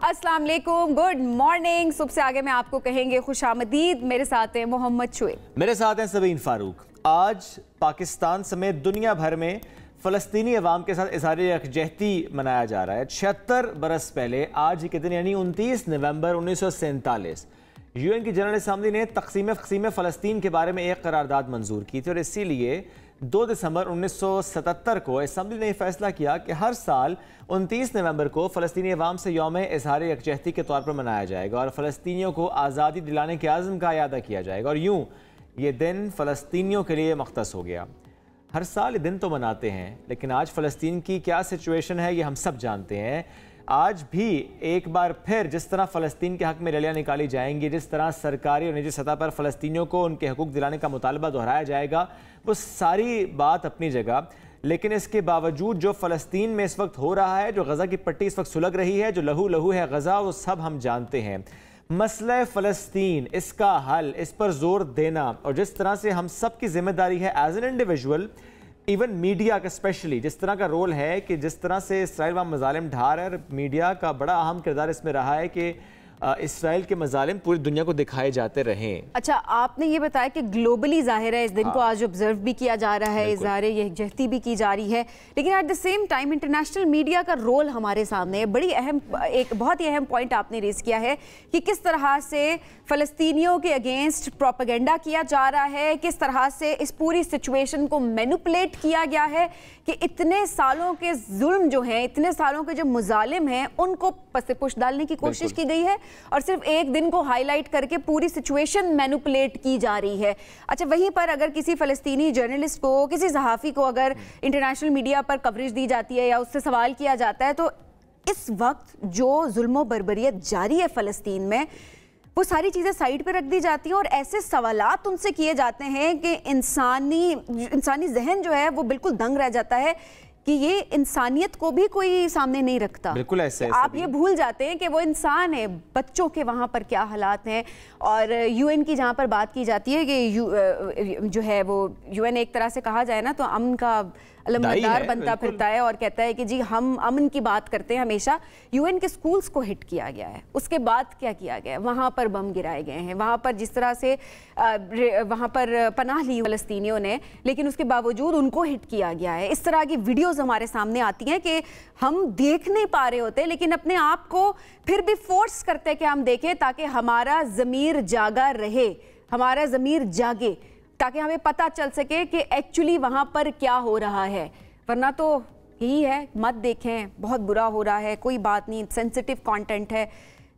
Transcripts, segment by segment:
अस्सलाम वालेकुम, good morning. सुबह से आगे मैं आपको कहेंगे खुशामदीद। मेरे साथ हैं मोहम्मद शुएब, मेरे साथ हैं सबीन फारूक। आज पाकिस्तान समेत दुनिया भर में फ़लस्तीनी अवाम के साथ इज़हार यकजहती मनाया जा रहा है। 76 बरस पहले आज ही के दिन यानी 29 नवंबर 1947 UN की जनरल असम्बली ने तक़सीम फ़लस्तीन के बारे में एक करारदाद मंजूर की थी और इसीलिए 2 दिसंबर 1977 को असम्बली ने फैसला किया कि हर साल 29 नवंबर को फ़लस्तीनी अवाम से यौम इज़हार यकजहती के तौर पर मनाया जाएगा और फ़लस्तीनियों को आज़ादी दिलाने के आज़म का अयादा किया जाएगा। और यूँ ये दिन फ़लस्तीनियों के लिए मख्तस हो गया। हर साल ये दिन तो मनाते हैं, लेकिन आज फ़लस्तीन की क्या सिचुएशन है ये हम सब जानते हैं। आज भी एक बार फिर जिस तरह फ़लस्तीन के हक़ में रैलियाँ निकाली जाएंगी, जिस तरह सरकारी और निजी सतह पर फ़लस्तीनियों को उनके हकूक़ दिलाने का मुतालबा दोहराया जाएगा, वो सारी बात अपनी जगह। लेकिन इसके बावजूद जो फ़लस्तीन में इस वक्त हो रहा है, जो गज़ा की पट्टी इस वक्त सुलग रही है, जो लहू लहू है गज़ा, वो सब हम जानते हैं। मसला फ़लस्तीन, इसका हल, इस पर ज़ोर देना और जिस तरह से हम सब की ज़िम्मेदारी है as an individual, even media का स्पेशली जिस तरह का रोल है कि जिस तरह से इसराइल वहाँ मज़ालिम ढा रहा है, मीडिया का बड़ा अहम किरदार इसमें रहा है कि इसराइल के मज़ालिम पूरी दुनिया को दिखाए जाते रहें। अच्छा, आपने ये बताया कि ग्लोबली ज़ाहिर है इस दिन को आज ऑब्जर्व भी किया जा रहा है, इज़हार यकजहती भी की जा रही है, लेकिन eight the same time international media का रोल हमारे सामने है। बड़ी अहम, एक बहुत ही अहम पॉइंट आपने रेज़ किया है कि किस तरह से फ़लस्तीनियों के अगेंस्ट प्रोपेगेंडा किया जा रहा है, किस तरह से इस पूरी सिचुएशन को मैनिपुलेट किया गया है कि इतने सालों के जुल्म जो हैं, इतने सालों के जो मुजालिम हैं, उनको पस-ए-पुश डालने की कोशिश की गई है और सिर्फ एक दिन को हाईलाइट करके पूरी सिचुएशन मैनिपुलेट की जा रही है। अच्छा, वहीं पर अगर किसी फ़लस्तीनी जर्नलिस्ट को, किसी सहाफ़ी को अगर इंटरनेशनल मीडिया पर कवरेज दी जाती है या उससे सवाल किया जाता है, तो इस वक्त जो जुल्म बर्बरियत जारी है फ़लस्तीन में, वो सारी चीज़ें साइड पे रख दी जाती हैं और ऐसे सवालात उनसे किए जाते हैं कि इंसानी जहन जो है वो बिल्कुल दंग रह जाता है कि ये इंसानियत को भी कोई सामने नहीं रखता। बिल्कुल ऐसे आप ये भूल जाते हैं कि वो इंसान है। बच्चों के वहाँ पर क्या हालात हैं और UN की जहाँ पर बात की जाती है कि जो है वो UN एक तरह से कहा जाए ना तो अमन का अलमदार बनता फिरता है और कहता है कि जी हम अमन की बात करते हैं हमेशा। UN के स्कूल्स को हिट किया गया है, उसके बाद क्या किया गया है, वहाँ पर बम गिराए गए हैं, वहाँ पर जिस तरह से वहाँ पर पनाह ली फ़लस्तीनियों ने, लेकिन उसके बावजूद उनको हिट किया गया है। इस तरह की वीडियोज़ हमारे सामने आती हैं कि हम देख नहीं पा रहे होते, लेकिन अपने आप को फिर भी फोर्स करते हैं कि हम देखें ताकि हमारा ज़मीर जागा रहे, हमारा ज़मीर जागे, ताकि हमें पता चल सके कि एक्चुअली वहाँ पर क्या हो रहा है। वरना तो यही है, मत देखें, बहुत बुरा हो रहा है, कोई बात नहीं, सेंसिटिव कंटेंट है,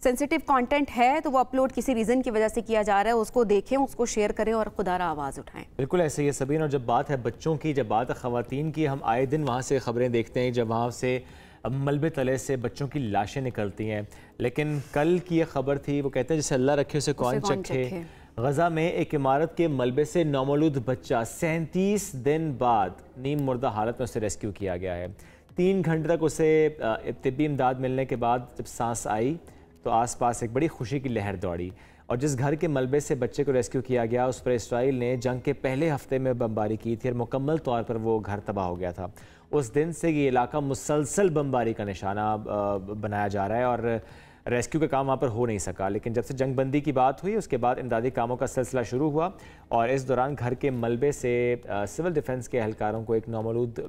सेंसिटिव कंटेंट है तो वो अपलोड किसी रीज़न की वजह से किया जा रहा है, उसको देखें, उसको शेयर करें और खुदारा आवाज़ उठाएं। बिल्कुल ऐसे ही है सबीन। और जब बात है बच्चों की, जब बात है ख़वातीन की, हम आए दिन वहाँ से ख़बरें देखते हैं जब वहाँ से मलबे तले से बच्चों की लाशें निकलती हैं। लेकिन कल की ये खबर थी, वो कहते हैं जिसे अल्लाह रखे उसे कौन चखे। गज़ा में एक इमारत के मलबे से नौमौलूद बच्चा 37 दिन बाद नीम मुर्दा हालत में उसे रेस्क्यू किया गया है। 3 घंटे तक उसे तिब्बी इमदाद मिलने के बाद जब सांस आई तो आसपास एक बड़ी खुशी की लहर दौड़ी और जिस घर के मलबे से बच्चे को रेस्क्यू किया गया उस पर इसराइल ने जंग के पहले हफ्ते में बमबारी की थी और मुकम्मल तौर पर वो घर तबाह हो गया था। उस दिन से ये इलाका मुसलसल बमबारी का निशाना बनाया जा रहा है और रेस्क्यू का काम वहाँ पर हो नहीं सका। लेकिन जब से जंग बंदी की बात हुई उसके बाद इमदादी कामों का सिलसिला शुरू हुआ और इस दौरान घर के मलबे से सिविल डिफेंस के एहलकारों को एक नौमौलूद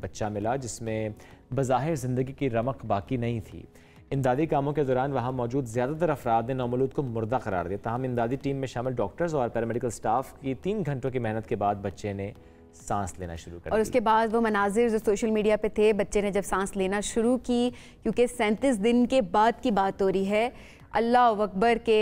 बच्चा मिला जिसमें बज़ाहिर ज़िंदगी की रमक बाकी नहीं थी। इमदादी कामों के दौरान वहाँ मौजूद ज़्यादातर अफराद ने नौमौलूद को मुर्दा करार दिया। ताहम इमदादी टीम में शामिल डॉक्टर्स और पैरामेडिकल स्टाफ की 3 घंटों की मेहनत के बाद बच्चे ने सांस लेना शुरू कर और उसके बाद वो मनाजिर जो सोशल मीडिया पे थे, बच्चे ने जब सांस लेना शुरू की, क्योंकि 37 दिन के बाद की बात हो रही है, अल्लाह अकबर के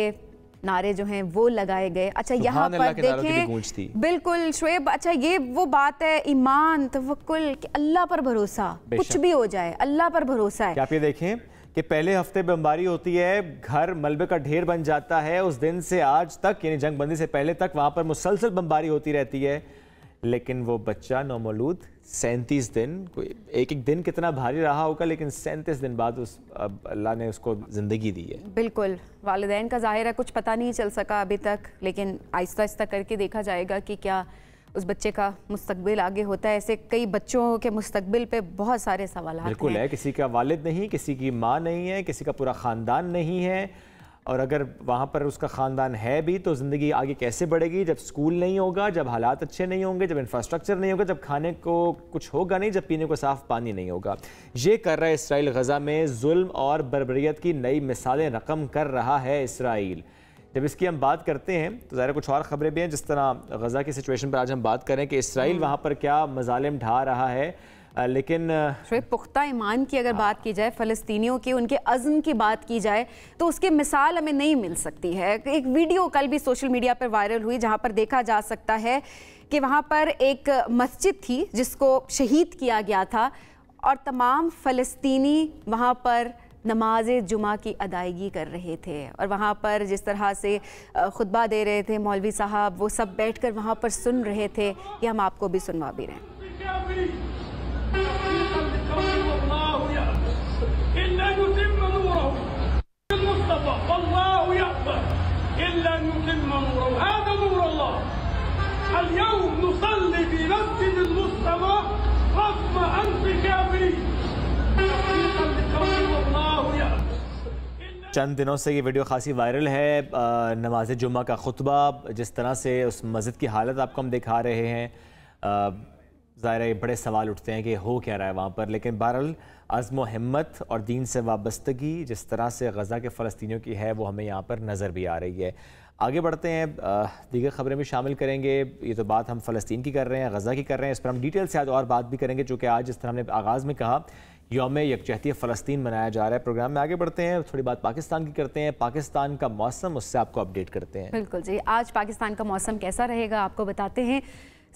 नारे जो हैं वो लगाए गए। अच्छा, यहाँ पर देखें, बिल्कुल शुएब, अच्छा ये वो बात है ईमान तवक्कुल कि अल्लाह पर भरोसा, कुछ भी हो जाए अल्लाह पर भरोसा है। आप ये देखें कि पहले हफ्ते बमबारी होती है, घर मलबे का ढेर बन जाता है, उस दिन से आज तक यानी जंग बंदी से पहले तक वहाँ पर मुसलसल बमबारी होती रहती है, लेकिन वो बच्चा नौमौलूद 37 दिन, कोई एक एक दिन कितना भारी रहा होगा, लेकिन 37 दिन बाद उस अल्लाह ने उसको ज़िंदगी दी है। बिल्कुल, वालिदैन का ज़ाहिर है कुछ पता नहीं चल सका अभी तक, लेकिन आहिस्ता आहिस्ता करके देखा जाएगा कि क्या उस बच्चे का मुस्तकबिल आगे होता है। ऐसे कई बच्चों के मुस्तकबिल पे बहुत सारे सवाल बिल्कुल है, किसी का वालिद नहीं, किसी की माँ नहीं है, किसी का पूरा ख़ानदान नहीं है, और अगर वहाँ पर उसका ख़ानदान है भी तो ज़िंदगी आगे कैसे बढ़ेगी जब स्कूल नहीं होगा, जब हालात अच्छे नहीं होंगे, जब इंफ्रास्ट्रक्चर नहीं होगा, जब खाने को कुछ होगा नहीं, जब पीने को साफ़ पानी नहीं होगा। ये कर रहा है इसराइल, गज़ा में जुल्म और बर्बरियत की नई मिसालें रकम कर रहा है इसराइल। जब इसकी हम बात करते हैं तो ज़रा कुछ और ख़बरें भी हैं, जिस तरह गज़ा की सिचुएशन पर आज हम बात करें कि इसराइल वहाँ पर क्या मज़ालिम ढा रहा है, लेकिन पुख्ता ईमान की अगर बात की जाए, फ़लस्तीनियों की उनके अज़्म की बात की जाए तो उसकी मिसाल हमें नहीं मिल सकती है। एक वीडियो कल भी सोशल मीडिया पर वायरल हुई जहाँ पर देखा जा सकता है कि वहाँ पर एक मस्जिद थी जिसको शहीद किया गया था और तमाम फ़लस्तीनी वहाँ पर नमाज जुमा की अदायगी कर रहे थे, और वहाँ पर जिस तरह से खुतबा दे रहे थे मौलवी साहब, वो सब बैठकर वहाँ पर सुन रहे थे। ये हम आपको भी सुनवा भी रहे हैं। चंद दिनों से ये वीडियो खासी वायरल है। नमाज जुम्मा का खुतबा, जिस तरह से उस मस्जिद की हालत आपको हम दिखा रहे हैं, ज़ाहिर है बड़े सवाल उठते हैं कि हो क्या रहा है वहाँ पर। लेकिन बहरहाल अज़्म व हिम्मत और दीन से वाबस्तगी जिस तरह से गज़ा के फ़लस्तीनियों की है वो हमें यहाँ पर नज़र भी आ रही है। आगे बढ़ते हैं, दीगर ख़बरें भी शामिल करेंगे। ये तो बात हम फ़लस्तीन की कर रहे हैं, गज़ा की कर रहे हैं, इस पर हम डिटेल से आज और बात भी करेंगे, चूँकि आज जिस तरह हमने आगाज़ में कहा यौम यकजहती फ़लस्तीन मनाया जा रहा है। प्रोग्राम में आगे बढ़ते हैं, थोड़ी बात पाकिस्तान की करते हैं। पाकिस्तान का मौसम, उससे आपको अपडेट करते हैं। बिल्कुल जी, आज पाकिस्तान का मौसम कैसा रहेगा आपको बताते हैं।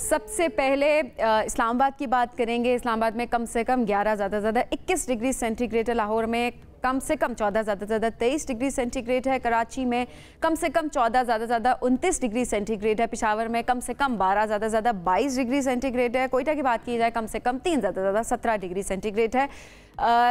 सबसे पहले इस्लामाबाद की बात करेंगे। इस्लामाबाद में कम से कम 11, ज़्यादा से ज़्यादा 21 डिग्री सेंटीग्रेड है। लाहौर में कम से कम 14, ज़्यादा से ज़्यादा 23 डिग्री सेंटीग्रेड है। कराची में कम से कम 14, ज़्यादा से ज़्यादा 29 डिग्री सेंटीग्रेड है। पेशावर में कम से कम 12, ज़्यादा से ज़्यादा 22 डिग्री सेंटीग्रेड है। कोयटा की बात की जाए कम से कम 3, ज़्यादा से ज़्यादा 17 डिग्री सेंटीग्रेड है।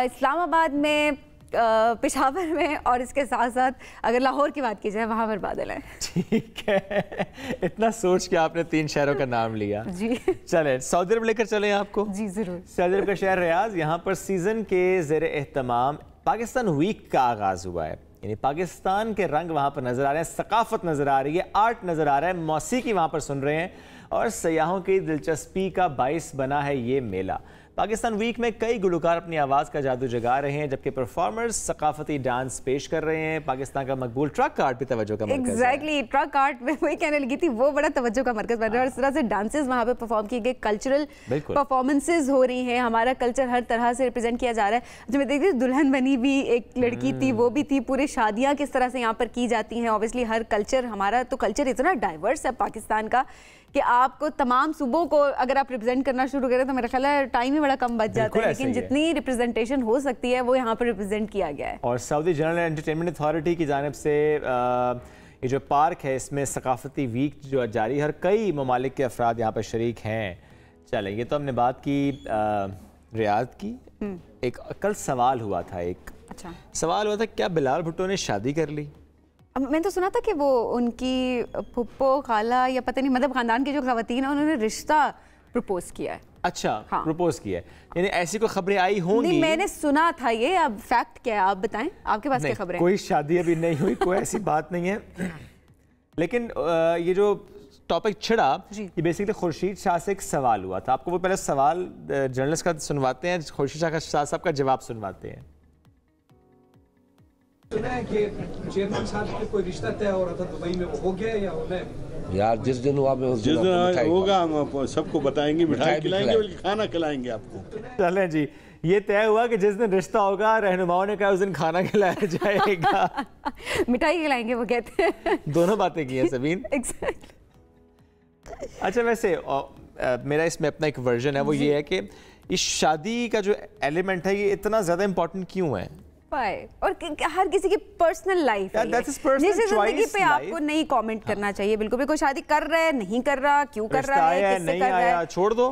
इस्लामाबाद में, पेशावर में, और इसके साथ साथ अगर लाहौर की बात की जाए वहाँ पर बादल है। ठीक है, इतना सोच के आपने 3 शहरों का नाम लिया जी। चले सऊदी अरब लेकर चले आपको। जी ज़रूर। सऊदी अरब का शहर रियाद, यहाँ पर सीज़न के ज़ेरे एहतमाम पाकिस्तान वीक का आगाज़ हुआ है। यानी पाकिस्तान के रंग वहाँ पर नज़र आ रहे हैं, सकाफत नज़र आ रही है, आर्ट नज़र आ रहा है, मौसीकी वहाँ पर सुन रहे हैं, और सयाहों की दिलचस्पी का बाइस बना है ये मेला। पाकिस्तान वीक में कई गुलकार अपनी आवाज़ का जादू जगा रहे हैं, जबकि परफॉर्मर्स सकाफती डांस पेश कर रहे हैं। पाकिस्तान का मकबूल ट्रक आर्ट भी तवज्जो का मरकज़ है। एग्जैक्टली, ट्रक आर्ट में वही कहने लगी थी, वो बड़ा तवज्जो का मरकज़ बन रहा है। और इस तरह से डांसेस वहाँ पे परफॉर्म किए गए, कल्चरल परफॉर्मेंसेज हो रही हैं, हमारा कल्चर हर तरह से रिप्रेजेंट किया जा रहा है। जो मैं देखती हूँ, दुल्हन बनी भी एक लड़की थी, वो भी थी, पूरी शादियाँ किस तरह से यहाँ पर की जाती हैं। ऑब्वियसली हर कल्चर, हमारा तो कल्चर इतना डाइवर्स है पाकिस्तान का कि आपको तमाम सूबों को अगर आप रिप्रेजेंट करना शुरू करें तो मेरा ख्याल है टाइम ही बड़ा कम बच जाता है। लेकिन जितनी रिप्रेजेंटेशन हो सकती है वो यहाँ पर रिप्रेजेंट किया गया है। और सऊदी जनरल एंटरटेनमेंट अथॉरिटी की जानिब से ये जो पार्क है इसमें सकाफती वीक जो जारी, हर कई ममालिक के अफराद यहाँ पर शरीक हैं। चलें, ये तो हमने बात की रियाद की। एक कल सवाल हुआ था, एक सवाल हुआ था, क्या बिलाल भुट्टो ने शादी कर ली? मैंने तो सुना था कि वो उनकी फुप्पो खाला या पता नहीं, मतलब खानदान की जो खवातीन है उन्होंने रिश्ता प्रपोज किया है। अच्छा, हाँ। प्रपोज किया है, यानी ऐसी कोई खबरें आई होंगी? नहीं, मैंने सुना था ये, अब फैक्ट क्या है आप बताएं, आपके पास क्या खबरें? कोई शादी अभी नहीं हुई, कोई ऐसी बात नहीं है। लेकिन ये जो टॉपिक छिड़ा, ये बेसिकली खुर्शीद शाह से एक सवाल हुआ था। आपको वो पहले सवाल जर्नलिस्ट का सुनवाते हैं, खुर्शीद शाह साहब का जवाब सुनवाते हैं। सुना है कि चेयरमैन साहब का कोई रिश्ता तय हो रहा था दुबई में, वो हो गया या होना है? यार जिस दिन हुआ मैं उस जिस दिन होगा हम आपको सबको बताएंगे, मिठाई खिलाएंगे, बल्कि खाना खिलाएंगे आपको। चलें जी, ये तय हुआ कि जिस दिन रिश्ता होगा रहनुमाओं ने कहा उस दिन खाना खिलाया जाएगा। मिठाई खिलाएंगे वो कहते हैं। दोनों बातें की हैं सबीन। अच्छा, वैसे मेरा इसमें अपना एक वर्जन है, वो ये है कि इस शादी का जो एलिमेंट है ये इतना ज़्यादा इंपॉर्टेंट क्यों है? और हर किसी की पर्सनल लाइफ है, निजी जिंदगी पे आपको नहीं कमेंट करना चाहिए बिल्कुल भी। कोई शादी कर रहा है, नहीं कर रहा, क्यों कर रहा है, किससे कर रहा है, छोड़ दो,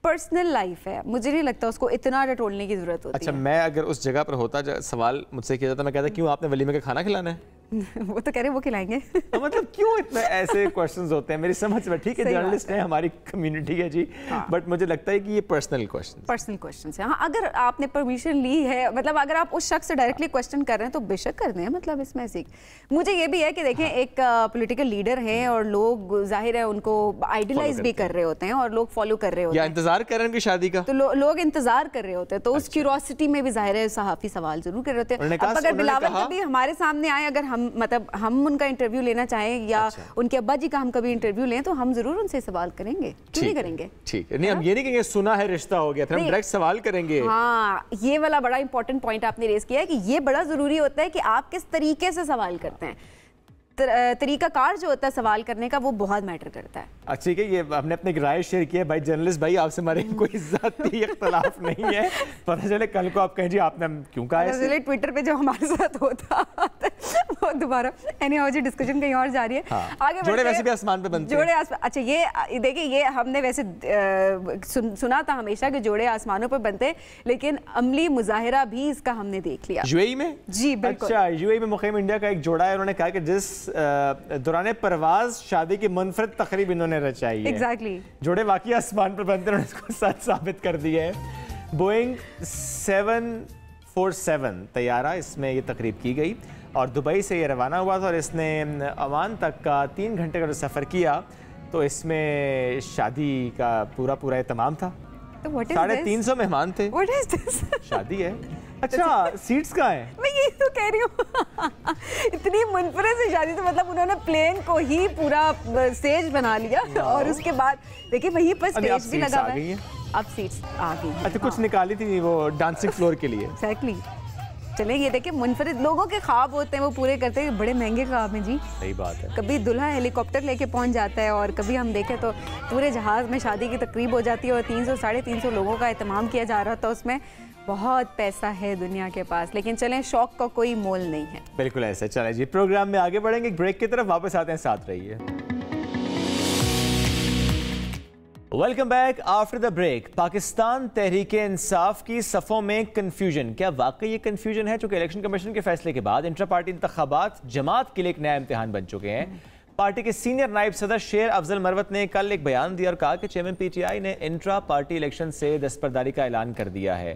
पर्सनल लाइफ है। मुझे नहीं लगता उसको इतना टटोलने की जरूरत होती है। अच्छा, मैं अगर उस जगह पर होता, सवाल मुझसे किया जाता, मैं कहता क्यों आपने वलीमे का खाना खिलाना है? وہ تو کہہ رہے وہ کھلائیں گے. مطلب کیوں اتنے ایسے کوشچنز ہوتے ہیں؟ میری سمجھ میں ٹھیک ہے جرنلسٹ ہیں ہماری کمیونٹی ہے جی, بٹ مجھے لگتا ہے کہ یہ پرسنل کوشچنز ہیں. ہاں اگر آپ نے پرمیشن لی ہے, مطلب اگر آپ اس شخص سے ڈائریکٹلی کوشچن کر رہے ہیں تو بے شک کر دیں. مطلب اس میں سیکھ مجھے یہ بھی ہے کہ دیکھیں ایک پولیٹیکل لیڈر ہیں اور لوگ ظاہر ہے ان کو آئیڈیلائز بھی کر رہے ہوتے ہیں اور لوگ فالو کر رہے ہوتے ہیں, یا انتظار کر رہے ہیں ان کی شادی کا, تو لوگ انتظار کر رہے ہوتے ہیں. تو اس کیوریوسٹی میں بھی ظاہر ہے صحافی سوال ضرور کر رہے ہوتے ہیں. اب اگر بلاول کبھی ہمارے سامنے آئے, اگر ہم ان کا انٹرویو لینا چاہیں یا ان کے ابا جی کا ہم کبھی انٹرویو لیں تو ہم ضرور ان سے سوال کریں گے. کیوں نہیں کریں گے؟ ٹھیک ہے, نہیں ہم یہ نہیں کہیں گے سنا ہے رشتہ ہو گیا, پھر ہم ڈائریکٹ سوال کریں گے. ہاں, یہ والا بڑا امپورٹنٹ پوائنٹ آپ نے ریز کیا ہے کہ یہ بڑا ضروری ہوتا ہے کہ آپ کس طریقے سے سوال کرتے ہیں. طریقہ کار جو ہوتا ہے سوال کرنے کا وہ بہت میٹر کرتا ہے. اچھا ٹھیک ہے, یہ ہم نے اپنی رائے شیئر کی ہے. بھائی جرنلسٹ بھائی, آپ سے ہمارے کوئی ذاتی اختلاف نہیں ہے, پتہ چلے کل کو آپ کہیں جی آپ نے کیوں کہا ہے. ٹویٹر پہ جو ہمارے ساتھ ہوتا وہ دوبارہ اینی ہاؤ جی ڈسکشن کہیں اور جاری ہے. آگے جوڑے ویسے بھی آسمان پہ بنتے ہیں. اچھا یہ دیکھیں, یہ ہم نے ویسے سنا تھا ہمیشہ کہ جوڑے آسمانوں پہ بنتے, لیکن عملی مظاہرہ بھی اس کا ہم نے دیکھ لیا یو اے ای میں. جی بالکل. اچھا, یو اے ای میں مقیم انڈیا کا ایک جوڑا ہے, انہوں نے کہا کہ جس دوران پرواز شادی کی منفرد تقریب انہوں نے رچائی ہے. ایگزیکٹلی, جوڑے واقعی آسمان پر بنتے, انہوں نے اس کو سچ ثابت کر دیا ہے. بوئنگ 747 طیارہ اس میں یہ تقریب کی گئی اور دبئی سے یہ روانہ ہوا تھا, اور اس نے عمان تک کا 3 گھنٹے کا جو سفر کیا تو اس میں شادی کا پورا اہتمام تھا. 350 مہمان تھے. شادی ہے. اچھا, سیٹس کہاں ہیں؟ میں یہی تو کہہ رہی ہوں, اتنی منفرد سے شادی, تو مطلب انہوں نے پلین کو ہی پورا سٹیج بنا لیا اور اس کے بعد دیکھیں وہیں پر سٹیج بھی لگا ہوا ہے. اب سیٹس آ گئی. اچھا, کچھ نکالی تھی وہ ڈانسنگ فلور کے لیے. ایگزیکٹلی. چلیں یہ دیکھیں منفرد لوگوں کے خواب ہوتے ہیں, وہ پورے کرتے ہیں, بڑے مہنگے خواب ہیں جی. صحیح بات ہے. کبھی دلہا ہیلی کاپٹر لے کے پہنچ جاتا ہے, اور کبھی ہم دیکھیں تو پورے جہاز میں شادی کی تقریب ہو جاتی ہے اور 300-350 لوگوں کا اہتمام کیا جا رہا تھا. اس میں بہت پیسہ ہے دنیا کے پاس, لیکن چلیں شوق کا کوئی مول نہیں ہے. بالکل ایسا. چلیں جی, پروگرام میں آگے بڑھیں گے, بریک کی طرف واپس آتے ہیں, ساتھ رہیے. Welcome back after the break. Pakistan Tehreek Insaf کی صفوں میں کنفیوژن. کیا واقعی یہ کنفیوژن ہے؟ چونکہ الیکشن کمیشن کے فیصلے کے بعد انٹرا پارٹی انتخابات جماعت کے لیے ایک نیا امتحان بن چکے ہیں. پارٹی کے سینئر نائب صدر شیر افضل مروت نے کل ایک بیان دیا اور کہا کہ چیئرمین پی ٹی آئی نے انٹرا پارٹی الیکشن سے دستبرداری کا اعلان کر دیا ہے.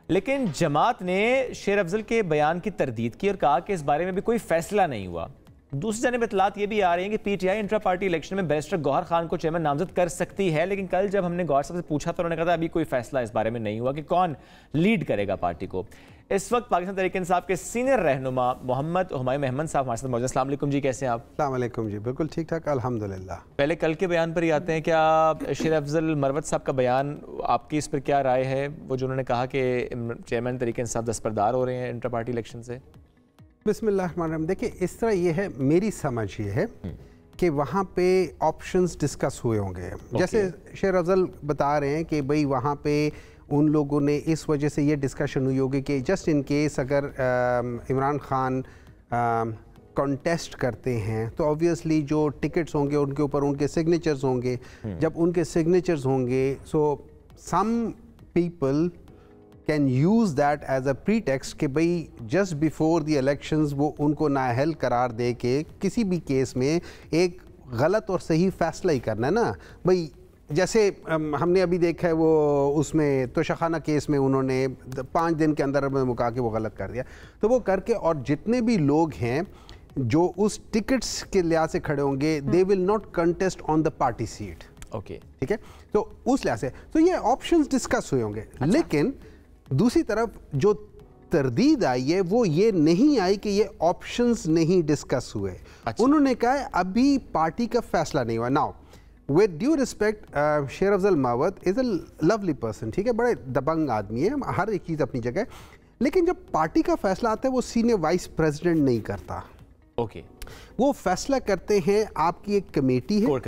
لیکن جماعت نے شیر افضل کے بیان کی تردید کی اور کہا کہ اس بارے میں بھی کوئی فیصلہ نہیں ہوا. دوسری جانب اطلاعات یہ بھی آ رہی ہیں کہ P T I intra party election میں بیرسٹر گوہر خان کو چیئرمین نامزد کر سکتی ہے, لیکن کل جب ہم نے گوہر صاحب سے پوچھا تو انہوں نے کہا ابھی کوئی فیصلہ اس بارے میں نہیں ہوا کہ کون لیڈ کرے گا پارٹی کو. اس وقت پاکستان تحریک انصاف کے سینئر رہنما محمد ہمایوں احمد صاحب ہمارے ساتھ موجود ہیں. السلام علیکم جی, کیسے ہیں آپ؟ السلام علیکم جی, بالکل ٹھیک ٹھاک الحمدللہ. پہلے کل کے بیان پر ہی آتے ہیں, کیا شیر افضل مروت صاحب کا بیان آپ کی اس پر کیا رائے ہے, وہ جو انہوں نے کہا کہ چیئرمین تحریک انصاف دستبردار ہو رہے ہیں انٹرا پارٹی الیکشن سے؟ بسم اللہ الرحمن الرحیم. دیکھیں اس طرح یہ ہے, میری سمجھ یہ ہے کہ وہاں پہ آپشنز ڈسکس ہوئے ہوں گے. جیسے شیر افضل بتا رہے ہیں کہ بھئی وہاں پہ ان لوگوں نے اس وجہ سے یہ ڈسکشن ہوئی ہوگی کہ جسٹ ان کیس اگر عمران خان کانٹیسٹ کرتے ہیں تو آبویسلی جو ٹکٹس ہوں گے ان کے اوپر ان کے سگنیچرز ہوں گے. جب ان کے سگنیچرز ہوں گے so some people can use that as a pretext کہ بھئی جسٹ بیفور دی الیکشنز وہ ان کو نااہل قرار دے کے کسی بھی کیس میں ایک غلط اور صحیح فیصلہ ہی کرنا ہے نا. بھئی جیسے ہم نے ابھی دیکھا ہے وہ اس میں توشخانہ کیس میں انہوں نے 5 دن کے اندر مکا کے وہ غلط کر دیا, تو وہ کر کے, اور جتنے بھی لوگ ہیں جو اس ٹکٹس کے لحاظ سے کھڑے ہوں گے they will not contest on the party seat. Okay ٹھیک ہے, تو اس لحاظ سے تو یہ آپشنز ڈسکس ہوئے ہوں گے. لیکن دوسری طرف جو تردید آئی ہے وہ یہ نہیں آئی کہ یہ آپشنز نہیں ڈسکس ہوئے. انہوں نے کہا ہے ابھی پارٹی کا فیصلہ نہیں ہوا. ناؤ with due respect شیر افضل مروت is a lovely person, ٹھیک ہے, بڑے دبنگ آدمی ہے, ہر ایک چیز اپنی جگہ ہے, لیکن جب پارٹی کا فیصلہ آتا ہے وہ سینئر وائس پریزیڈنٹ نہیں کرتا. اوکے, وہ فیصلہ کرتے ہیں, آپ کی ایک کمیٹی ہے, کور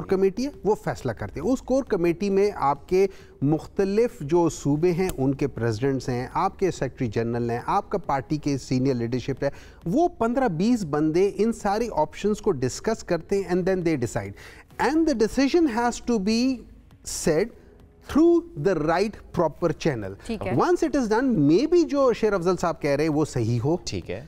کمیٹی ہے, وہ فیصلہ کرتے ہیں. اس کور کمیٹی میں آپ کے مختلف جو صوبے ہیں ان کے پریزیڈنٹس ہیں, آپ کے سیکرٹری جنرل ہیں, آپ کا پارٹی کے سینئر لیڈرشپ ہے, وہ 15-20 بندے ان ساری آپشنز کو ڈسکس کرتے ہیں and then they decide. And the decision has to be said through the right proper channel. Once it is done, maybe جو شیر افضل صاحب کہہ رہے ہیں وہ صحیح ہو, ٹھیک ہے,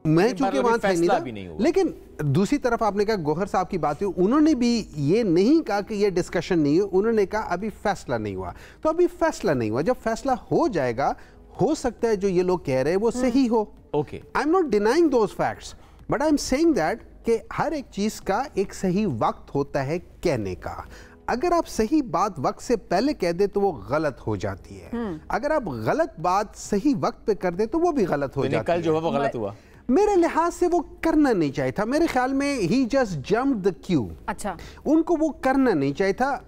मैं चूंकि वहां फैसला भी नहीं हुआ, लेकिन दूसरी तरफ आपने कहा गौहर साहब की बात हुई, उन्होंने भी ये नहीं कहा कि ये डिस्कशन नहीं हुई, उन्होंने कहा अभी फैसला नहीं हुआ। तो अभी फैसला नहीं हुआ, जब फैसला हो जाएगा हो सकता है जो ये लोग कह रहे हैं वो सही हो। Okay, I am not denying those facts, but I am saying that कि हर एक चीज का एक सही वक्त होता है कहने का। अगर आप सही बात वक्त से पहले कह दे तो वो गलत हो जाती है, अगर आप गलत बात सही वक्त पे कर दे तो वो भी गलत हो जाती है। कल जो है वो गलत हुआ, मेरे लिहाज से वो करना नहीं चाहिए था। मेरे ख्याल में ही जस्ट जम्प्ड द क्यू। अच्छा, उनको वो करना नहीं चाहिए था।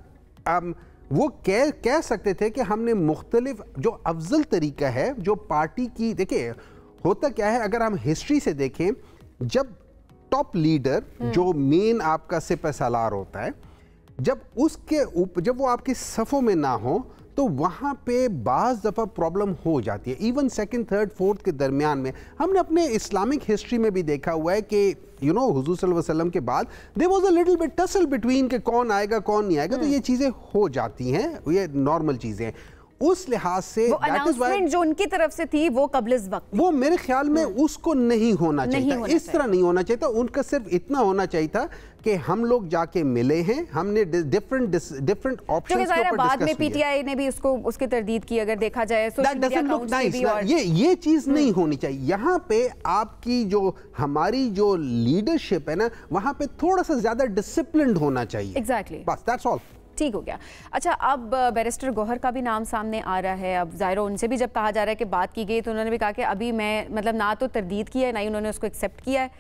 वो कह सकते थे कि हमने मुख्तलिफ जो अफजल तरीका है जो पार्टी की, देखिए होता क्या है अगर हम हिस्ट्री से देखें, जब टॉप लीडर जो मेन आपका सिपह सालार होता है, जब वो आपके सफ़ों में ना हो तो वहाँ पे बाज़ दफ़ा प्रॉब्लम हो जाती है। इवन सेकंड, थर्ड, फोर्थ के दरमियान में हमने अपने इस्लामिक हिस्ट्री में भी देखा हुआ है कि हुजूर सल्लल्लाहु अलैहि वसल्लम के बाद there was a little bit tussle between कि कौन आएगा कौन नहीं आएगा। तो ये चीज़ें हो जाती हैं, ये नॉर्मल चीज़ें हैं। उस लिहाज से वो अनाउंसमेंट जो उनकी तरफ से थी वो कब्ल वक्त, वो मेरे ख्याल में उसको नहीं होना चाहिए था, इस तरह नहीं होना चाहिए था। उनका सिर्फ इतना होना चाहिए था कि हम लोग जाके मिले हैं, हमने डिफरेंट ऑप्शंस के ऊपर बाद में पीटीआई ने भी उसको उसकी तरदीद की, अगर देखा जाए सोशल मीडिया अकाउंट्स पे भी। और ये चीज नहीं होनी चाहिए। यहाँ पे आपकी जो हमारी जो लीडरशिप है ना, वहाँ पे थोड़ा सा ज्यादा डिसिप्लिन्ड होना चाहिए। एग्जैक्टली, बस दैट्स ऑल। ठीक हो गया। अच्छा, अब बैरिस्टर गौहर का भी नाम सामने आ रहा है। अब ज़ाहिर उनसे भी जब कहा जा रहा है कि बात की गई तो उन्होंने भी कहा कि अभी मैं मतलब ना तो तरदीद किया है ना ही उन्होंने उसको एक्सेप्ट किया है।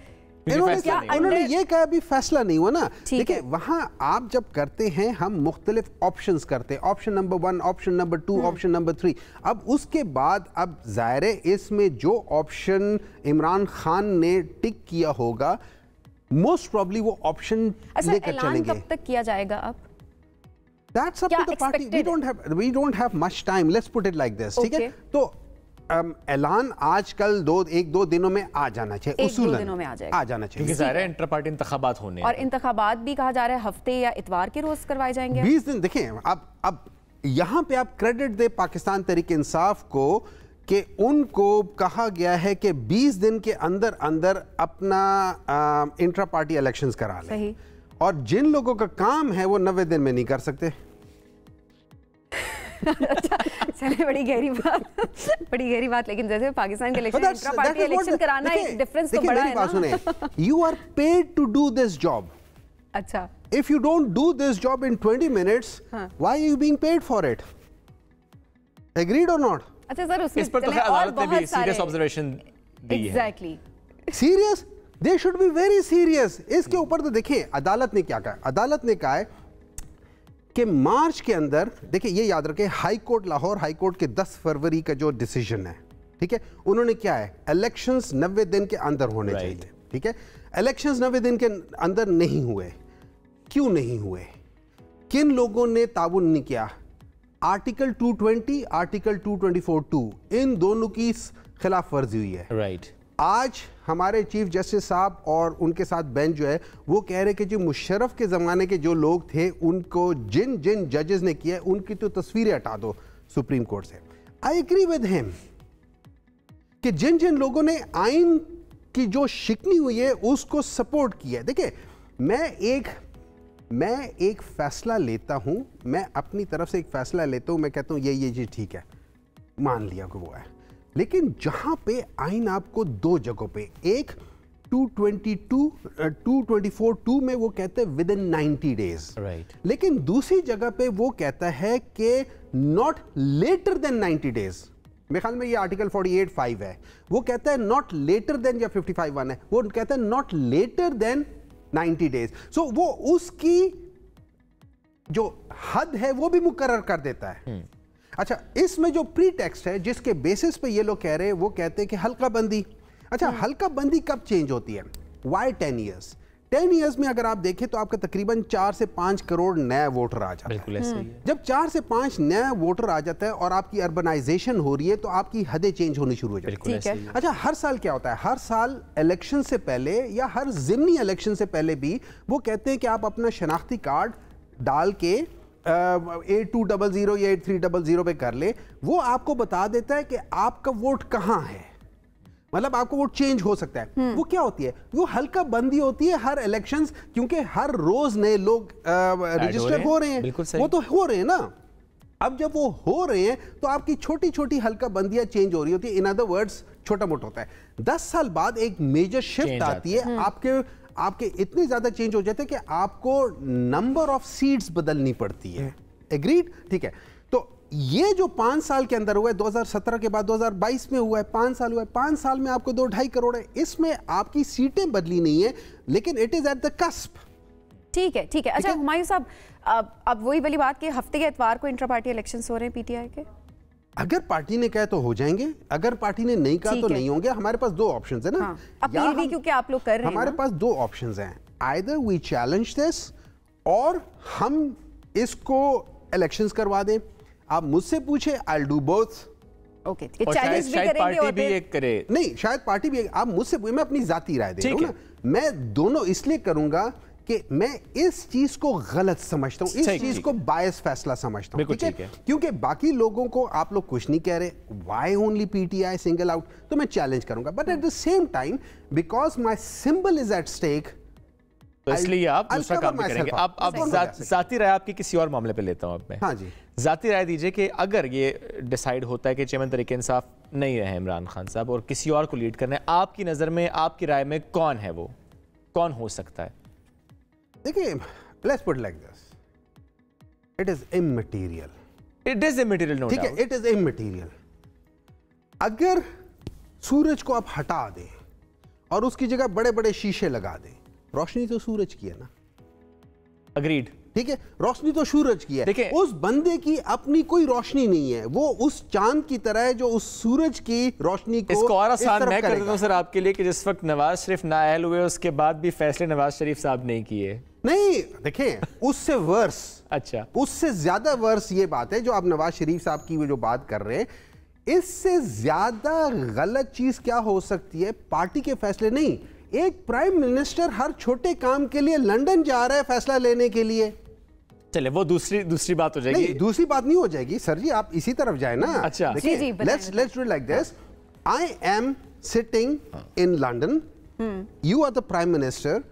उन्होंने ये कहा अभी फैसला नहीं हुआ ना। देखिए वहां आप जब करते हैं हम मुख्तलिफ ऑप्शंस करते हैं, option number 1, option number 2, option number 3। अब उसके बाद अब ज़ाहिर है इसमें जो ऑप्शन इमरान खान ने टिक किया होगा मोस्ट प्रॉब्ली वो ऑप्शन लेकर चलेंगे। कब तक किया जाएगा अब? That's up to the party. We don't have much time. Let's put it like this. ठीक है? तो ऐलान आजकल 1-2 दिनों में आ जाना चाहिए, उसूलन दिनों में आ जाएगा, जाना चाहिए। क्योंकि ज़ाहिर है इंटर पार्टी इंतखाबात होने हैं। और इंतखाबात भी कहा जा रहा है हफ्ते या इतवार के रोज करवाए जाएंगे। 20 दिन। देखें अब यहाँ पे आप क्रेडिट दे पाकिस्तान तहरीक इंसाफ को कि उनको कहा गया है कि 20 दिन के अंदर अंदर अपना इंट्रा पार्टी इलेक्शंस करा लें, और जिन लोगों का काम है वो 90 दिन में नहीं कर सकते। अच्छा, चले बड़ी गहरी बात, लेकिन जैसे पाकिस्तान के इलेक्शन, इंट्रा पार्टी इलेक्शन कराना एक डिफरेंस तो बड़ा है ना। सुने, you are paid to do this job. अच्छा, if you don't do this job in 20 minutes, why are you being paid for it? Agreed और नॉट? अच्छा सर, इस पर तो अदालत ने भी सीरियस ऑब्जर्वेशन दी है। Exactly, serious, they should be very serious. इसके ऊपर तो देखिए अदालत ने क्या कहा। अदालत ने कहा है कि मार्च के अंदर, देखिए ये याद रखें, high court, Lahore high court के 10 फरवरी का जो डिसीजन है, ठीक है, उन्होंने क्या है, इलेक्शंस 90 दिन के अंदर होने चाहिए। ठीक है, इलेक्शंस 90 दिन के अंदर नहीं हुए। क्यों नहीं हुए? किन लोगों ने ताउन नहीं किया? आर्टिकल 220, आर्टिकल 224(2), इन दोनों की खिलाफ वर्जी हुई है। राइट। आज हमारे चीफ जस्टिस साहब और उनके साथ बेंच जो है वो कह रहे कि जो मुशर्रफ के ज़माने के जो लोग थे उनको जिन जिन जजेस ने किया उनकी तो तस्वीरें हटा दो सुप्रीम कोर्ट से। आई एग्री विद हिम कि जिन जिन लोगों ने आइन की जो शिकनी हुई है उसको सपोर्ट किया है। देखिए मैं एक फैसला लेता हूं, मैं अपनी तरफ से एक फैसला लेता हूं, मैं कहता हूं ये चीज़ ठीक है, मान लिया कि वो है। लेकिन जहां पे आइन आपको 2 जगहों पे, एक 224(2) में वो कहते हैं विद इन 90 डेज, राइट, लेकिन दूसरी जगह पे वो कहता है कि नॉट लेटर देन 90 डेज। मेरे ख्याल में ये आर्टिकल 48(5) है, वो कहता है नॉट लेटर देन, या 55(1) है, वो कहता है नॉट लेटर देन 90 डेज। सो वो उसकी जो हद है वो भी मुकर्रर कर देता है। अच्छा, इसमें जो प्री टेक्स्ट है जिसके बेसिस पे ये लोग कह रहे हैं, वो कहते हैं कि हल्का बंदी। अच्छा, हल्का बंदी कब चेंज होती है? Y 10 years? 10 ईयर्स में अगर आप देखें तो आपका तकरीबन 4 से 5 करोड़ नया वोटर आ जाता है। बिल्कुल ऐसे ही है। जब 4 से 5 नया वोटर आ जाता है और आपकी अर्बनाइजेशन हो रही है तो आपकी हदें चेंज होनी शुरू हो जाती है। अच्छा, हर साल क्या होता है? हर साल इलेक्शन से पहले या हर ज़िमनी इलेक्शन से पहले भी वो कहते हैं कि आप अपना शनाख्ती कार्ड डाल के 8200 या 8300 पे कर ले, वो आपको बता देता है कि आपका वोट कहाँ है। मतलब आपको वोट चेंज हो सकता है। वो क्या होती है? वो हल्का बंदी होती है हर इलेक्शंस, क्योंकि हर रोज नए लोग रजिस्टर हो रहे हैं, वो तो हो रहे हैं ना। अब जब वो हो रहे हैं तो आपकी छोटी छोटी हल्का बंदियां चेंज हो रही होती है। इन अदर वर्ड्स छोटा मोटा होता है। 10 साल बाद एक मेजर शिफ्ट आती है, आपके इतने ज्यादा चेंज हो जाते हैं कि आपको नंबर ऑफ सीट्स बदलनी पड़ती है। एग्रीड? ठीक है। तो ये जो 5 साल के अंदर हुआ है, 2017 के बाद 2022 में हुआ है, 5 साल हुआ है, 5 साल में आपको 2-2.5 करोड़ है। इसमें आपकी सीटें बदली नहीं है, लेकिन it is at the cusp. ठीक है, ठीक है। अच्छा हुमायूं साहब, अब वही वाली बात कि हफ्ते के एतवार को इंटर पार्टी इलेक्शंस हो रहे हैं पीटीआई के। अगर पार्टी ने कहा तो हो जाएंगे, अगर पार्टी ने नहीं कहा तो नहीं होंगे। हमारे पास 2 ऑप्शंस है ना। हाँ, अपील भी क्योंकि आप लोग कर रहे हैं, हमारे पास 2 ऑप्शंस हैं। आइदर वी चैलेंज दिस और हम इसको इलेक्शंस करवा दें। आप मुझसे पूछे, I will do both. Okay, challenge भी करेंगे और भी एक करे। नहीं, शायद पार्टी भी। आप मुझसे, मैं अपनी जाती राय दे रहा हूं ना। मैं दोनों इसलिए करूंगा कि मैं इस चीज को गलत समझता हूं, इस चीज को बायस फैसला समझता हूं, ठीक है? क्योंकि बाकी लोगों को आप लोग कुछ नहीं कह रहे, why only PTI single out, तो मैं चैलेंज करूंगा। But at the same time because my symbol is at stake, तो इसलिए आप दूसरा काम भी करेंगे। आप जाती राय आपकी किसी और मामले पे लेता हूं अब मैं। हाँ जी, जाती राय दीजिए कि अगर ये डिसाइड होता है कि चेयरमैन तहरीक-ए-इंसाफ नहीं रहे इमरान खान साहब और किसी और को लीड करना है, आपकी नजर में, आपकी राय में कौन है वो, कौन हो सकता है? देखिए, let's put like this, it is immaterial. It is immaterial, no doubt. ठीक है, इट इज इमैटेरियल। अगर सूरज को आप हटा दें और उसकी जगह बड़े बड़े शीशे लगा दें, रोशनी तो सूरज की है ना। अग्रीड। ठीक है, रोशनी तो सूरज की है। देखिए, उस बंदे की अपनी कोई रोशनी नहीं है, वो उस चांद की तरह है जो उस सूरज की रोशनी को इसको और आसान मैं कर देता हूं सर आपके लिए कि जिस वक्त नवाज शरीफ नाअहल हुए उसके बाद भी फैसले नवाज शरीफ साहब ने किए। नहीं, देखें, उससे वर्स, अच्छा, उससे ज्यादा वर्स ये बात है जो आप नवाज शरीफ साहब की वो जो बात कर रहे हैं, इससे ज्यादा गलत चीज क्या हो सकती है? पार्टी के फैसले नहीं, एक प्राइम मिनिस्टर हर छोटे काम के लिए लंदन जा रहा है फैसला लेने के लिए। चले वो दूसरी बात हो जाएगी। नहीं, दूसरी बात नहीं हो जाएगी सर जी, आप इसी तरफ जाए ना। अच्छा, let's do like this. I am sitting in London, you are the prime minister.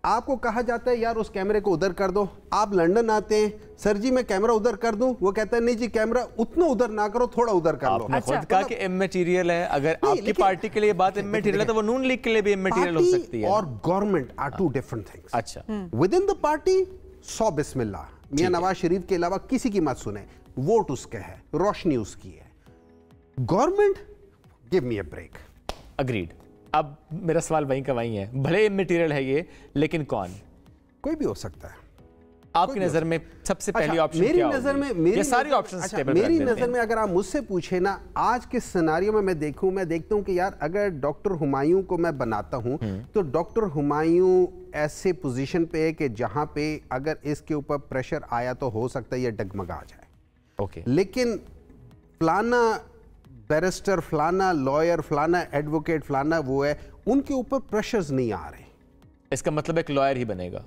आपको कहा जाता है यार उस कैमरे को उधर कर दो, आप लंदन आते हैं, सर जी मैं कैमरा उधर कर दूं, वो कहता है नहीं जी कैमरा उतना उधर ना करो, थोड़ा उधर कर लो। आपने खुद कहा कि इमैटेरियल है। अगर आपकी पार्टी के लिए बात इमैटेरियल है तो वो नून लीग के लिए भी इमैटेरियल हो सकती है। और government are two different things. अच्छा, विद इन द पार्टी 100 बिस्मिल्लाह, मियां नवाज शरीफ के अलावा किसी की मत सुने, वोट उसके है, रोशनी उसकी है। Government, give me a break. Agreed. अब मेरा सवाल वहीं का वहीं है, भले इमैटेरियल है ये, लेकिन कौन? कोई भी हो सकता है। आपकी नजर में सबसे पहली ऑप्शन मेरी क्या नजर में, ये सारी ऑप्शंस टेबल पे मेरी रख देते नजर में अगर आप मुझसे पूछे ना, आज के सिनेरियो में मैं देखता हूं कि यार अगर डॉक्टर हुमायूं को मैं बनाता हूं तो डॉक्टर हुमायूं ऐसे पोजीशन पे है कि जहां पे अगर इसके ऊपर प्रेशर आया तो हो सकता है ये डगमगा जाए। ओके, लेकिन फलाना बैरिस्टर, फलाना लॉयर, फलाना एडवोकेट, फलाना वो है, उनके ऊपर प्रेशर्स नहीं आ रहे। इसका मतलब एक लॉयर ही बनेगा।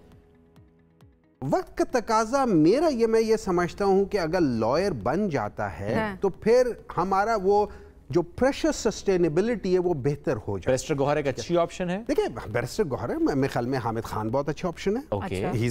वक्त का तकाजा मेरा ये, मैं ये समझता हूं कि अगर लॉयर बन जाता है तो फिर हमारा वो जो प्रेशर सस्टेनेबिलिटी है वो बेहतर हो जाए। बैरिस्टर गौहर एक अच्छी ऑप्शन है। देखिए, बैरिस्टर गौहर है, मेरे ख्याल में हामिद खान बहुत अच्छा ऑप्शन है। Okay, he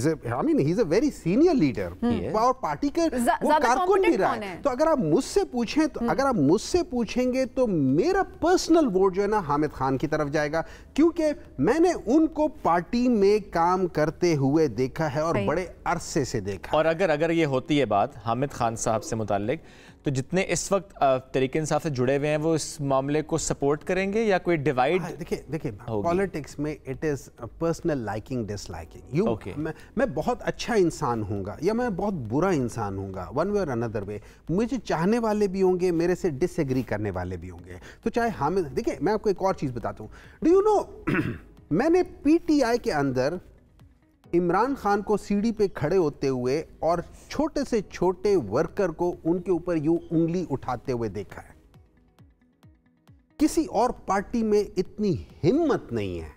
is a very senior leader और पार्टी के वो कारकुन भी रहा है। तो अगर आप मुझसे पूछें तो अगर आप मुझसे पूछेंगे तो मेरा पर्सनल वोट जो है ना हामिद खान की तरफ जाएगा, क्योंकि मैंने उनको पार्टी में काम करते हुए देखा है और बड़े अरसे से देखा। और अगर ये होती है बात हामिद खान साहब से मुताल्लिक, तो जितने इस वक्त तहरीक-ए-इंसाफ से जुड़े हुए हैं वो इस मामले को सपोर्ट करेंगे या कोई डिवाइड? देखिए पॉलिटिक्स में it is personal liking disliking. मैं बहुत अच्छा इंसान हूँगा या मैं बहुत बुरा इंसान हूँगा, वन वे और अनदर वे। मुझे चाहने वाले भी होंगे, मेरे से डिसएग्री करने वाले भी होंगे। तो चाहे हामिद, देखिए मैं आपको एक और चीज़ बताता हूँ। डू यू नो मैंने पीटीआई के अंदर इमरान खान को सीढ़ी पे खड़े होते हुए और छोटे से छोटे वर्कर को उनके ऊपर यूं उंगली उठाते हुए देखा है। किसी और पार्टी में इतनी हिम्मत नहीं है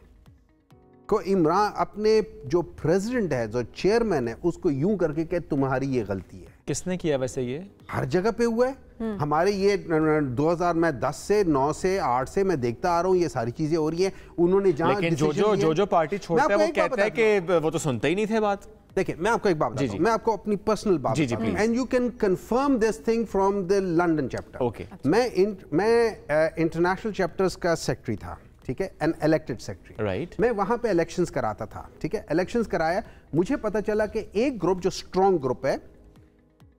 को इमरान अपने जो प्रेसिडेंट है, जो चेयरमैन है, उसको यूं करके कहे तुम्हारी ये गलती है। کس نے کیا ویسے یہ؟ ہر جگہ پہ ہوا ہے. ہمارے یہ 2010 سے 9 سے 8 سے میں دیکھتا آ رہا ہوں یہ ساری چیزیں ہو رہی ہیں. انہوں نے جہاں لیکن جو پارٹی چھوڑتا ہے وہ کہتا ہے کہ وہ تو سنتے ہی نہیں تھے بات. دیکھیں میں آپ کو ایک بات بتاتا ہوں, میں آپ کو اپنی پرسنل بات بتاتا ہوں, and you can confirm this thing from the London chapter. میں انٹرنیشنل چیپٹرز کا سیکرٹری تھا, ٹھیک ہے, این الیکٹڈ سیکرٹری. میں وہاں پہ الیکشنز کراتا تھا, ٹھیک ہے. الیکشنز کرایا, مجھے پتا چلا کہ ایک گروپ جو اسٹرانگ گروپ ہے,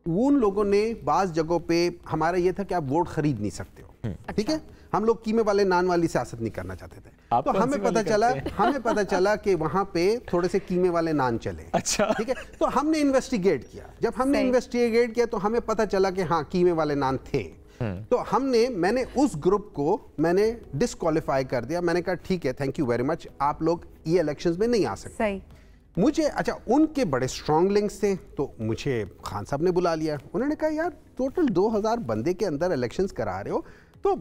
ان لوگوں نے بعض جگہوں پہ, ہمارا یہ تھا کہ آپ ووٹ خرید نہیں سکتے ہو, ٹھیک ہے. ہم لوگ قیمے والے نان والی سیاست نہیں کرنا چاہتے تھے, تو ہمیں پتا چلا کہ وہاں پہ تھوڑے سے قیمے والے نان چلے, ٹھیک ہے. تو ہم نے انویسٹیگیٹ کیا. جب ہم نے انویسٹیگیٹ کیا تو ہمیں پتا چلا کہ ہاں قیمے والے نان تھے. تو میں نے اس گروپ کو میں نے ڈسکوالیفائی کر دیا. میں نے کہا ٹھیک ہے, تھینک یو ویری مچ, آپ لوگ یہ الیکشنز میں نہیں آ سکتے. مجھے اچھا ان کے بڑے اسٹرانگ لنکس تھے, تو مجھے خان صاحب نے بلا لیا. انہوں نے کہا یار ٹوٹل 2000 بندے کے اندر الیکشنز کرا رہے ہو تو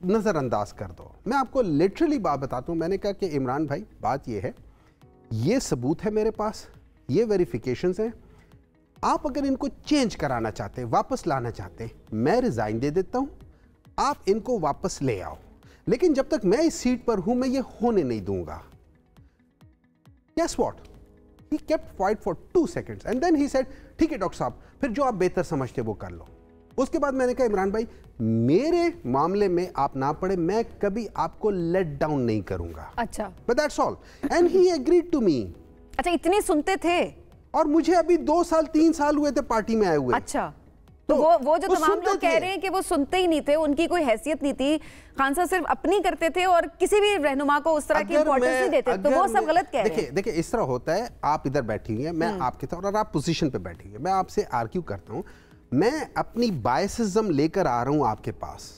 نظر انداز کر دو. میں آپ کو لٹرلی بات بتاتا ہوں. میں نے کہا کہ عمران بھائی بات یہ ہے, یہ ثبوت ہے میرے پاس, یہ ویریفیکیشنز ہیں, آپ اگر ان کو چینج کرانا چاہتے, واپس لانا چاہتے, میں ریزائن دے دیتا ہوں, آپ ان کو واپس لے آؤ, لیکن جب تک میں اس سیٹ پر ہوں میں یہ ہونے نہیں دوں گا. Guess what? He kept quiet for 2 seconds and then he said ٹھیک ہے ڈاکٹر صاحب, پھر جو آپ بہتر سمجھتے وہ کر لو. اس کے بعد میں نے کہا عمران بھائی میرے معاملے میں آپ نہ پڑے, میں کبھی آپ کو لیٹ ڈاؤن نہیں کروں گا. اچھا, but that's all and he agreed to me. اچھا, اتنے سنتے تھے, اور مجھے ابھی 2 سال 3 سال ہوئے تھے پارٹی میں آئے ہوئے. اچھا, تو وہ جو تمام لوگ کہہ رہے ہیں کہ وہ سنتے ہی نہیں تھے, ان کی کوئی حیثیت نہیں تھی, خان صاحب صرف اپنی کرتے تھے اور کسی بھی رہنما کو اس طرح کی امپورٹنس نہیں دیتے, تو وہ سب غلط کہہ رہے ہیں. دیکھیں اس طرح ہوتا ہے, آپ ادھر بیٹھی ہوئی ہیں, میں آپ کے ساتھ, اور آپ پوزیشن پہ بیٹھی ہوئی ہیں, میں آپ سے آرگیو کرتا ہوں, میں اپنی بائسزم لے کر آ رہا ہوں آپ کے پاس,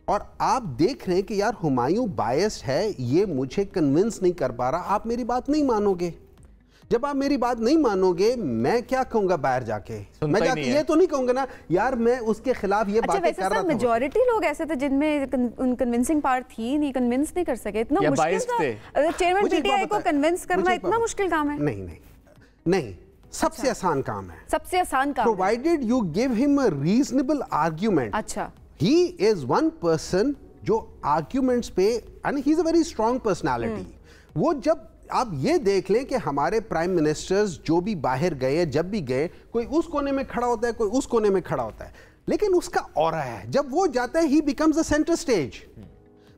اور آپ دیکھ رہے ہیں کہ یار ہمایوں بائسڈ ہے, یہ مجھے کنونس نہیں کر پا رہا, آپ میری بات نہیں مانو گے. جب آپ میری بات نہیں مانو گے میں کیا کہوں گا باہر جا کے, میں جا کے یہ تو نہیں کہوں گا نا یار میں اس کے خلاف یہ باتیں کر رہا تھا. میجورٹی لوگ ایسے تھے جن میں کنونسنگ پارٹ تھی نہیں, کنونس نہیں کر سکے. اتنا مشکل تھا چیئرمین پی ٹی آئی کو کنونس کرنا, اتنا مشکل کام ہے؟ نہیں, سب سے آسان کام ہے, سب سے آسان کام, provided you give him a reasonable argument. اچھا, he is one person جو arguments پہ, and he is a very strong personality. وہ جب آپ یہ دیکھ لیں کہ ہمارے پرائم منسٹرز جو بھی باہر گئے, جب بھی گئے, کوئی اس کونے میں کھڑا ہوتا ہے, کوئی اس کونے میں کھڑا ہوتا ہے, لیکن اس کا اورا ہے, جب وہ جاتا ہے he becomes the center stage.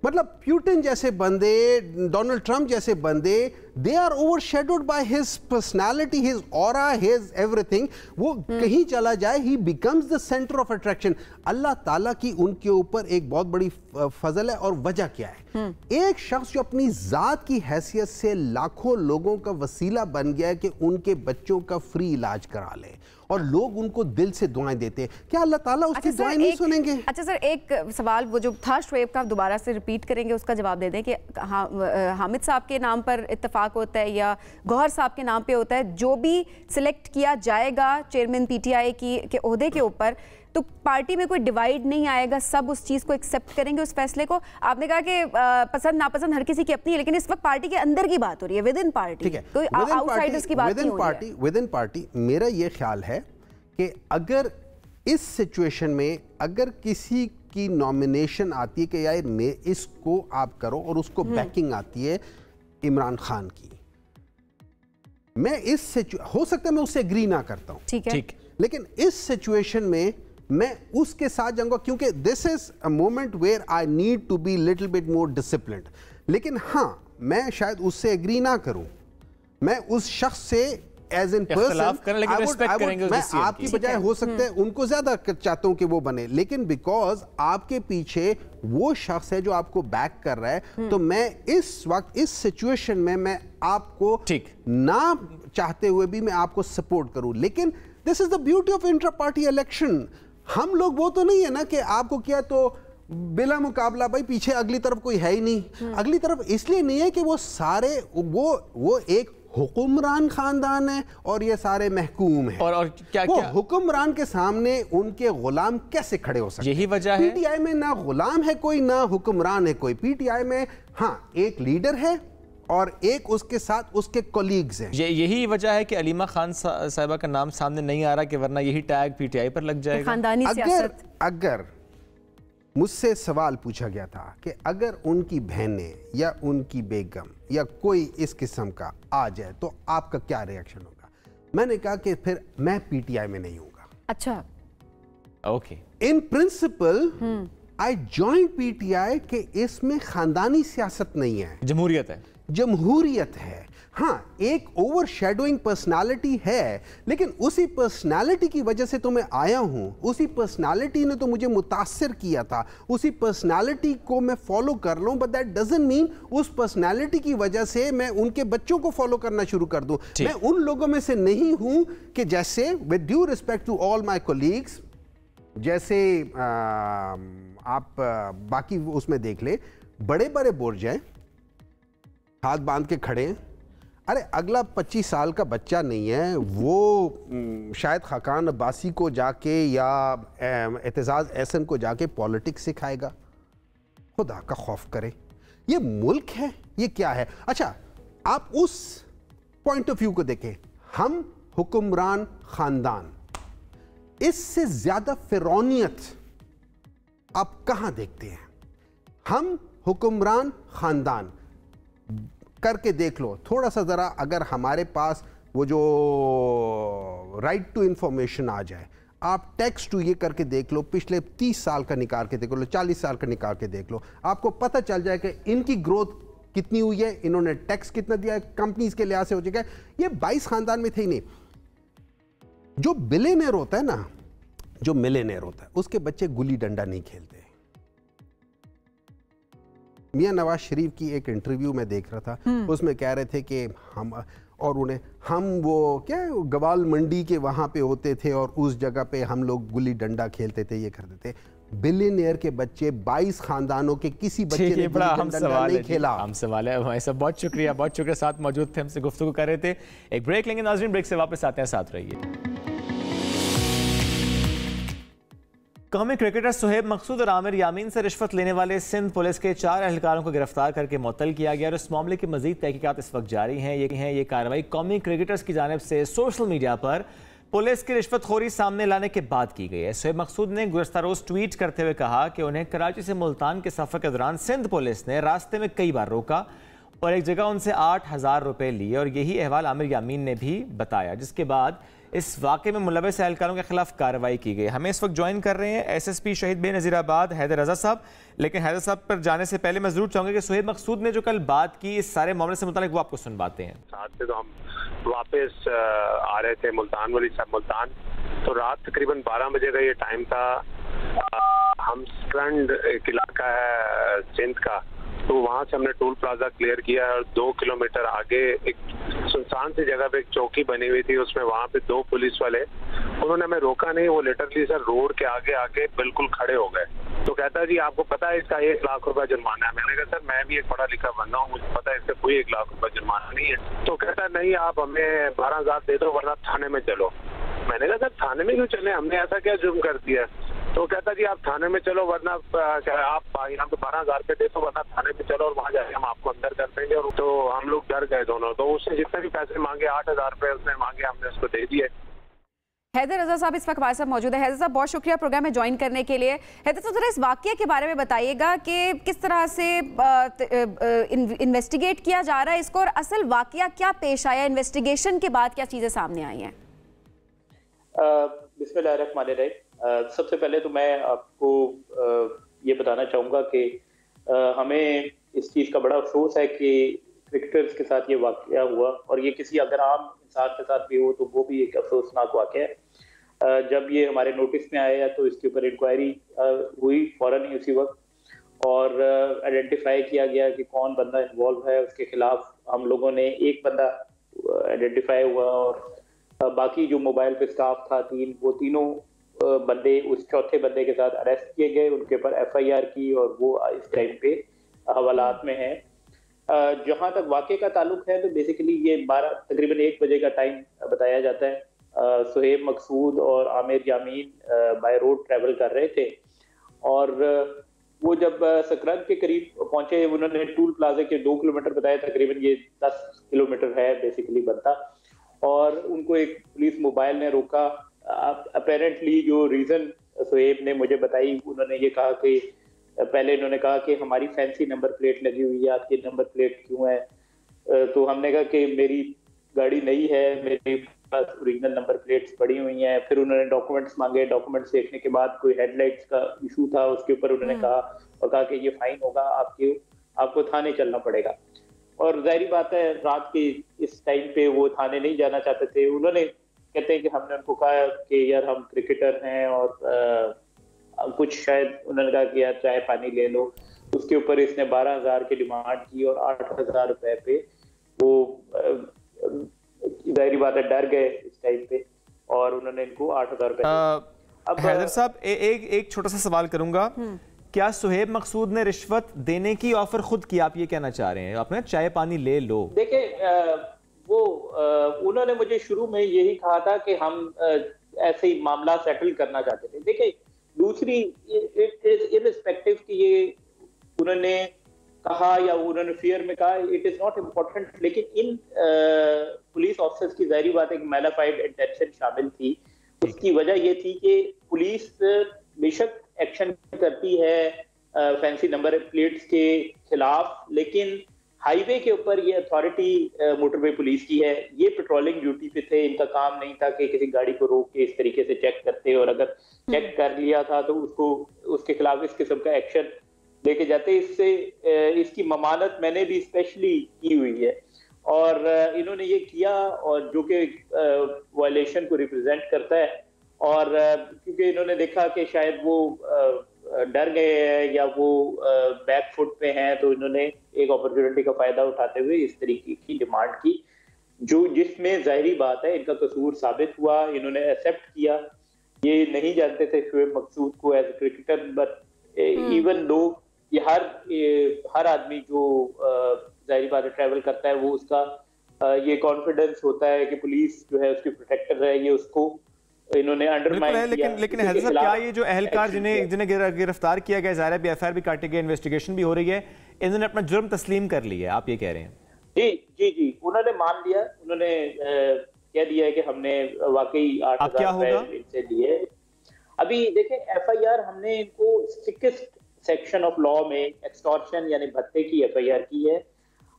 مطلب پیوٹن جیسے بندے, ڈونلڈ ٹرمپ جیسے بندے, they are overshadowed by his personality, his aura, his everything. وہ کہیں چلا جائے he becomes the center of attraction. اللہ تعالیٰ کی ان کے اوپر ایک بہت بڑی فضل ہے, اور وجہ کیا ہے, ایک شخص جو اپنی ذات کی حیثیت سے لاکھوں لوگوں کا وسیلہ بن گیا ہے کہ ان کے بچوں کا فری علاج کرا لے, اور لوگ ان کو دل سے دعائیں دیتے ہیں, کیا اللہ تعالیٰ اس کی دعائیں نہیں سنیں گے؟ اچھا سر, ایک سوال وہ جو تھا شعیب کا, دوبارہ سے ریپیٹ کریں گے, اس کا جواب دے دیں کہ حامد صاحب کے نام پر اتفاق ہوتا ہے یا گوہر صاحب کے نام پہ ہوتا ہے, جو بھی سلیکٹ کیا جائے گا چیئرمین پی ٹی آئی کے عہدے کے اوپر, تو پارٹی میں کوئی ڈیوائیڈ نہیں آئے گا, سب اس چیز کو ایکسیپٹ کریں گے, اس فیصلے کو. آپ نے کہا کہ پسند ناپسند ہر کسی کی اپنی ہے, لیکن اس وقت پارٹی کے اندر کی بات ہو رہی ہے, ود ان پارٹی, کوئی آؤٹ سائڈرز کی بات نہیں ہو رہی ہے. ود ان پارٹی میرا یہ خیال ہے کہ اگر اس سچویشن میں اگر کسی کی نامینیشن آتی ہے کہ یار میں اس کو آپ کرو, اور اس کو بیکنگ آتی ہے عمران خان کی, میں اس ہو سکتا ہے میں اس سے اگری نہ کرتا ہوں, ٹھیک ہے, لیکن اس سچویشن میں میں اس کے ساتھ جاؤں گا, کیونکہ this is a moment where I need to be little bit more disciplined. لیکن ہاں میں شاید اس سے اگری نہ کروں, میں اس شخص سے ایز ان پرسن میں آپ کی بجائے ہو سکتا ہے ان کو زیادہ چاہتا ہوں کہ وہ بنے, لیکن بیکاز آپ کے پیچھے وہ شخص ہے جو آپ کو بیک کر رہا ہے, تو میں اس وقت اس سچویشن میں آپ کو نہ چاہتے ہوئے بھی میں آپ کو سپورٹ کروں. لیکن this is the beauty of intra party election. ہم لوگ وہ تو نہیں ہے نا کہ آپ کو کیا تو بلا مقابلہ بھائی پیچھے اگلی طرف کوئی ہے ہی نہیں. اگلی طرف اس لیے نہیں ہے کہ وہ سارے وہ ایک حکمران خاندان ہے اور یہ سارے محکوم ہیں, اور کیا وہ حکمران کے سامنے ان کے غلام کیسے کھڑے ہو سکتے ہیں؟ یہی وجہ ہے پی ٹی آئی میں نہ غلام ہے کوئی, نہ حکمران ہے کوئی. پی ٹی آئی میں ہاں ایک لیڈر ہے اور ایک اس کے ساتھ اس کے کولیگز ہیں. یہی وجہ ہے کہ علیمہ خان صاحبہ کا نام سامنے نہیں آ رہا کہ ورنہ یہی ٹیگ پی ٹی آئی پر لگ جائے گا. خاندانی سیاست. اگر مجھ سے سوال پوچھا گیا تھا کہ اگر ان کی بہنیں یا ان کی بیگم یا کوئی اس قسم کا آ جائے تو آپ کا کیا ریئیکشن ہوگا, میں نے کہا کہ پھر میں پی ٹی آئی میں نہیں ہوں گا. اچھا, okay. In principle I join P T I کہ اس میں خاندانی سیاست نہیں ہے, جمہوریت ہے, جمہوریت ہے. ہاں ایک اوور شیڈوئنگ پرسنالٹی ہے, لیکن اسی پرسنالٹی کی وجہ سے تو میں آیا ہوں, اسی پرسنالٹی نے تو مجھے متاثر کیا تھا, اسی پرسنالٹی کو میں فالو کر لوں, بٹ دیٹ ڈزنٹ مین اس پرسنالٹی کی وجہ سے میں ان کے بچوں کو فالو کرنا شروع کر دوں. میں ان لوگوں میں سے نہیں ہوں کہ جیسے with due respect to all my colleagues, جیسے آپ باقی اس میں دیکھ لیں, بڑے بڑے برج ہیں, ہاتھ باندھ کے کھڑے ہیں. ارے اگلا 25 سال کا بچہ نہیں ہے, وہ شاید خاقان عباسی کو جا کے یا اعتزاز احسن کو جا کے پالیٹکس سکھائے گا. خدا کا خوف کرے, یہ ملک ہے, یہ کیا ہے. اچھا آپ اس پوائنٹ آف ویو کو دیکھیں, ہم حکمران خاندان, اس سے زیادہ فرعونیت آپ کہاں دیکھتے ہیں. ہم حکمران خاندان کر کے دیکھ لو تھوڑا سا ذرا, اگر ہمارے پاس وہ جو رائٹ ٹو انفارمیشن آ جائے, آپ ٹیکسٹ ٹو یہ کر کے دیکھ لو, پچھلے 30 سال کا نکال کے دیکھ لو, 40 سال کا نکال کے دیکھ لو, آپ کو پتہ چل جائے کہ ان کی گروتھ کتنی ہوئی ہے, انہوں نے ٹیکس کتنا دیا ہے, کمپنیز کے لحاظ سے ہو چکا ہے. یہ 22 خاندان میں تھے ہی نہیں. جو بلینئر ہوتا ہے نا, جو ملینئر ہوتا ہے, اس کے بچے گلی ڈنڈا نہیں کھیلتے. میاں نواز شریف کی ایک انٹرویو میں دیکھ رہا تھا, اس میں کہہ رہے تھے کہ ہم وہ کیا گوال منڈی کے وہاں پہ ہوتے تھے اور اس جگہ پہ ہم لوگ گلی ڈنڈا کھیلتے تھے, یہ کرتے تھے. بلینئر کے بچے 22 خاندانوں کے کسی بچے نے گلی ڈنڈا نہیں کھیلا. ہم سوال ہے ہمارے ساتھ. بہت شکریہ, بہت شکریہ, ساتھ موجود تھے, ہم سے گفتگو کر رہے تھے. ایک بریک لیں گے ناظرین, بریک سے واپس آتے ہیں, ساتھ رہیے. قومی کرکٹر سہیب مقصود اور عامر یامین سے رشوت لینے والے سندھ پولیس کے 4 اہلکاروں کو گرفتار کر کے معطل کیا گیا, اور اس معاملے کی مزید تحقیقات اس وقت جاری ہیں. یہ کارروائی قومی کرکٹرز کی جانب سے سوشل میڈیا پر پولیس کی رشوت خوری سامنے لانے کے بعد کی گئی ہے. سہیب مقصود نے گزشتہ روز ٹویٹ کرتے ہوئے کہا کہ انہیں کراچی سے ملتان کے سفر کے دوران سندھ پولیس نے راستے میں کئی بار روکا اور ایک جگہ ان سے 8,000 روپے لیے, اور یہی احوال عامر یامین نے بھی بتایا, جس کے بعد اس واقعے میں ملوث اہلکاروں کے خلاف کارروائی کی گئی. ہمیں اس وقت جوائن کر رہے ہیں ایس ایس پی شہید بے نظیر آباد حیدر رضا صاحب. لیکن حیدر صاحب پر جانے سے پہلے میں ضرور چاہوں گا کہ سہیب مقصود نے جو کل بات کی اس سارے معاملے سے متعلق, وہ آپ کو سنواتے ہیں. ساتھ سے تو ہم واپس آ رہے تھے ملتان, ولی صاحب ملتان, تو رات تقریباً 12 بجے کا یہ ٹائم تھا. ہم سکنڈ ایک علاقہ ہے سندھ کا, تو وہاں سے ہم نے ٹول پلازا کلیئر کیا, اور 2 کلومیٹر آگے ایک سنسان سی جگہ پہ ایک چوکی بنی ہوئی تھی, اس میں وہاں پہ 2 پولیس والے, انہوں نے ہمیں روکا نہیں, وہ لٹرلی سر روڈ کے آگے بالکل کھڑے ہو گئے. تو کہتا ہے جی آپ کو پتا ہے اس کا 1 لاکھ روپے جرمانہ ہے. میں نے کہا سر میں بھی ایک پڑھا لکھا بندہ ہوں, مجھے پتا ہے اس کا کوئی 1 لاکھ روپے جرمانہ نہیں ہے. تو کہتا ہے نہیں آپ ہمیں 12,000 دے دو ورنہ تھانے میں چلو. میں نے کہا سر تھانے میں کیوں چلیں, ہم نے ایسا کیا جرم کر دیا. تو کہتا جی آپ تھانے میں چلو ورنہ آپ یہاں پہ 12,000 روپے دے دو ورنہ تھانے میں چلو, اور وہاں جا کے ہم آپ کو اندر کر دیں گے. اور تو ہم لوگ ڈر گئے دونوں. تو اس نے جتنے بھی پیسے مانگے 8,000 روپے اس نے مانگے, ہم نے اس کو دے دیے. حیدر رضا صاحب اس وقت ہمارے ساتھ موجود ہے. حیدر صاحب بہت شکریہ پروگرام میں جوائن کرنے کے لیے. حیدر صاحب ذرا اس واقعے کے بارے میں بتائیے گا کہ کس طرح سے انویسٹیگیٹ کیا جا رہا ہے اس کو, اور اصل واقعہ کیا پیش آیا, انویسٹیگیشن کے بعد کیا چیزیں سامنے آئی ہیں. بسم اللہ الرحمن الرحیم. سب سے پہلے تو میں آپ کو یہ بتانا چاہوں گا کہ ہمیں اس چیز کا بڑا افسوس ہے کہ کرکٹرز کے ساتھ یہ واقعہ ہوا, اور یہ کسی اگر عام انسان کے ساتھ بھی ہو تو وہ بھی ایک افسوسناک واقعہ ہے. جب یہ ہمارے نوٹس میں آیا تو اس کے اوپر انکوائری ہوئی فوراً ہی اسی وقت, اور آئیڈینٹیفائی کیا گیا کہ کون بندہ انوالو ہے. اس کے خلاف ہم لوگوں نے ایک بندہ آئیڈینٹیفائی ہوا, اور باقی جو موبائل پہ اسٹاف تھا 3, وہ تینوں بندے اس چوتھے بندے کے ساتھ اریسٹ کیے گئے, ان کے اوپر FIR کی, اور وہ اس ٹائم پہ حوالات میں ہیں. جہاں تک واقعے کا تعلق ہے تو بیسیکلی یہ تقریباً 1 بجے کا ٹائم بتایا جاتا ہے. سہیب مقصود اور عامر یامین بائی روڈ ٹریول کر رہے تھے, اور وہ جب سکرند کے قریب پہنچے انہوں نے ٹول پلازے کے 2 کلومیٹر بتایا، تقریباً یہ 10 کلومیٹر ہے بیسیکلی بنتا، اور ان کو ایک پولیس موبائل نے روکا. اپیرنٹلی جو ریزن سہیب نے مجھے بتائی، انہوں نے یہ کہا کہ پہلے انہوں نے کہا کہ ہماری فینسی نمبر پلیٹ لگی ہوئی ہے، آپ کی نمبر پلیٹ کیوں ہے؟ تو ہم نے کہا کہ میری گاڑی نئی ہے، میرے پاس اوریجنل نمبر پلیٹس پڑی ہوئی ہیں. پھر انہوں نے ڈاکومنٹس مانگے، ڈاکومنٹس دیکھنے کے بعد کوئی ہیڈ لائٹس کا ایشو تھا، اس کے اوپر انہوں نے کہا کہ یہ فائن ہوگا، آپ کو تھانے چلنا پڑے گا. اور ظاہری بات ہے رات کے اس ٹائم پہ وہ تھانے نہیں جانا چاہتے تھے. انہوں نے کہتے ہیں کہ ہم نے ان کو کہا کہ یار ہم کرکٹر ہیں اور کچھ شاید انہوں نے کہا کہ یار چائے پانی لے لو. اس کے اوپر اس نے 12,000 کی ڈیمانڈ کی اور 8,000 روپے پہ وہ ظاہری بات ہے ڈر گئے اس ٹائم پہ، اور انہوں نے ان کو 8,000 روپے. اب حیدر صاحب ایک چھوٹا سا سوال کروں گا، کیا سہیب مقصود نے رشوت دینے کی آفر خود کی؟ آپ یہ کہنا چاہ رہے ہیں آپ نے چائے پانی لے لو؟ دیکھیں وہ انہوں نے مجھے شروع میں یہی کہا تھا کہ ہم ایسے ہی معاملہ سیٹل کرنا چاہتے تھے. دیکھیں دوسری irrespective کہ یہ انہوں نے کہا یا انہوں نے فیئر میں کہا، اٹ از ناٹ امپورٹنٹ، لیکن ان پولیس آفیسرز کی ظاہری بات ہے کہ میلافائڈ انٹینشن شامل تھی. اس کی وجہ یہ تھی کہ پولیس بے شک ایکشن کرتی ہے فینسی نمبر پلیٹس کے خلاف، لیکن ہائی وے کے اوپر یہ اتھارٹی موٹر وے پولیس کی ہے. یہ پیٹرولنگ ڈیوٹی پہ تھے، ان کا کام نہیں تھا کہ کسی گاڑی کو روک کے اس طریقے سے چیک کرتے، اور اگر چیک کر لیا تھا تو اس کے خلاف اس قسم کا ایکشن لے کے جاتے. اس کی ممانت میں نے بھی اسپیشلی کی ہوئی ہے، اور انہوں نے یہ کیا، اور جو کہ وائلیشن کو ریپرزینٹ کرتا ہے. اور کیونکہ انہوں نے دیکھا کہ شاید وہ ڈر گئے ہیں یا وہ بیک فٹ پہ ہیں، تو انہوں نے ایک اپرچونٹی کا فائدہ اٹھاتے ہوئے اس طریقے کی ڈیمانڈ کی، جس میں ظاہری بات ہے ان کا قصور ثابت ہوا. انہوں نے ایکسیپٹ کیا. یہ نہیں جانتے تھے شعیب مقصود کو as a cricketer, but even though یہ ہر آدمی جو ظاہری بات ہے ٹریول کرتا ہے، وہ اس کا یہ کانفیڈنس ہوتا ہے کہ پولیس جو ہے اس کی پروٹیکٹر ہے. یہ اس کو انہوں نے انڈرمائن کیا. لیکن حیدر صاحب کیا یہ جو اہلکار جنہیں گرفتار کیا گیا، ظاہر ہے بھی ایف آئی آر بھی کاٹے گئے، انویسٹیگیشن بھی ہو رہی ہے، انہوں نے اپنا جرم تسلیم کر لیا ہے، آپ یہ کہہ رہے ہیں؟ جی انہوں نے مان لیا. انہوں نے کہہ دیا ہے کہ ہم نے واقعی 8,000 روپے ان سے لیے. ابھی دیکھیں ایف آئی آر ہم نے ان کو اسٹرکسٹ سیکشن آف لا میں ایکسٹورشن یعنی بھتے کی ایف آئی آر کی ہے.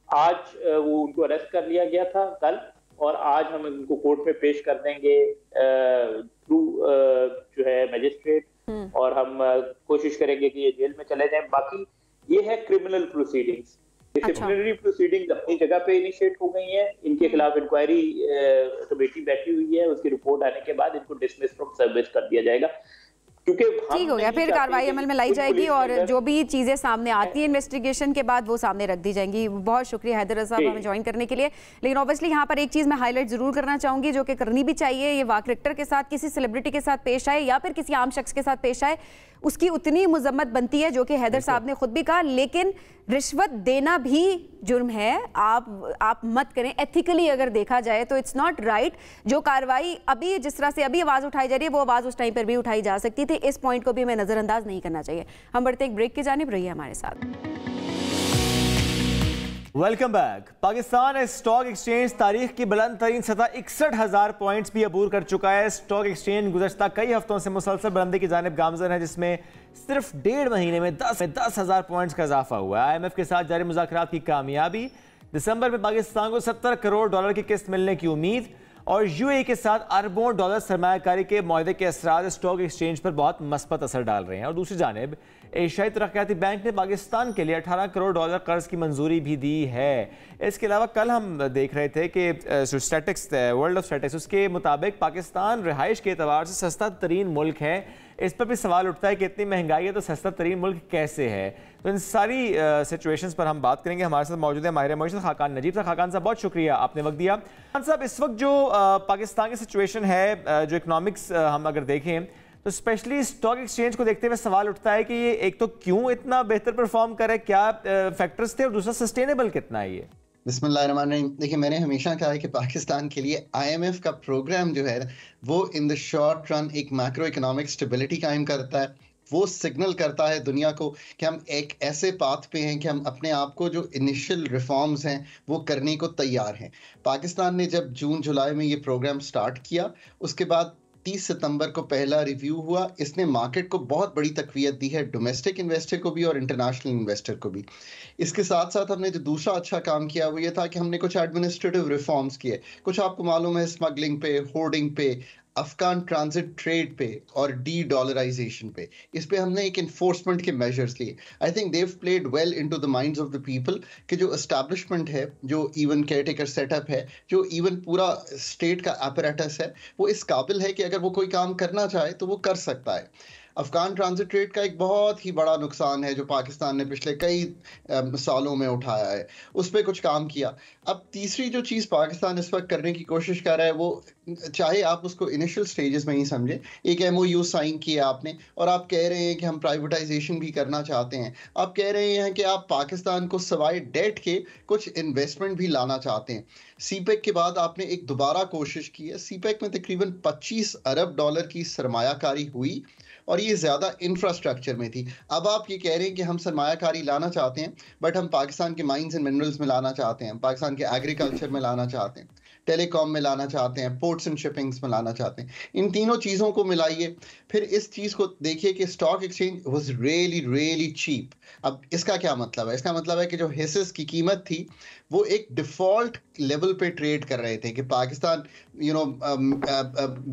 آج وہ ان کو اریسٹ کر لیا گیا تھا کل، اور آج ہم ان کو کورٹ میں پیش کر دیں گے تھرو جو ہے میجسٹریٹ، اور ہم کوشش کریں گے کہ یہ جیل میں چلے جائیں. باقی یہ ہے کرمنل پروسیڈنگز. ڈسپلنری پروسیڈنگز اپنی جگہ پہ انیشیٹ ہو گئی ہیں. ان کے خلاف انکوائری کمیٹی بیٹھی ہوئی ہے، اس کی رپورٹ آنے کے بعد ان کو ڈسمس فرام سروس کر دیا جائے گا. ٹھیک ہو گیا، پھر کارروائی عمل میں لائی جائے گی، اور جو بھی چیزیں سامنے آتی ہیں انویسٹیگیشن کے بعد وہ سامنے رکھ دی جائیں گی. بہت شکریہ حیدر رضا صاحب ہمیں جوائن کرنے کے لیے. لیکن اوبیسلی یہاں پر ایک چیز میں ہائی لائٹ ضرور کرنا چاہوں گی جو کہ کرنی بھی چاہیے. یہ واقع کرکٹر کے ساتھ کسی سیلیبریٹی کے ساتھ پیش آئے یا پھر کسی عام شخص کے ساتھ پیش آئے، اس کی اتنی مذمت بنتی ہے جو کہ حیدر صاحب نے خود بھی کہا. لیکن رشوت دینا بھی جرم ہے، آپ مت کریں. ایتھیکلی اگر دیکھا جائے تو اٹس ناٹ رائٹ. جو کارروائی ابھی جس طرح سے ابھی آواز اٹھائی جا رہی ہے وہ آواز اس ٹائم پر بھی اٹھائی جا سکتی تھی. اس پوائنٹ کو بھی ہمیں نظر انداز نہیں کرنا چاہیے. ہم بڑھتے ایک بریک کی جانب، رہیے ہمارے ساتھ. Welcome back. Pakistan stock exchange تاریخ کی بلند ترین سطح 61,000 پوائنٹس بھی عبور کر چکا ہے. اسٹاک ایکسچینج گزشتہ کئی ہفتوں سے مسلسل بلندی کی جانب گامزن ہے، جس میں صرف 1.5 مہینے میں 10,000 پوائنٹس کا اضافہ ہوا ہے. آئی ایم ایف کے ساتھ جاری مذاکرات کی کامیابی، دسمبر میں پاکستان کو $70 کروڑ کی قسط ملنے کی امید، اور یو اے کے ساتھ اربوں ڈالر سرمایہ کاری کے معاہدے کے اثرات اسٹاک ایکسچینج پر بہت مثبت اثر ڈال رہے ہیں. اور دوسری جانب ایشیائی ترقیاتی بینک نے پاکستان کے لیے $18 کروڑ قرض کی منظوری بھی دی ہے. اس کے علاوہ کل ہم دیکھ رہے تھے کہ ورلڈ آف اسٹیٹکس اس کے مطابق پاکستان رہائش کے اعتبار سے سستا ترین ملک ہے. اس پر بھی سوال اٹھتا ہے کہ اتنی مہنگائی ہے تو سستا ترین ملک کیسے ہے. تو ان ساری سچویشنز پر ہم بات کریں گے. ہمارے ساتھ موجود ہے ماہر معیشت خاقان نجیب صاحب. خاقان صاحب بہت شکریہ، آپ نے وقت دیا. خاقان صاحب اس وقت جو پاکستان کی سچویشن ہے، جو اکنامکس ہم اگر دیکھیں تو اسپیشلی اسٹاک ایکسچینج کو دیکھتے ہوئے سوال اٹھتا ہے کہ یہ ایک تو کیوں اتنا بہتر پرفارم کرے، کیا فیکٹرز تھے، اور دوسرا سسٹینیبل کتنا ہے یہ؟ بسم اللہ الرحمن الرحیم. دیکھیں میں نے ہمیشہ کہا ہے کہ پاکستان کے لیے آئی ایم ایف کا پروگرام جو ہے وہ ان دا شارٹ رن ایک میکرو اکنامک اسٹیبلٹی قائم کرتا ہے. وہ سگنل کرتا ہے دنیا کو کہ ہم ایک ایسے پاتھ پہ ہیں کہ ہم اپنے آپ کو جو انیشل ریفارمز ہیں وہ کرنے کو تیار ہیں. پاکستان نے جب جون جولائی میں یہ پروگرام سٹارٹ کیا، اس کے بعد 30 ستمبر کو پہلا ریویو ہوا. اس نے مارکیٹ کو بہت بڑی تقویت دی ہے، ڈومیسٹک انویسٹر کو بھی اور انٹرنیشنل انویسٹر کو بھی. اس کے ساتھ ساتھ ہم نے جو دوسرا اچھا کام کیا وہ یہ تھا کہ ہم نے کچھ ایڈمنسٹریٹو ریفارمز کیے. کچھ آپ کو معلوم ہے اسمگلنگ پہ، ہورڈنگ پہ، افغان ٹرانزٹ ٹریڈ پہ اور ڈی ڈالرائزیشن پہ، اس پہ ہم نے ایک انفورسمنٹ کے میجرز لیے. I think they played well into the minds of the people کہ جو اسٹیبلشمنٹ ہے، جو even caretaker set up ہے، جو ایون پورا اسٹیٹ کا اپریٹس ہے، وہ اس قابل ہے کہ اگر وہ کوئی کام کرنا چاہے تو وہ کر سکتا ہے. افغان ٹرانزٹ ریٹ کا ایک بہت ہی بڑا نقصان ہے جو پاکستان نے پچھلے کئی سالوں میں اٹھایا ہے، اس پہ کچھ کام کیا. اب تیسری جو چیز پاکستان اس وقت کرنے کی کوشش کر رہا ہے، وہ چاہے آپ اس کو انیشل سٹیجز میں ہی سمجھیں، ایک ایم او یو سائن کیا آپ نے اور آپ کہہ رہے ہیں کہ ہم پرائیویٹائزیشن بھی کرنا چاہتے ہیں. آپ کہہ رہے ہیں کہ آپ پاکستان کو سوائے ڈیٹ کے کچھ انویسٹمنٹ بھی لانا چاہتے ہیں. سی پیک کے بعد آپ نے ایک دوبارہ کوشش کی ہے. سی پیک میں تقریباً $25 ارب کی سرمایہ کاری ہوئی اور یہ زیادہ انفراسٹرکچر میں تھی. اب آپ یہ کہہ رہے ہیں کہ ہم سرمایہ کاری لانا چاہتے ہیں، بٹ ہم پاکستان کے مائنز اینڈ منرلز میں لانا چاہتے ہیں، پاکستان کے ایگریکلچر میں لانا چاہتے ہیں، ٹیلی کام میں لانا چاہتے ہیں، پورٹس اینڈ شپنگس میں لانا چاہتے ہیں. ان تینوں چیزوں کو ملائیے، پھر اس چیز کو دیکھیے کہ stock exchange was really cheap. اب اس کا کیا مطلب ہے؟ اس کا مطلب ہے کہ جو حصص کی قیمت تھی وہ ایک ڈیفالٹ لیول پہ ٹریڈ کر رہے تھے کہ Pakistan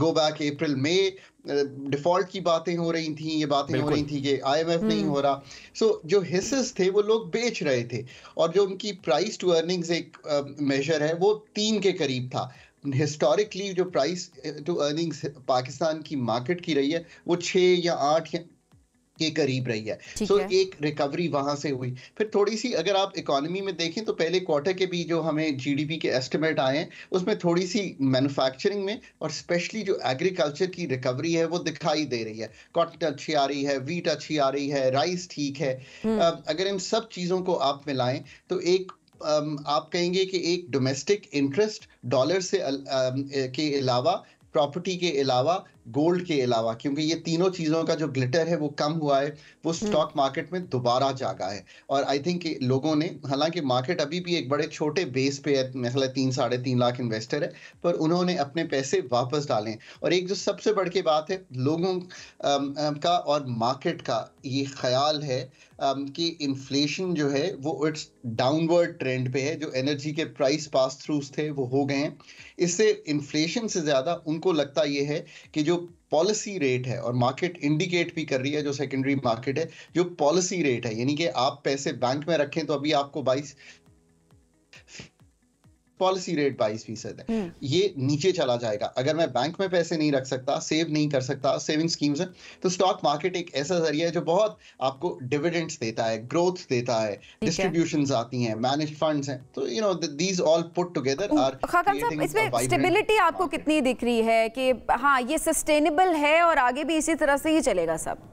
go back April May default کی باتیں ہو رہی تھیں، یہ باتیں ہو رہی تھیں کہ آئی ایم ایف نہیں ہو رہا. سو جو حصص تھے وہ لوگ بیچ رہے تھے اور جو ان کی پرائز ٹو ارننگز ایک میجر ہے وہ 3 کے قریب تھا. ہسٹوریکلی جو پرائز ٹو ارننگز پاکستان کی مارکیٹ کی رہی ہے وہ 6 یا 8 کے قریب رہی ہے. سو ایک ریکوری وہاں سے ہوئی. پھر تھوڑی سی اگر آپ اکانومی میں دیکھیں تو پہلے کوارٹر کے بھی جو ہمیں جی ڈی پی کے ایسٹیمیٹ آئے ہیں اس میں تھوڑی سی مینوفیکچرنگ میں اور اسپیشلی جو ایگریکلچر کی ریکوری ہے وہ دکھائی دے رہی ہے. کاٹن اچھی آ رہی ہے، ویٹ اچھی آ رہی ہے، رائس ٹھیک ہے. اگر ان سب چیزوں کو آپ ملائیں تو ایک آپ کہیں گے کہ ایک ڈومیسٹک انٹرسٹ ڈالر سے کے علاوہ، پراپرٹی کے علاوہ، گولڈ کے علاوہ، کیونکہ یہ تینوں چیزوں کا جو گلٹر ہے وہ کم ہوا ہے، وہ سٹاک مارکیٹ میں دوبارہ جاگا ہے. اور آئی تھنک کہ لوگوں نے، حالانکہ مارکیٹ ابھی بھی ایک بڑے چھوٹے بیس پہ ہے، مثلا 3-3.5 لاکھ انویسٹر ہے، پر انہوں نے اپنے پیسے واپس ڈالے ہیں. اور ایک جو سب سے بڑھ کے بات ہے لوگوں کا اور مارکیٹ کا یہ خیال ہے کہ انفلیشن جو ہے وہ اٹس ڈاؤن ورڈ ٹرینڈ پہ ہے. جو انرجی کے پرائس پاس تھروز تھے وہ ہو گئے ہیں. اس سے انفلیشن سے زیادہ ان کو لگتا یہ ہے کہ جو پالیسی ریٹ ہے، اور مارکیٹ انڈیکیٹ بھی کر رہی ہے، جو سیکنڈری مارکیٹ ہے، جو پالیسی ریٹ ہے، یعنی کہ آپ پیسے بینک میں رکھیں تو ابھی آپ کو 22 پالیسی ریٹ 22% ہے، یہ نیچے چلا جائے گا. اگر میں بینک میں پیسے نہیں رکھ سکتا، سیو نہیں کر سکتا، سیونگ سکیمز ہیں، تو سٹاک مارکیٹ ایک ایسا ذریعہ ہے جو بہت آپ کو ڈیویڈنڈز دیتا ہے، گروتھ دیتا ہے، ڈسٹریبیوشنز آتی ہیں، مینجڈ فنڈز ہیں. تو these all put together are Khaqan صاحب، اس میں اسٹیبلٹی آپ کو کتنی دکھ رہی ہے کہ ہاں یہ سسٹینیبل ہے اور آگے بھی اسی طرح سے ہی چلے گا سب؟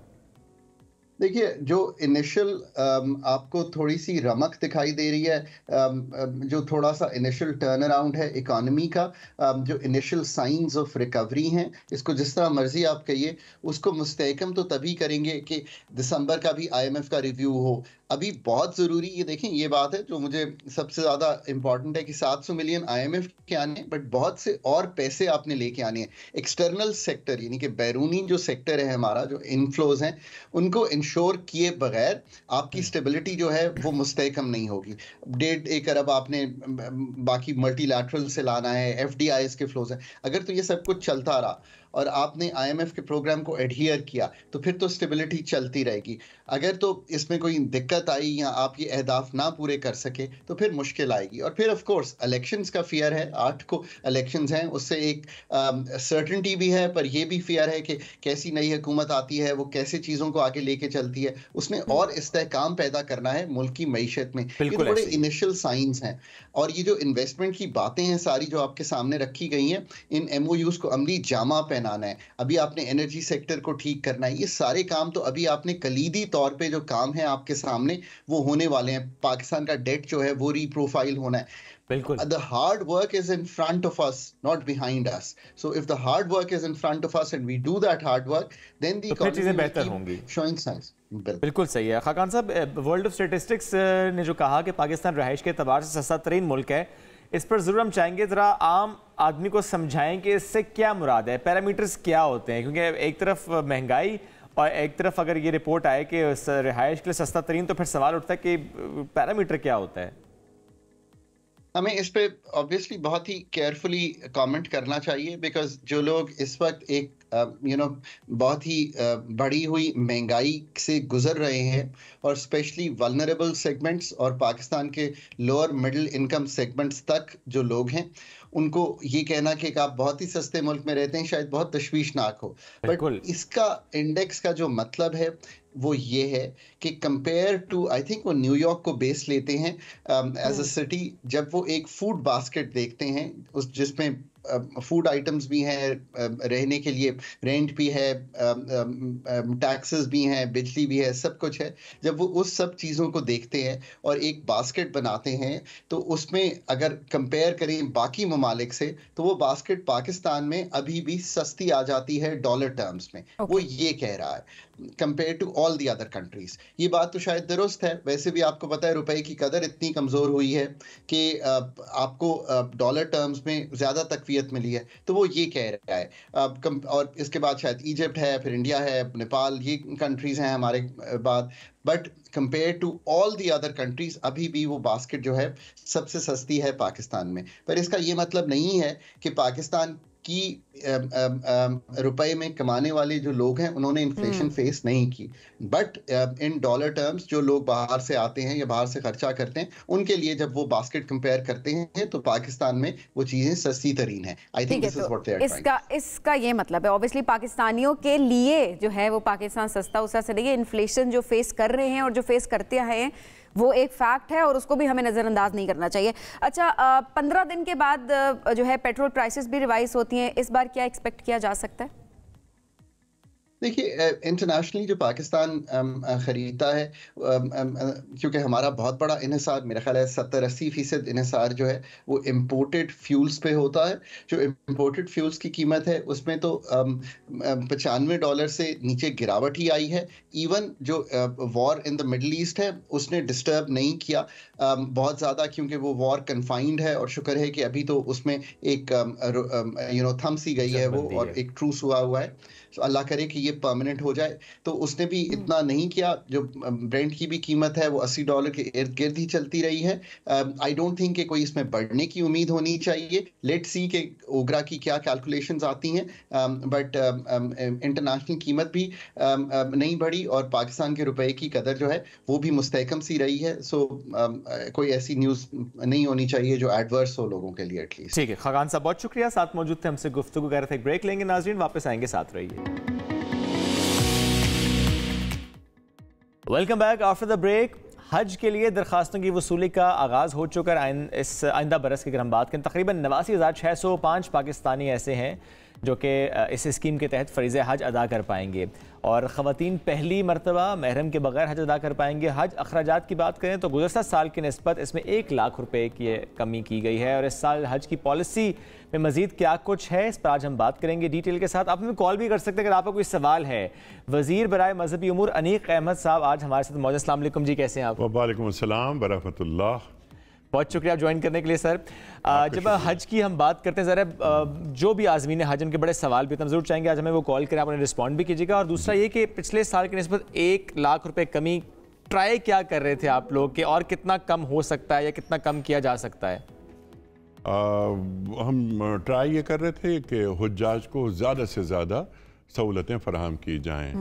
دیکھیے، جو انیشل آپ کو تھوڑی سی رمق دکھائی دے رہی ہے، جو تھوڑا سا انیشل ٹرن اراؤنڈ ہے اکانومی کا، جو انیشل سائنز آف ریکوری ہیں، اس کو جس طرح مرضی آپ کہیے، اس کو مستحکم تو تبھی کریں گے کہ دسمبر کا بھی آئی ایم ایف کا ریویو ہو. ابھی بہت ضروری یہ دیکھیں، یہ بات ہے جو مجھے سب سے زیادہ امپورٹنٹ ہے کہ 700 ملین آئی ایم ایف کے آنے ہیں، بٹ بہت سے اور پیسے آپ نے لے کے آنے ہیں. ایکسٹرنل سیکٹر یعنی کہ بیرونی جو سیکٹر ہے ہمارا، جو انفلوز ہیں، ان کو انشور کیے بغیر آپ کی اسٹیبلٹی جو ہے وہ مستحکم نہیں ہوگی. 1.5 ارب آپ نے باقی ملٹی لیٹرل سے لانا ہے، ایف ڈی آئی ایس کے فلوز ہیں. اگر تو یہ سب کچھ چلتا رہا اور آپ نے آئی ایم ایف کے پروگرام کو ایڈہیئر کیا تو پھر تو اسٹیبلٹی چلتی رہے گی. اگر تو اس میں کوئی دقت آئی یا آپ یہ اہداف نہ پورے کر سکے تو پھر مشکل آئے گی. اور پھر آف کورس الیکشنز کا فیئر ہے، 8 کو الیکشنز ہیں، اس سے ایک سرٹنٹی بھی ہے، پر یہ بھی فیئر ہے کہ کیسی نئی حکومت آتی ہے، وہ کیسے چیزوں کو آگے لے کے چلتی ہے. اس نے اور استحکام پیدا کرنا ہے ملک کی معیشت میں. یہ تو بڑے انیشل سائنز ہیں. اور یہ جو انویسٹمنٹ کی باتیں ہیں ساری جو آپ کے سامنے رکھی گئی ہیں، ان ایم او یوز کو عملی جامہ پہنا पहनाना है, अभी आपने एनर्जी सेक्टर को ठीक करना है, ये सारे काम तो अभी आपने कलीदी तौर पे जो काम है आपके सामने वो होने वाले हैं। पाकिस्तान का डेट जो है वो रीप्रोफाइल होना है। बिल्कुल। The hard work is in front of us, not behind us. So if the hard work is in front of us and we do that hard work, then the economy will keep showing signs. बिल्कुल सही है। खाकान साहब, world of statistics ने जो कहा कि पाकिस्तान रहाइश के एतबार से सस्ता तरीन मुल्क है, इस पर ज़रूर हम चाहेंगे ज़रा आम आदमी को समझाएं कि इससे क्या मुराद है, पैरामीटर्स क्या होते हैं, क्योंकि एक तरफ महंगाई और एक तरफ अगर ये रिपोर्ट आए कि रहाइश के लिए सस्ता तरीन, तो फिर सवाल उठता है कि पैरामीटर क्या होता है। हमें इस पे ऑब्वियसली बहुत ही केयरफुली कमेंट करना चाहिए, बिकॉज जो लोग इस वक्त एक बहुत ही बढ़ी हुई महंगाई से गुजर रहे हैं और स्पेशली वल्नरेबल सेगमेंट्स और पाकिस्तान के लोअर मिडिल इनकम सेगमेंट्स तक जो लोग हैं, उनको ये कहना कि आप बहुत ही सस्ते मुल्क में रहते हैं शायद बहुत तशवीशनाक हो। बट इसका इंडेक्स का जो मतलब है वो ये है कि कंपेयर टू, आई थिंक वो न्यूयॉर्क को बेस लेते हैं एज अ सिटी, जब वो एक फूड बास्केट देखते हैं उस जिसमें फूड आइटम्स भी हैं, रहने के लिए रेंट भी है, टैक्सेस भी हैं, बिजली भी है, सब कुछ है, जब वो उस सब चीज़ों को देखते हैं और एक बास्केट बनाते हैं तो उसमें अगर कंपेयर करें बाकी ममालिक से तो वो बास्केट पाकिस्तान में अभी भी सस्ती आ जाती है डॉलर टर्म्स में। वो ये कह रहा है compare to all the other countries. ये बात तो शायद दुरुस्त है, वैसे भी आपको पता है रुपए की कदर इतनी कमज़ोर हुई है कि आपको डॉलर टर्म्स में ज़्यादा तकवीयत मिली है, तो वो ये कह रहा है। और इसके बाद शायद इजिप्ट है, फिर इंडिया है, नेपाल, ये कंट्रीज़ हैं हमारे बाद। But compare to all the other countries अभी भी वो बास्केट जो है सबसे सस्ती है पाकिस्तान में। पर इसका ये मतलब नहीं है कि पाकिस्तान की रुपए में कमाने वाले जो लोग हैं उन्होंने इन्फ्लेशन फेस नहीं की, बट इन डॉलर टर्म्स जो लोग बाहर से आते हैं या बाहर से खर्चा करते हैं उनके लिए जब वो बास्केट कंपेयर करते हैं तो पाकिस्तान में वो चीजें सस्ती तरीन है। I think this is what they are trying. इसका ये मतलब है ऑब्वियसली पाकिस्तानियों के लिए जो है वो पाकिस्तान सस्ता उस से नहीं है। इन्फ्लेशन जो फेस कर रहे हैं और जो फेस करते आए हैं वो एक फैक्ट है और उसको भी हमें नज़रअंदाज नहीं करना चाहिए। अच्छा, 15 दिन के बाद जो है पेट्रोल प्राइसेस भी रिवाइज होती हैं, इस बार क्या एक्सपेक्ट किया जा सकता है? देखिए, इंटरनेशनली जो पाकिस्तान ख़रीदता है, क्योंकि हमारा बहुत बड़ा इन्हिसार, मेरा ख्याल है 70-80% इन्हिसार जो है वो इम्पोर्टेड फ्यूल्स पे होता है। जो इम्पोर्टेड फ्यूल्स की कीमत है उसमें तो $95 से नीचे गिरावट ही आई है। इवन जो war in the middle east है उसने डिस्टर्ब नहीं किया बहुत ज़्यादा, क्योंकि वो वॉर कन्फाइंड है और शुक्र है कि अभी तो उसमें एक थम सी गई है वो, और एक ट्रूस हुआ है। तो अल्लाह करे कि ये परमानेंट हो जाए। तो उसने भी इतना नहीं किया। जो ब्रेंट की भी कीमत है वो $80 के इर्द गिर्द ही चलती रही है। आई डोंट थिंक कि कोई इसमें बढ़ने की उम्मीद होनी चाहिए। लेट्स सी कि ओगरा की क्या कैलकुलेशंस आती हैं, बट इंटरनेशनल कीमत भी नहीं बढ़ी और पाकिस्तान के रुपए की कदर जो है वो भी मुस्तहकम सी रही है। सो कोई ऐसी न्यूज़ नहीं होनी चाहिए जो एडवर्स हो लोगों के लिए एटलीस्ट। ठीक है खाकान साहब, बहुत शुक्रिया, साथ मौजूद थे, हमसे गुफ्तगू कर रहे थे। ब्रेक लेंगे नाज़रीन, वापस आएंगे, साथ रहिए। Welcome back after the break. हज के लिए दरखास्तों की वसूली का आगाज़ हो चुका है। इस आइंदा बरस की अगर हम बात करें, तकरीबन 89,605 पाकिस्तानी ऐसे हैं जो कि इस स्कीम के तहत फ़रीज़ हज अदा कर पाएंगे और ख़वातीन पहली मरतबा महरम के बगैर हज अदा कर पाएंगे। हज अखराजात की बात करें तो गुज़श्ता साल की निस्बत इसमें 1 लाख रुपए की कमी की गई है और इस साल हज की पॉलिसी में मज़ीद क्या कुछ है इस पर आज हम बात करेंगे डिटेल के साथ। आप हमें कॉल भी कर सकते हैं अगर आपका कोई सवाल है। वज़ीर बराए मजहबी उमूर अनीक अहमद साहब आज हमारे साथ मौजूद। अस्सलाम वालेकुम जी, कैसे हैं आप? वालेकुम अस्सलाम व रहमतुल्लाह। बहुत शुक्रिया आप ज्वाइन करने के लिए सर। जब हज की हम बात करते हैं, ज़रा जो भी आज़मीन हज उनके बड़े सवाल भी, हम ज़रूर चाहेंगे आज हमें वो कॉल करें, आप उन्हें रिस्पॉन्ड भी कीजिएगा। और दूसरा ये कि पिछले साल की निस्बत 1 लाख रुपए कमी ट्राई क्या कर रहे थे आप लोग कि और कितना कम हो सकता है या कितना कम किया जा सकता है? हम ट्राई ये कर रहे थे कि हुज्जाज को ज़्यादा से ज़्यादा सहूलतें फराहम की जाएँ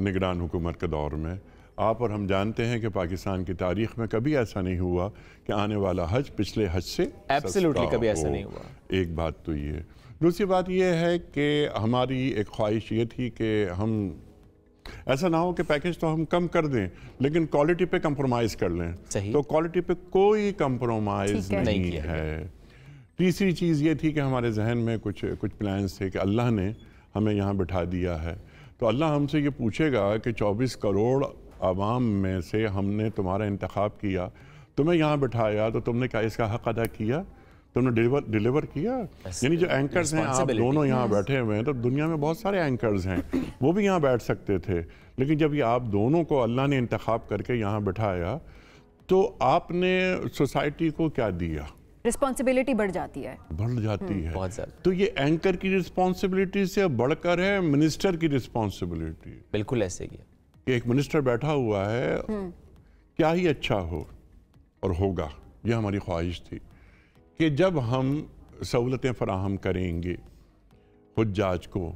निगरान हुकूमत के दौर में। आप और हम जानते हैं कि पाकिस्तान की तारीख में कभी ऐसा नहीं हुआ कि आने वाला हज पिछले हज से एब्सोल्युटली कभी ऐसा नहीं हुआ। एक बात तो ये। दूसरी बात ये है कि हमारी एक ख्वाहिश ये थी कि हम ऐसा ना हो कि पैकेज तो हम कम कर दें लेकिन क्वालिटी पे कंप्रोमाइज़ कर लें। तो क्वालिटी पे कोई कंप्रोमाइज़ नहीं है। तीसरी चीज़ ये थी कि हमारे जहन में कुछ प्लान्स थे कि अल्लाह ने हमें यहाँ बिठा दिया है। तो अल्लाह हमसे ये पूछेगा कि 24 करोड़ आवाम में से हमने तुम्हारा इंतखाब किया, तुम्हें यहाँ बिठाया, तो तुमने क्या इसका हक अदा किया? तुमने डिलीवर किया? यानी जो एंकर्स हैं, आप दोनों यहाँ बैठे हुए हैं, तो दुनिया में बहुत सारे एंकर्स हैं, वो भी यहाँ बैठ सकते थे, लेकिन जब ये आप दोनों को अल्लाह ने इंतखाब करके यहाँ बिठाया, तो आपने सोसाइटी को क्या दिया? रिस्पॉन्सिबिलिटी बढ़ जाती है, बहुत ज्यादा। तो ये एंकर की रिस्पॉन्सिबिलिटी से बढ़कर है मिनिस्टर की रिस्पॉन्सिबिलिटी। बिल्कुल ऐसे ही है कि एक मिनिस्टर बैठा हुआ है, क्या ही अच्छा हो और होगा, ये हमारी ख्वाहिश थी कि जब हम सहूलतें फराहम करेंगे हुज्जाज को,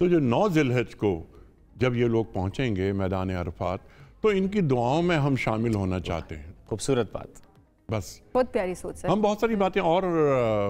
तो जो 9 ज़िलहज को जब ये लोग पहुंचेंगे मैदान अरफात, तो इनकी दुआओं में हम शामिल होना चाहते हैं। खूबसूरत बात, बस बहुत प्यारी सोच है। हम बहुत सारी बातें और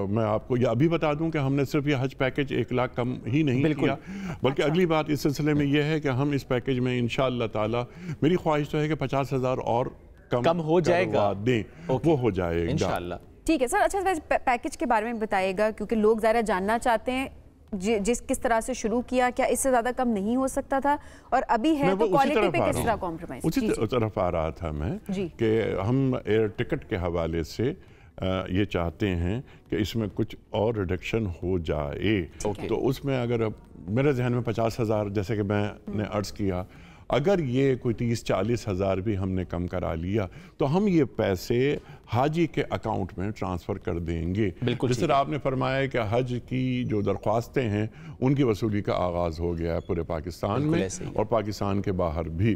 मैं आपको ये अभी बता दूं कि हमने सिर्फ ये हज पैकेज 1 लाख कम ही नहीं किया, बल्कि अगली बात इस सिलसिले में ये है कि हम इस पैकेज में इंशाअल्लाह ताला, मेरी ख्वाहिश तो है कि 50,000 और कम हो जाएगा, दें, वो हो जाएगा इंशाअल्लाह। ठीक है सर। अच्छा, वैसे पैकेज के बारे में बताइएगा, क्योंकि लोग ज़रा जानना चाहते हैं किस तरह से शुरू किया, क्या इससे ज़्यादा कम नहीं हो सकता था, और अभी है तो क्वालिटी पे किस तरह कॉम्प्रोमाइज? उसी तरफ आ रहा था मैं कि हम एयर टिकट के हवाले से ये चाहते हैं कि इसमें कुछ और रिडक्शन हो जाए। तो उसमें अगर मेरे जहन में 50,000 जैसे कि मैंने अर्ज़ किया, अगर ये कोई 30-40 हज़ार भी हमने कम करा लिया, तो हम ये पैसे हाजी के अकाउंट में ट्रांसफ़र कर देंगे। जिस तरह आपने फरमाया कि हज की जो दरख्वास्तें हैं उनकी वसूली का आगाज़ हो गया है पूरे पाकिस्तान में और पाकिस्तान के बाहर भी।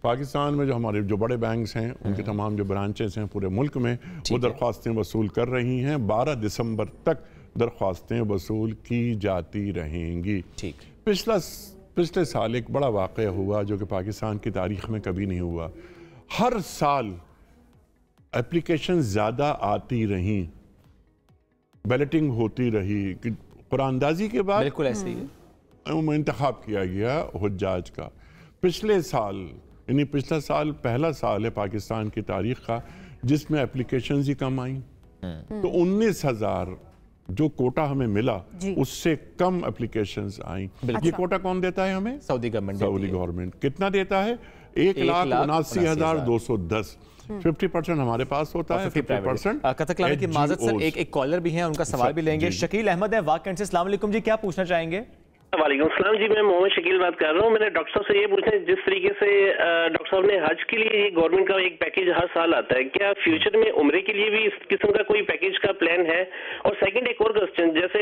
पाकिस्तान में जो हमारे जो बड़े बैंक्स हैं, उनके तमाम जो ब्रांचेस हैं पूरे मुल्क में, वो दरख्वास्तें वसूल कर रही हैं। 12 दिसंबर तक दरख्वास्तें वसूल की जाती रहेंगी। पिछले साल एक बड़ा वाक़या हुआ जो कि पाकिस्तान की तारीख में कभी नहीं हुआ। हर साल एप्लीकेशन ज़्यादा आती रहीं, बैलेटिंग होती रही, कि कुरानदाजी के बाद बिल्कुल ऐसे ही इंतखाब किया गया हुज्जाज का। पिछले साल, यानी पिछला साल पहला साल है पाकिस्तान की तारीख का जिसमें एप्लीकेशन ही कम आई। तो 19,000 जो कोटा हमें मिला उससे कम एप्लीकेशंस आई। ये कोटा कौन देता है हमें? Saudi government. सऊदी गवर्नमेंट कितना देता है? 1,79,210। 50% हमारे पास होता है, 50% कथक लाने की माजत सर, एक कॉलर भी है, उनका सवाल भी लेंगे। शकील अहमद है वाकई से। अस्सलाम वालेकुम जी, क्या पूछना चाहेंगे? वालेकुम सलाम जी, मैं मोहम्मद शकील बात कर रहा हूँ। मैंने डॉक्टर साहब से ये पूछना है, जिस तरीके से डॉक्टर साहब ने हज के लिए गवर्नमेंट का एक पैकेज हर साल आता है, क्या फ्यूचर में उम्रे के लिए भी इस किस्म का कोई पैकेज का प्लान है? और सेकंड एक और क्वेश्चन, जैसे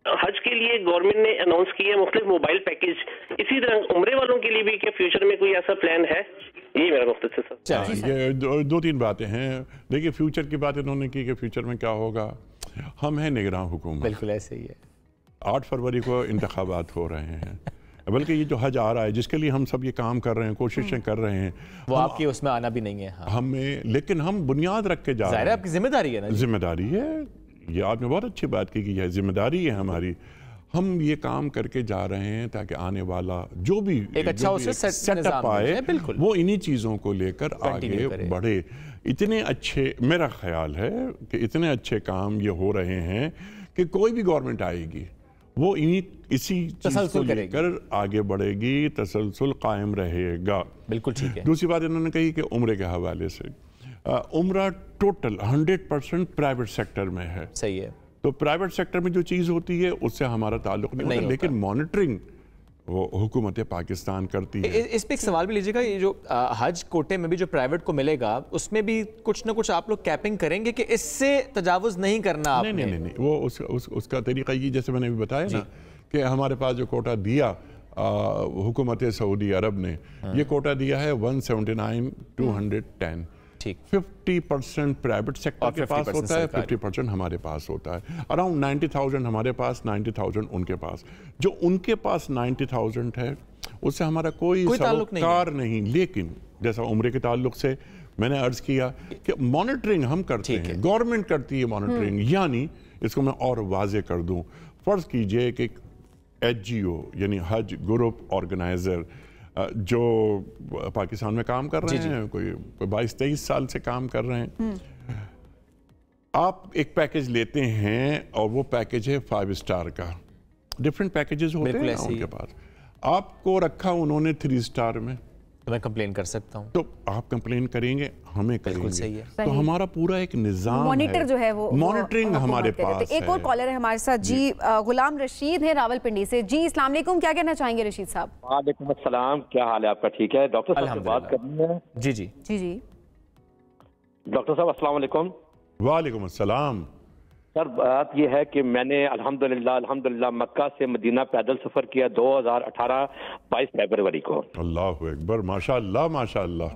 हज के लिए गवर्नमेंट ने अनाउंस किया मुख्तलिफ मोबाइल पैकेज, इसी तरह उम्रे वालों के लिए भी क्या फ्यूचर में कोई ऐसा प्लान है? यही मेरा मकसद है सर। ये दो तीन बातें हैं। देखिए, फ्यूचर की बात इन्होंने की कि फ्यूचर में क्या होगा। हम हैं निगरान हुकूमत, बिल्कुल ऐसे ही है। 8 फरवरी को इंतखाबात हो रहे हैं, बल्कि ये जो हज आ रहा है जिसके लिए हम सब ये काम कर रहे हैं, कोशिशें कर रहे हैं, वो आपकी उसमें आना भी नहीं है। हाँ। हमें, लेकिन हम बुनियाद रख के जा रहे हैं। आपकी जिम्मेदारी है ना? जिम्मेदारी है, ये आपने बहुत अच्छी बात की कि यह जिम्मेदारी है हमारी। हम ये काम करके जा रहे हैं ताकि आने वाला जो भी एक अच्छा सेटअप आए, वो इन्हीं चीज़ों को लेकर आगे बढ़े। इतने अच्छे, मेरा ख्याल है कि इतने अच्छे काम ये हो रहे हैं कि कोई भी गवर्नमेंट आएगी वो इसी चीज़ को लेकर आगे बढ़ेगी, तसलसल कायम रहेगा। बिल्कुल ठीक है। दूसरी बात इन्होंने कही कि उम्रे के हवाले से, उम्रा टोटल 100% प्राइवेट सेक्टर में है। सही है। तो प्राइवेट सेक्टर में जो चीज़ होती है उससे हमारा ताल्लुक नहीं होता, लेकिन मॉनिटरिंग वो हुकूमत पाकिस्तान करती है। इस पे एक सवाल भी लीजिएगा, ये जो हज कोटे में भी जो प्राइवेट को मिलेगा उसमें भी कुछ ना कुछ आप लोग कैपिंग करेंगे कि इससे तजावुज नहीं करना आपने? नहीं, वो उसका तरीका ये, जैसे मैंने भी बताया ना कि हमारे पास जो कोटा दिया हुकूमत सऊदी अरब ने, ये कोटा दिया है 179,210। 50% प्राइवेट सेक्टर के पास होता है, 50% हमारे पास होता है। अराउंड 90,000 हमारे पास, 90,000 उनके पास। जो उनके पास 90,000 है उससे हमारा कोई सरोकार नहीं। लेकिन जैसा उम्रे के ताल्लुक से मैंने अर्ज किया कि मॉनिटरिंग हम करते हैं, गवर्नमेंट करती है मॉनिटरिंग। यानी इसको मैं और वाजे कर दूं, फर्ज कीजिए कि HGO यानी हज ग्रुप ऑर्गेनाइजर जो पाकिस्तान में काम कर रहे हैं, कोई 22-23 साल से काम कर रहे हैं, आप एक पैकेज लेते हैं और वो पैकेज है 5 स्टार का, डिफरेंट पैकेजेस होते हैं उनके पास। आपको रखा उन्होंने 3 स्टार में, तो मैं कंप्लेन कर सकता हूँ, तो आप कंप्लेन करेंगे, हमें करेंगे। सही है। तो हमारा पूरा एक निजाम मॉनिटर जो है वो मॉनिटरिंग हमारे पास है। एक और कॉलर है हमारे साथ जी, गुलाम रशीद है रावलपिंडी से। जी अस्सलाम वालेकुम, क्या कहना चाहेंगे रशीद साहब? वालेकुम अस्सलाम, क्या हाल है आपका? ठीक है, डॉक्टर साहब से बात करनी है। जी जी जी जी डॉक्टर साहब अस्सलाम वालेकुम। वालेकुम अस्सलाम। सर बात ये है कि मैंने अल्हम्दुलिल्लाह मक्का से मदीना पैदल सफर किया 2018 22 फरवरी को। अल्लाहु अकबर, माशाअल्लाह माशाअल्लाह।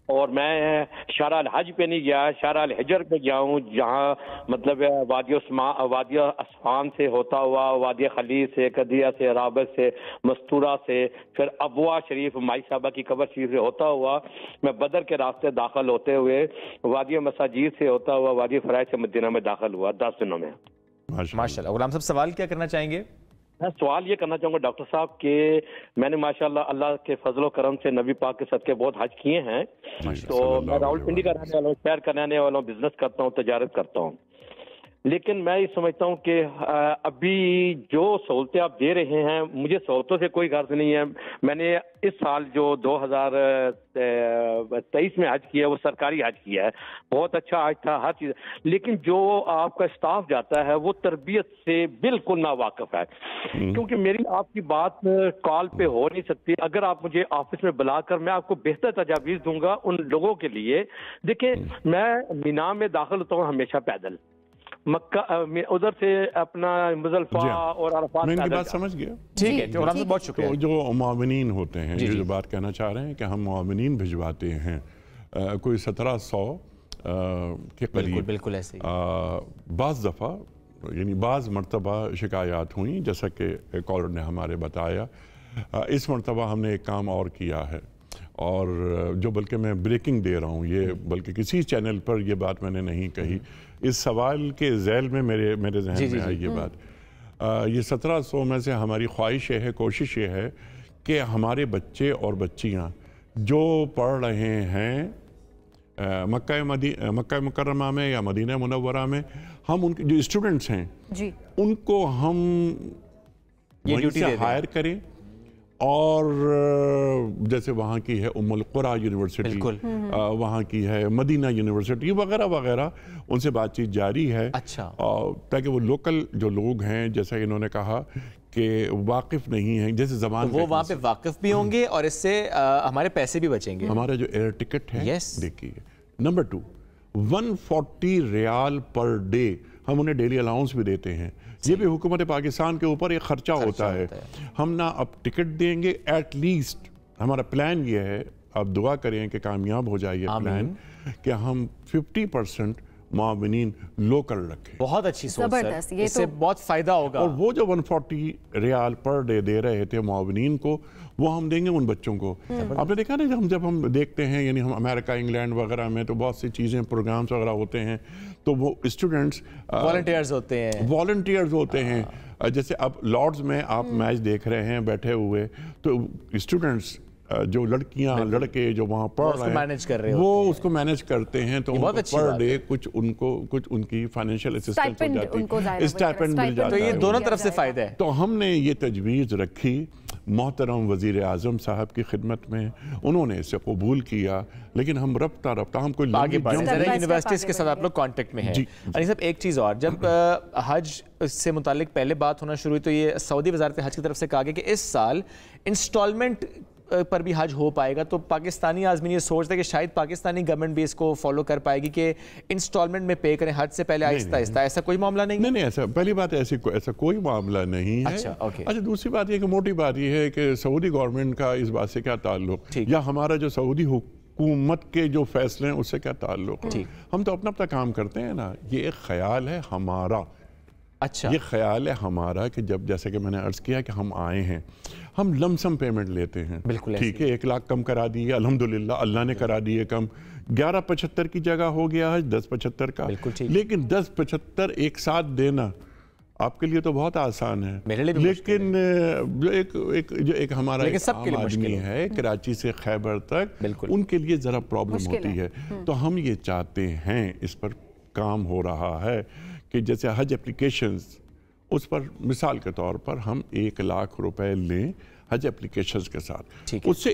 और मैं शारा अल हज पे नहीं गया, शारा अल हिजर पे गया हूँ, जहाँ मतलब वादिया अस्फान से होता हुआ वादिया खलील से, कदिया से, राबत से, मस्तूरा से, फिर अबवा शरीफ माई साहबा की कबर शरीफ से होता हुआ मैं बदर के रास्ते दाखिल होते हुए वादिया मसाजिद से होता हुआ वादिया फराज से मदीना में दाखिल हुआ 10 दिनों में। माशाल्लाह। गुलाम साहब सवाल क्या करना चाहेंगे? मैं सवाल ये करना चाहूँगा डॉक्टर साहब कि मैंने माशाल्लाह अल्लाह के फजल व करम से नबी पाक के सदके बहुत हज किए हैं। तो मैं रावलपिंडी का रहने वाला हूँ, शहर का रहने वाला हूँ, बिजनेस करता हूँ, तजारत करता हूँ। लेकिन मैं ये समझता हूँ कि अभी जो सहूलतें आप दे रहे हैं, मुझे सहूलतों से कोई गर्ज नहीं है। मैंने इस साल जो 2023 में हज किया वो सरकारी हज किया है, बहुत अच्छा हज था, हर चीज़। लेकिन जो आपका स्टाफ जाता है वो तरबियत से बिल्कुल नावाकिफ है, क्योंकि मेरी आपकी बात कॉल पे हो नहीं सकती। अगर आप मुझे ऑफिस में बुलाकर, मैं आपको बेहतर तजावीज़ दूंगा उन लोगों के लिए। देखिए मैं मीना में दाखिल होता हूँ हमेशा पैदल, मक्का उधर से अपना मुजल्फा और अरफात। मैं इनकी बात समझ गया, ठीक है, बहुत शुक्रिया। तो जो मुआविनीन होते हैं, जो बात कहना चाह रहे हैं कि हम मुआविनीन भिजवाते हैं, कोई 1700 के करीब, बिल्कुल ऐसे ही। बाज़ दफ़ा यानी बाज़ मरतबा शिकायत हुई, जैसा कि कॉलर ने हमारे बताया। इस मरतबा हमने एक काम और किया है, और जो बल्कि मैं ब्रेकिंग दे रहा हूँ ये, बल्कि किसी चैनल पर ये बात मैंने नहीं कही, इस सवाल के ज़ैल में मेरे जहन में आई ये बात। ये 1700 में से हमारी ख्वाहिश है, कोशिश ये है कि हमारे बच्चे और बच्चियाँ जो पढ़ रहे हैं मक्का मुकर्रमा में या मदीना मुनव्वरा में, हम उनके जो स्टूडेंट्स हैं जी, उनको हम वहीं से हायर करें। और जैसे वहाँ की है उम्मुल कुरा यूनिवर्सिटी, वहाँ की है मदीना यूनिवर्सिटी वगैरह वगैरह, उनसे बातचीत जारी है। अच्छा। ताकि वो लोकल जो लोग हैं, जैसा इन्होंने कहा कि वाकिफ नहीं हैं, जैसे ज़बान, तो वो वहाँ पे वाकिफ भी होंगे और इससे हमारे पैसे भी बचेंगे। हमारा जो एयर टिकट है, देखिए, नंबर 2 140 रियाल पर डे हम उन्हें डेली अलाउंस भी देते हैं। ये भी हुकूमत पाकिस्तान के ऊपर एक खर्चा होता है। हम ना अब टिकट देंगे, एट लीस्ट हमारा प्लान ये है, आप दुआ करें कि कामयाब हो जाए ये प्लान, कि हम 50% मुआविनीन लोकल रखें। बहुत अच्छी सोच सर, इससे बहुत फायदा होगा। और वो जो 140 रियाल पर डे दे रहे थे मुआविनीन को, वो हम देंगे उन बच्चों को। आपने देखा ना, जब हम देखते हैं, यानी हम अमेरिका, इंग्लैंड वगैरह में तो बहुत सी चीज़ें, प्रोग्राम्स वगैरह होते हैं, तो वो स्टूडेंट्स वॉलंटियर्स होते हैं। जैसे अब लॉर्ड्स में आप मैच देख रहे हैं बैठे हुए, तो स्टूडेंट्स जो लड़कियां लड़के जो वहाँ पढ़ रहे हैं मैनेज कर रहे हैं, वो उसको मैनेज करते हैं, तो पर डे कुछ उनकी फाइनेंशियल असिस्टेंस हो जाती है, स्टाइपेंड मिल जाता है। तो ये दोनों तरफ से फायदा है। तो हमने ये तजवीज़ रखी मोहतरम वज़ीर आज़म साहब की खिदमत में, उन्होंने इसे कबूल किया, लेकिन हम रफ्ता हम कोई आगे यूनिवर्सिटीज़ के साथ आप लोग कांटेक्ट में हैं। अली साहब एक चीज़ और, जब हज से मुतालिक पहले बात होना शुरू हुई तो ये सऊदी वज़ारत हज की तरफ से कहा गया कि इस साल इंस्टॉलमेंट पर भी हज हो पाएगा। तो पाकिस्तानी आज़मीन ये सोचते हैं कि शायद पाकिस्तानी गवर्नमेंट भी इसको फॉलो कर पाएगी कि इंस्टॉलमेंट में पे करें हज से पहले आहिस्ता आहिस्ता। ऐसा कोई मामला नहीं? नहीं, ऐसा पहली बात ऐसा कोई मामला नहीं है। अच्छा, दूसरी बात ये कि मोटी बात ये है कि सऊदी गवर्नमेंट का इस बात से क्या ताल्लुक, या हमारा जो सऊदी हुकूमत के जो फैसले हैं उससे क्या ताल्लुक। हम तो अपना काम करते हैं ना, ये एक ख्याल है हमारा। अच्छा, ये ख्याल है हमारा कि जब, जैसे कि मैंने अर्ज किया कि हम आए हैं, हम लमसम पेमेंट लेते हैं। बिल्कुल ठीक है, 1 लाख कम करा दिए, अल्हम्दुलिल्लाह अल्लाह ने करा दिए कम। 1175 की जगह हो गया है 1075 का। लेकिन 1075 एक साथ देना आपके लिए तो बहुत आसान है, मेरे लिए भी लेकिन जो एक हमारा एक आम आदमी है कराची से खैबर तक, उनके लिए ज़रा प्रॉब्लम होती है। तो हम ये चाहते हैं, इस पर काम हो रहा है कि जैसे हज एप्लीकेशंस उस पर मिसाल के तौर पर हम 1 लाख रुपए लें हज एप्लीकेशंस के साथ, उससे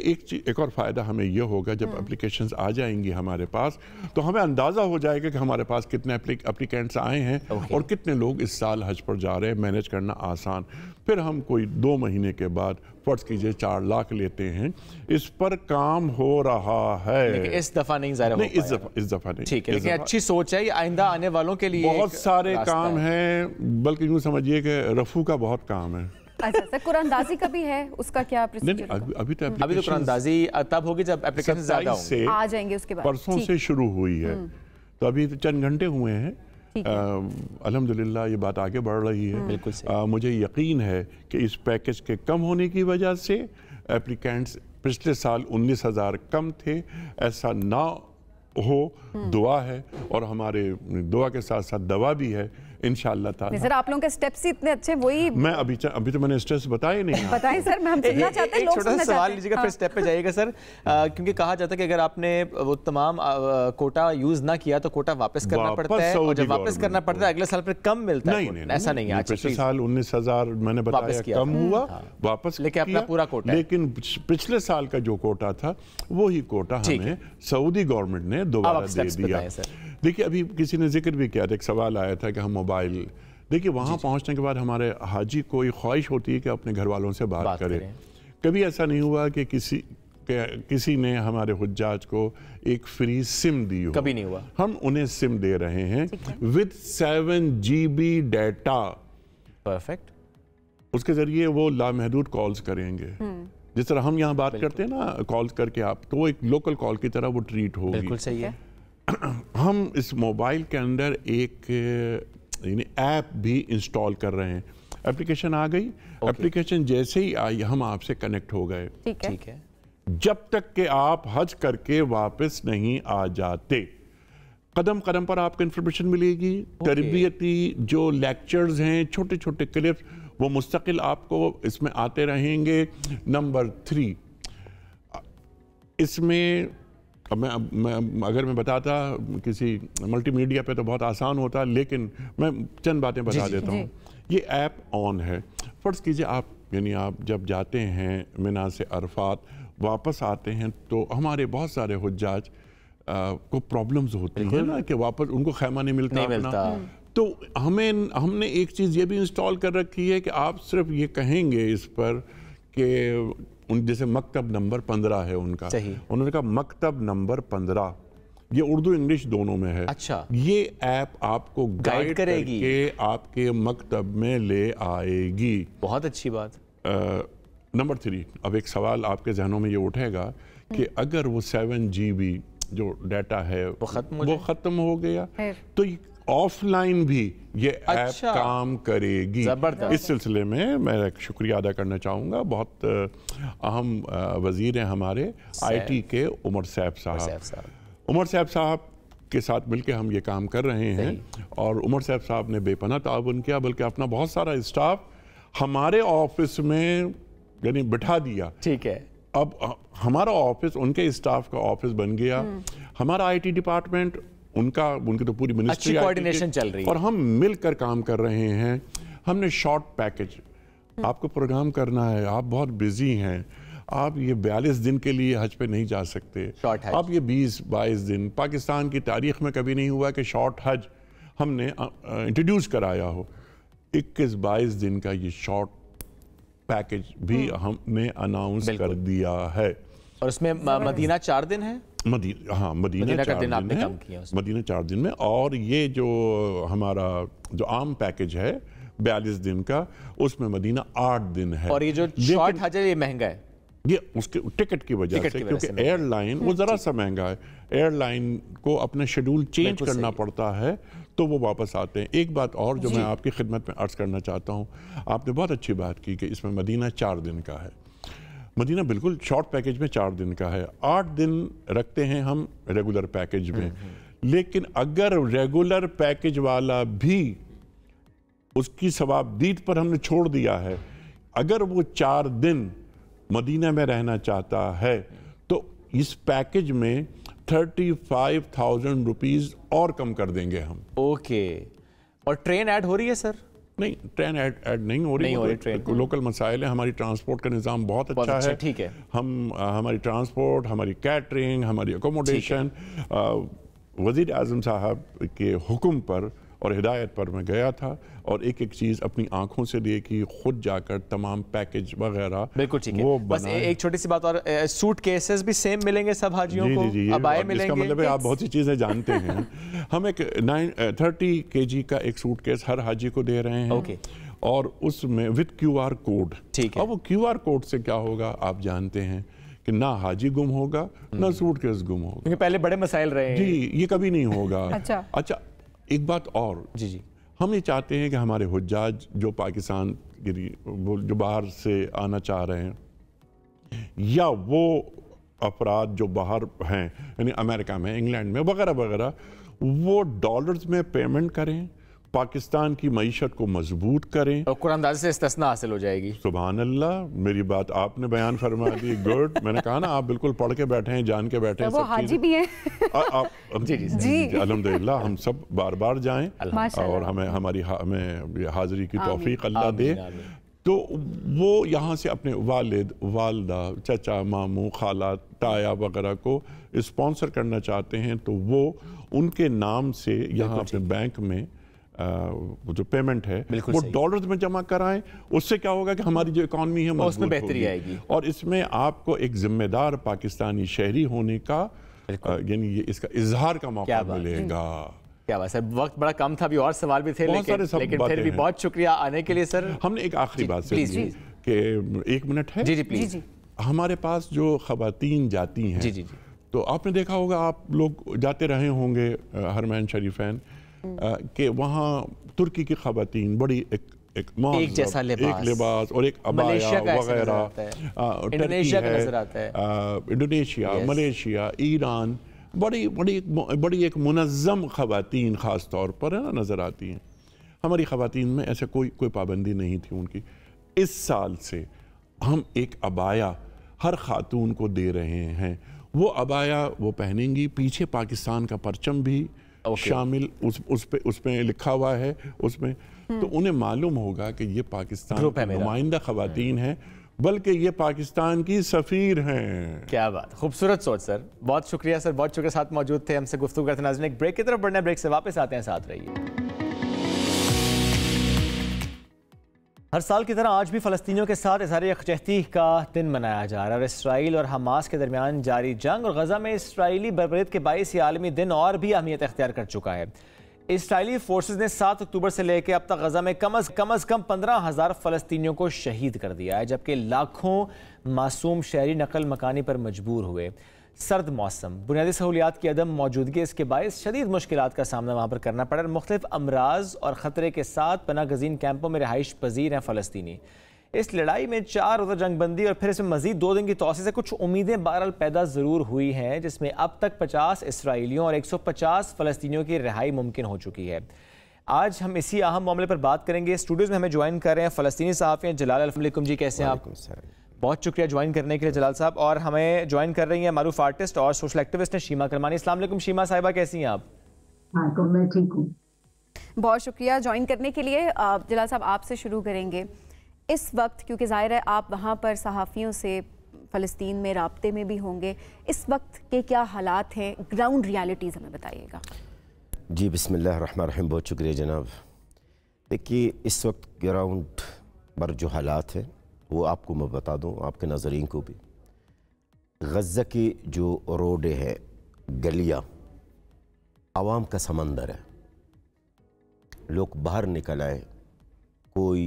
एक और फ़ायदा हमें ये होगा, जब एप्लीकेशंस आ जाएंगी हमारे पास तो हमें अंदाज़ा हो जाएगा कि हमारे पास कितने एप्लीकेंट्स आए हैं और कितने लोग इस साल हज पर जा रहे हैं, मैनेज करना आसान। फिर हम कोई 2 महीने के बाद फर्ज कीजिए 4 लाख लेते हैं, इस पर काम हो रहा है। लेकिन इस दफ़ा नहीं ज़ाहिर नहीं, इस दफ़ा नहीं। ठीक है, लेकिन अच्छी सोच है, आइंदा आने वालों के लिए बहुत सारे काम हैं, बल्कि यूँ समझिए कि रफू का बहुत काम है। अच्छा सर, कुरानदाजी का भी है, उसका क्या नहीं, अभी तो कुरानदाजी तब होगी जब एप्लीकेशन ज़्यादा होंगे, आ जाएंगे उसके बाद। परसों से शुरू हुई है, तो अभी तो चंद घंटे हुए हैं, अल्हम्दुलिल्लाह ये बात आगे बढ़ रही है। बिल्कुल मुझे यकीन है कि इस पैकेज के कम होने की वजह से एप्लीकेंट्स पिछले साल 19,000 कम थे, ऐसा ना हो, दुआ है और हमारे दुआ के साथ साथ दवा भी है इंशाअल्लाह ताला। सर आप लोगों के स्टेप्स ही इतने अच्छे, वही मैं अभी तो मैंने स्टेप्स बताए नहीं। बताएं सर, मैं हम सुनना चाहते हैं, लोग छोटा सा सवाल लीजिएगा, फिर स्टेप पे जाइएगा सर, क्योंकि कहा जाता है कि अगर आपने वो तमाम कोटा यूज ना किया तो कोटा वापस करना पड़ता है, और जब वापस करना पड़ता है अगले साल फिर कम मिलता है। ऐसा नहीं है, पिछले साल 19,000 मैंने बताया कम हुआ, वापस लेकिन अपना पूरा कोटा, लेकिन पिछले साल का जो कोटा था वही कोटा हमें सऊदी गवर्नमेंट ने दोबारा दे दिया। देखिए अभी किसी ने जिक्र भी किया था, एक सवाल आया था कि हम मोबाइल, देखिए वहाँ पहुँचने के बाद हमारे हाजी को ये ख्वाहिश होती है कि अपने घर वालों से बात करें। कभी ऐसा नहीं हुआ कि किसी ने हमारे हुज्जाज को एक फ्री सिम दी हो, कभी नहीं हुआ। हम उन्हें सिम दे रहे हैं विद 7 GB डाटा, परफेक्ट। उसके जरिए वो लामहदूद कॉल्स करेंगे। जिस तरह हम यहाँ बात करते हैं ना कॉल्स करके, आप तो वो एक लोकल कॉल की तरह वो ट्रीट होगी। बिल्कुल सही है। हम इस मोबाइल के अंदर एक ऐप भी इंस्टॉल कर रहे हैं। एप्लीकेशन आ गई, एप्लीकेशन जैसे ही आई हम आपसे कनेक्ट हो गए। ठीक है। जब तक कि आप हज करके वापस नहीं आ जाते, कदम कदम पर आपको इंफॉर्मेशन मिलेगी। तरबियती जो लेक्चर्स हैं, छोटे छोटे क्लिप्स, वो मुस्तकिल आपको इसमें आते रहेंगे। नंबर 3, इसमें अगर मैं बताता किसी मल्टीमीडिया पे तो बहुत आसान होता, लेकिन मैं चंद बातें बता देता हूँ। ये ऐप ऑन है। फर्ज कीजिए आप जब जाते हैं मिना से अरफात, वापस आते हैं तो हमारे बहुत सारे हुज्जाज को प्रॉब्लम्स होती है ना कि वापस उनको खैमा नहीं मिलता। तो हमने एक चीज़ ये भी इंस्टॉल कर रखी है कि आप सिर्फ ये कहेंगे इस पर कि जैसे मकतब नंबर 15 है उनका, उन्होंने कहा मकतब नंबर 15, ये उर्दू इंग्लिश दोनों में है। अच्छा। ये ऐप आपको गाइड करेगी कि आपके मकतब में ले आएगी। बहुत अच्छी बात। नंबर 3, अब एक सवाल आपके जहनों में ये उठेगा कि अगर वो 7 GB जो डाटा है वो खत्म हो गया तो ऑफलाइन भी ये ऐप काम करेगी। इस सिलसिले में मैं एक शुक्रिया अदा करना चाहूँगा, बहुत अहम वजीर हैं हमारे IT के उमर सैफ साहब। उमर सैफ साहब के साथ मिलकर हम ये काम कर रहे हैं और उमर सैफ साहब ने बेपनाह ताउन किया, बल्कि अपना बहुत सारा स्टाफ हमारे ऑफिस में बिठा दिया। ठीक है। अब हमारा ऑफिस उनके स्टाफ का ऑफिस बन गया। हमारा IT डिपार्टमेंट उनकी तो पूरी मिनिस्ट्री कोऑर्डिनेशन चल रही है और हम मिलकर काम कर रहे हैं। हमने शॉर्ट पैकेज, आपको प्रोग्राम करना है, आप बहुत बिजी हैं, आप ये 42 दिन के लिए हज पे नहीं जा सकते, आप ये 20-22 दिन, पाकिस्तान की तारीख में कभी नहीं हुआ कि शॉर्ट हज हमने इंट्रोड्यूस कराया हो। 21-22 दिन का ये शॉर्ट पैकेज भी हमने अनाउंस कर दिया है। और उसमें मदीना 4 दिन है। मदीना 4 दिन है, मदीना 4 दिन में। और ये जो हमारा जो आम पैकेज है 42 दिन का, उसमें मदीना 8 दिन है। और ये जो शॉर्ट हज है ये महंगा है, ये उसके टिकट की वजह से, क्योंकि एयरलाइन वो ज़रा सा महंगा है, एयरलाइन को अपना शेड्यूल चेंज करना पड़ता है तो वो वापस आते हैं। एक बात और जो मैं आपकी खिदमत में अर्ज़ करना चाहता हूँ, आपने बहुत अच्छी बात की कि इसमें मदीना 4 दिन का है। मदीना बिल्कुल शॉर्ट पैकेज में 4 दिन का है, 8 दिन रखते हैं हम रेगुलर पैकेज में। लेकिन अगर रेगुलर पैकेज वाला भी उसकी सवाबदीद पर हमने छोड़ दिया है, अगर वो 4 दिन मदीना में रहना चाहता है तो इस पैकेज में 35,000 रुपीज़ और कम कर देंगे हम। ओके। और ट्रेन ऐड हो रही है सर? नहीं, ट्रेन ऐड नहीं हो रही, लोकल मसाइल है। हमारी ट्रांसपोर्ट का निज़ाम बहुत अच्छा है, ठीक है। हम हमारी ट्रांसपोर्ट, हमारी कैटरिंग, हमारी अकोमोडेशन, वज़ीर आज़म साहब के हुक्म पर और हिदायत पर मैं गया था और एक एक चीज़ अपनी आंखों से देखी, खुद जाकर तमाम पैकेज वगैरह। बिल्कुल ठीक है। बस एक छोटी सी बात और, सूट केसेस भी सेम मिलेंगे सब हाजियों को? जी, अबाए मिलेंगे? इसका मतलब है आप बहुत सी चीज़ें जानते हैं। हम एक 30 kg का एक सूट केस हर हाजी को दे रहे हैं, और उसमें विद QR कोड। ठीक है। अब वो QR कोड से क्या होगा आप जानते हैं कि ना हाजी गुम होगा ना सूटकेस गुम होगा, क्योंकि पहले बड़े मसाइल रहे हैं। जी, ये कभी नहीं होगा। अच्छा, एक बात और, जी, हम ये चाहते हैं कि हमारे हुज्जाज जो पाकिस्तान के जो बाहर से आना चाह रहे हैं, या वो अफराद जो बाहर हैं यानी अमेरिका में, इंग्लैंड में वगैरह वगैरह, वो डॉलर्स में पेमेंट करें, पाकिस्तान की मईशत को मजबूत करें और कुरानदाजी से इस्तिस्ना हासिल हो जाएगी। सुभान अल्लाह, मेरी बात आपने बयान फरमा दी, गुड। मैंने कहा ना, आप बिल्कुल पढ़ के बैठे हैं, जान के बैठे हैं, वो हाजी भी हैं। जी, अल्हम्दुलिल्लाह, हम सब बार बार जाएं और हमें हाजिरी की तौफीक अल्लाह दे। तो वो यहाँ से अपने वालिद, वालदा, चचा, मामू, खाला, ताया वगैरह को स्पॉन्सर करना चाहते हैं, तो वो उनके नाम से यहाँ अपने बैंक में वो जो पेमेंट है वो डॉलर्स में जमा कराएं। उससे क्या होगा कि हमारी जो इकॉनमी है उसमें बेहतरी आएगी, और इसमें आपको एक जिम्मेदार पाकिस्तानी शहरी होने का यानी ये इसका इजहार का मौका मिलेगा। क्या बात है, वक्त बड़ा कम था, अभी और सवाल भी थे, लेकिन फिर भी बहुत शुक्रिया आने के लिए सर। हमने एक आखिरी बात से कि 1 मिनट है? जी प्लीज। हमारे पास जो खवातीन जाती हैं, तो आपने देखा होगा, आप लोग जाते रहे होंगे हरमैन शरीफैन, कि वहाँ तुर्की की खवातीन बड़ी एक जैसा लिबास और एक अबाया वगैरह, इंडोनेशिया, मलेशिया, ईरान, बड़ी एक मुनज़्ज़म खवातीन ख़ास तौर पर है ना नज़र आती हैं। हमारी खवातीन में ऐसे कोई पाबंदी नहीं थी उनकी। इस साल से हम एक अबाया हर खातून को दे रहे हैं। वो अबाया वो पहनेंगी, पीछे पाकिस्तान का परचम भी शामिल उस पे लिखा हुआ है उसमें, तो उन्हें मालूम होगा कि ये पाकिस्तान की नुमाइंदा खवातीन है, बल्कि ये पाकिस्तान की सफीर हैं। क्या बात, खूबसूरत सोच सर, बहुत शुक्रिया सर, बहुत शुक्रिया साथ मौजूद थे, हमसे गुफ्तगू करते। नाज़रीन, एक ब्रेक की तरफ बढ़ना, ब्रेक से वापस आते हैं, साथ रहिए। हर साल की तरह आज भी फ़लस्तीनियों के साथ इज़हार यकजहती का दिन मनाया जा रहा है और इसराइल और हमास के दरमियान जारी जंग और गज़ा में इसराइली बर्बरीत के बाइस ये आलमी दिन और भी अहमियत इख्तियार कर चुका है। इसराइली फोर्सेस ने 7 अक्टूबर से लेकर अब तक गज़ा में कम अज़ कम 15,000 फ़लस्तीनियों को शहीद कर दिया है, जबकि लाखों मासूम शहरी नकल मकानी पर मजबूर हुए। सर्द मौसम, बुनियादी सहूलियात की अदम मौजूदगी, इसके बायस शदीद मुश्किलात का सामना वहाँ पर करना पड़ा। मुख्तलिफ अमराज और ख़तरे के साथ पनाह गज़ीन कैंपों में रिहाइश पजीर हैं फ़लस्तीनी। इस लड़ाई में 4 रोज़ा जंगबंदी और फिर इसमें मज़ीद 2 दिन की तौसी से कुछ उम्मीदें बहरहाल पैदा ज़रूर हुई हैं, जिसमें अब तक 50 इसराइलियों और 150 फ़लस्तीनियों की रिहाई मुमकिन हो चुकी है। आज हम इसी अहम मामले पर बात करेंगे। स्टूडियोज़ में हमें ज्वाइन कर रहे हैं फ़लस्तीनी सहाफ़ी जलाल। अस्सलाम वालेकुम जी, कैसे हैं आप? बहुत शुक्रिया ज्वाइन करने के लिए जलाल साहब। और हमें ज्वाइन कर रही हैं मारूफ आर्टिस्ट और सोशल एक्टिविस्ट हैं शीमा करमानी। अस्सलाम वालेकुम शीमा साहिबा, कैसी हैं आप? हाँ, मैं ठीक हूँ। बहुत शुक्रिया ज्वाइन करने के लिए। जलाल साहब, आपसे शुरू करेंगे। इस वक्त क्योंकि ज़ाहिर है आप वहाँ पर सहाफ़ियों से फ़लस्तीन में राब्ते में भी होंगे, इस वक्त के क्या हालात हैं, ग्राउंड रियलिटीज़ हमें बताइएगा। जी बिस्मिल्लाह रहमान रहीम, बहुत शुक्रिया जनाब। देखिए, इस वक्त ग्राउंड पर जो हालात हैं वो आपको मैं बता दूं, आपके नाज़रीन को भी। गज़ा की जो रोडें हैं, गलियां, आवाम का समंदर है। लोग बाहर निकल आए, कोई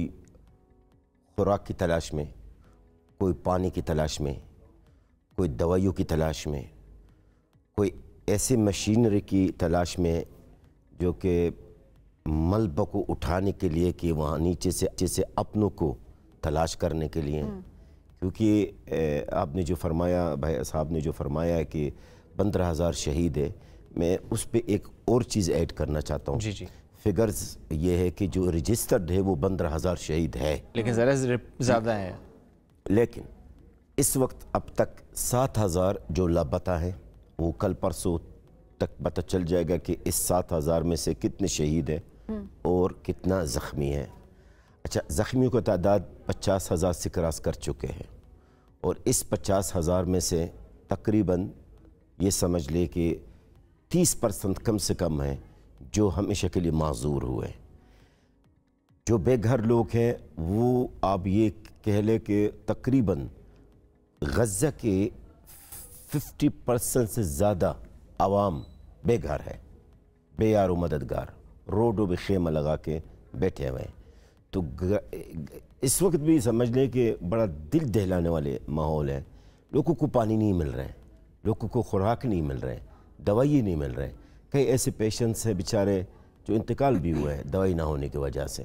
खुराक की तलाश में, कोई पानी की तलाश में, कोई दवाइयों की तलाश में, कोई ऐसे मशीनरी की तलाश में जो कि मलबा को उठाने के लिए कि वहाँ नीचे से अपनों को तलाश करने के लिए। क्योंकि आपने जो फरमाया, भाई साहब ने जो फरमाया है कि 15,000 शहीद है, मैं उस पर एक और चीज़ ऐड करना चाहता हूँ। जी। फिगर्स ये है कि जो रजिस्टर्ड है वो 15,000 शहीद है, लेकिन ज़रा ज़्यादा है। लेकिन इस वक्त अब तक 7,000 जो लापता है, वो कल परसों तक पता चल जाएगा कि इस 7,000 में से कितने शहीद हैं और कितना ज़ख्मी है। اچھا، زخمیوں کا تعداد 50,000 سے کراس کر چکے ہیں، اور اس 50,000 میں سے تقریباً یہ سمجھ لے کہ 30% کم سے کم ہیں جو ہمیشہ کے لیے معذور ہوئے. جو بے گھر لوگ ہیں وہ آپ یہ کہہ لیں کہ تقریباً غزہ کے 50% سے زیادہ عوام بے گھر ہے، بے یار و مددگار، روڈوں پہ خیمہ لگا کے بیٹھے ہوئے ہیں. تو اس وقت بھی سمجھ لیں کہ بڑا دل دہلانے والے ماحول ہے. لوگوں کو پانی نہیں مل رہے، لوگوں کو خوراک نہیں مل رہے، دوائی نہیں مل رہے. کئی ایسے پیشنٹس ہیں بیچارے جو انتقال بھی ہوئے ہیں دوائی نہ ہونے کی وجہ سے.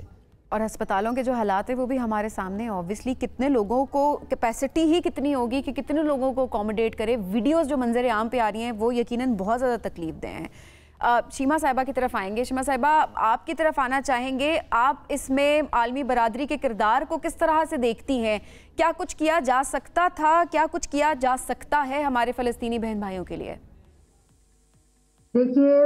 اور ہسپتالوں کے جو حالات ہیں وہ بھی ہمارے سامنے اوبویسلی کتنے لوگوں کو کیپیسٹی ہی کتنی ہوگی کہ کتنے لوگوں کو اکوموڈیٹ کرے. ویڈیوز جو منظر عام پہ آ رہی ہیں وہ یقیناً بہت زیادہ تکلیف دہ ہیں. شیما صاحبہ کی طرف آئیں گے. شیما صاحبہ آپ کی طرف آنا چاہیں گے. آپ اس میں عالمی برادری کے کردار کو کس طرح سے دیکھتی ہیں؟ کیا کچھ کیا جا سکتا تھا، کیا کچھ کیا جا سکتا ہے ہمارے فلسطینی بہن بھائیوں کے لیے؟ دیکھیے،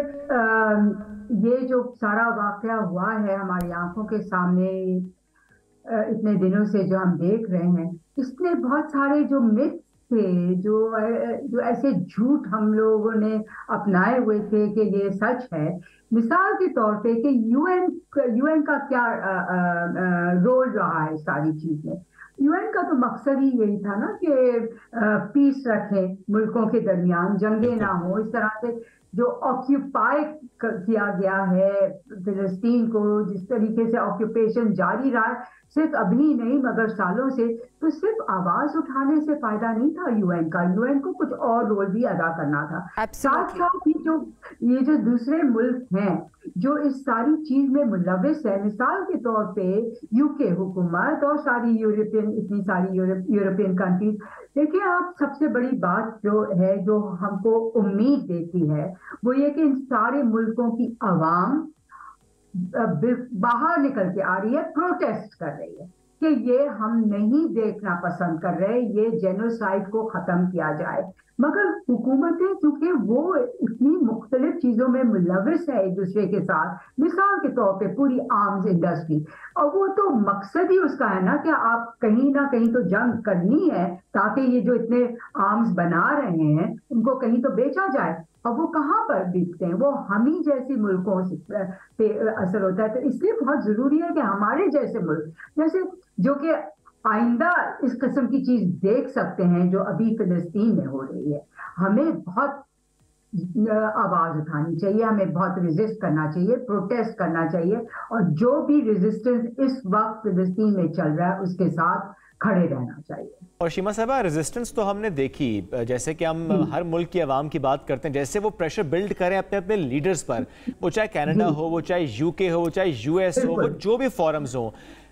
یہ جو سارا واقعہ ہوا ہے ہماری آنکھوں کے سامنے اتنے دنوں سے جو ہم دیکھ رہے ہیں، اس میں بہت سارے جو متھ تھے، جو ایسے جھوٹ ہم لوگوں نے اپنائے ہوئے تھے کہ یہ سچ ہے. مثال کے طور پہ کہ یو این کا کیا رول رہا ہے ساری چیز میں. یو این کا تو مقصد ہی یہی تھا نا کہ پیس رکھیں ملکوں کے درمیان، جنگیں نہ ہوں. اس طرح سے جو آکیوپائی کیا گیا ہے فلسطین کو، جس طریقے سے آکیوپیشن جاری رہا ہے صرف ابھی نہیں مگر سالوں سے، تو صرف آواز اٹھانے سے فائدہ نہیں تھا یو این کا. یو این کو کچھ اور رول بھی ادا کرنا تھا. ساتھ ساتھ یہ جو دوسرے ملک ہیں جو اس ساری چیز میں ملوث ہے، مثال کے طور پہ یو کے حکومت اور ساری اتنی ساری یورپین کنٹریز. دیکھیں آپ، سب سے بڑی بات جو ہے جو ہم کو امید دیتی ہے وہ یہ کہ ان سارے ملکوں کی عوام باہر نکل کے آ رہی ہے، پروٹیسٹ کر رہی ہے کہ یہ ہم نہیں دیکھنا پسند کر رہے، یہ جینوسائیڈ کو ختم کیا جائے. مگر حکومتیں کیونکہ وہ اتنی مختلف چیزوں میں ملوث ہے ایک دوسرے کے ساتھ، مثال کے طور پہ پوری آرمز انڈسٹری، اور وہ تو مقصد ہی اس کا ہے نا کہ آپ کہیں نہ کہیں تو جنگ کرنی ہے تاکہ یہ جو اتنے آرمز بنا رہے ہیں ان کو کہیں تو بیچا جائے. اور وہ کہاں پر بکتے ہیں؟ وہ ہم ہی جیسی ملکوں پہ اثر ہوتا ہے. تو اس لیے بہت ضروری ہے کہ ہمارے جیسے ملک جیسے جو کہ آئندہ اس قسم کی چیز دیکھ سکتے ہیں جو ابھی فلسطین میں ہو رہی ہے، ہمیں بہت آواز اٹھانی چاہیے، ہمیں بہت ریزسٹ کرنا چاہیے، پروٹیسٹ کرنا چاہیے، اور جو بھی ریزسٹنس اس وقت فلسطین میں چل رہا ہے اس کے ساتھ کھڑے رہنا چاہیے. اور شیما صاحبہ، ریزسٹنس تو ہم نے دیکھی، جیسے کہ ہم ہر ملک کی عوام کی بات کرتے ہیں، جیسے وہ پریشر بلڈ کریں اپنے اپنے لیڈرز پر، وہ چاہے کینیڈا ہو، وہ چاہے یو کے ہو، وہ چاہے یو ایس ہو، وہ جو بھی فورمز ہوں،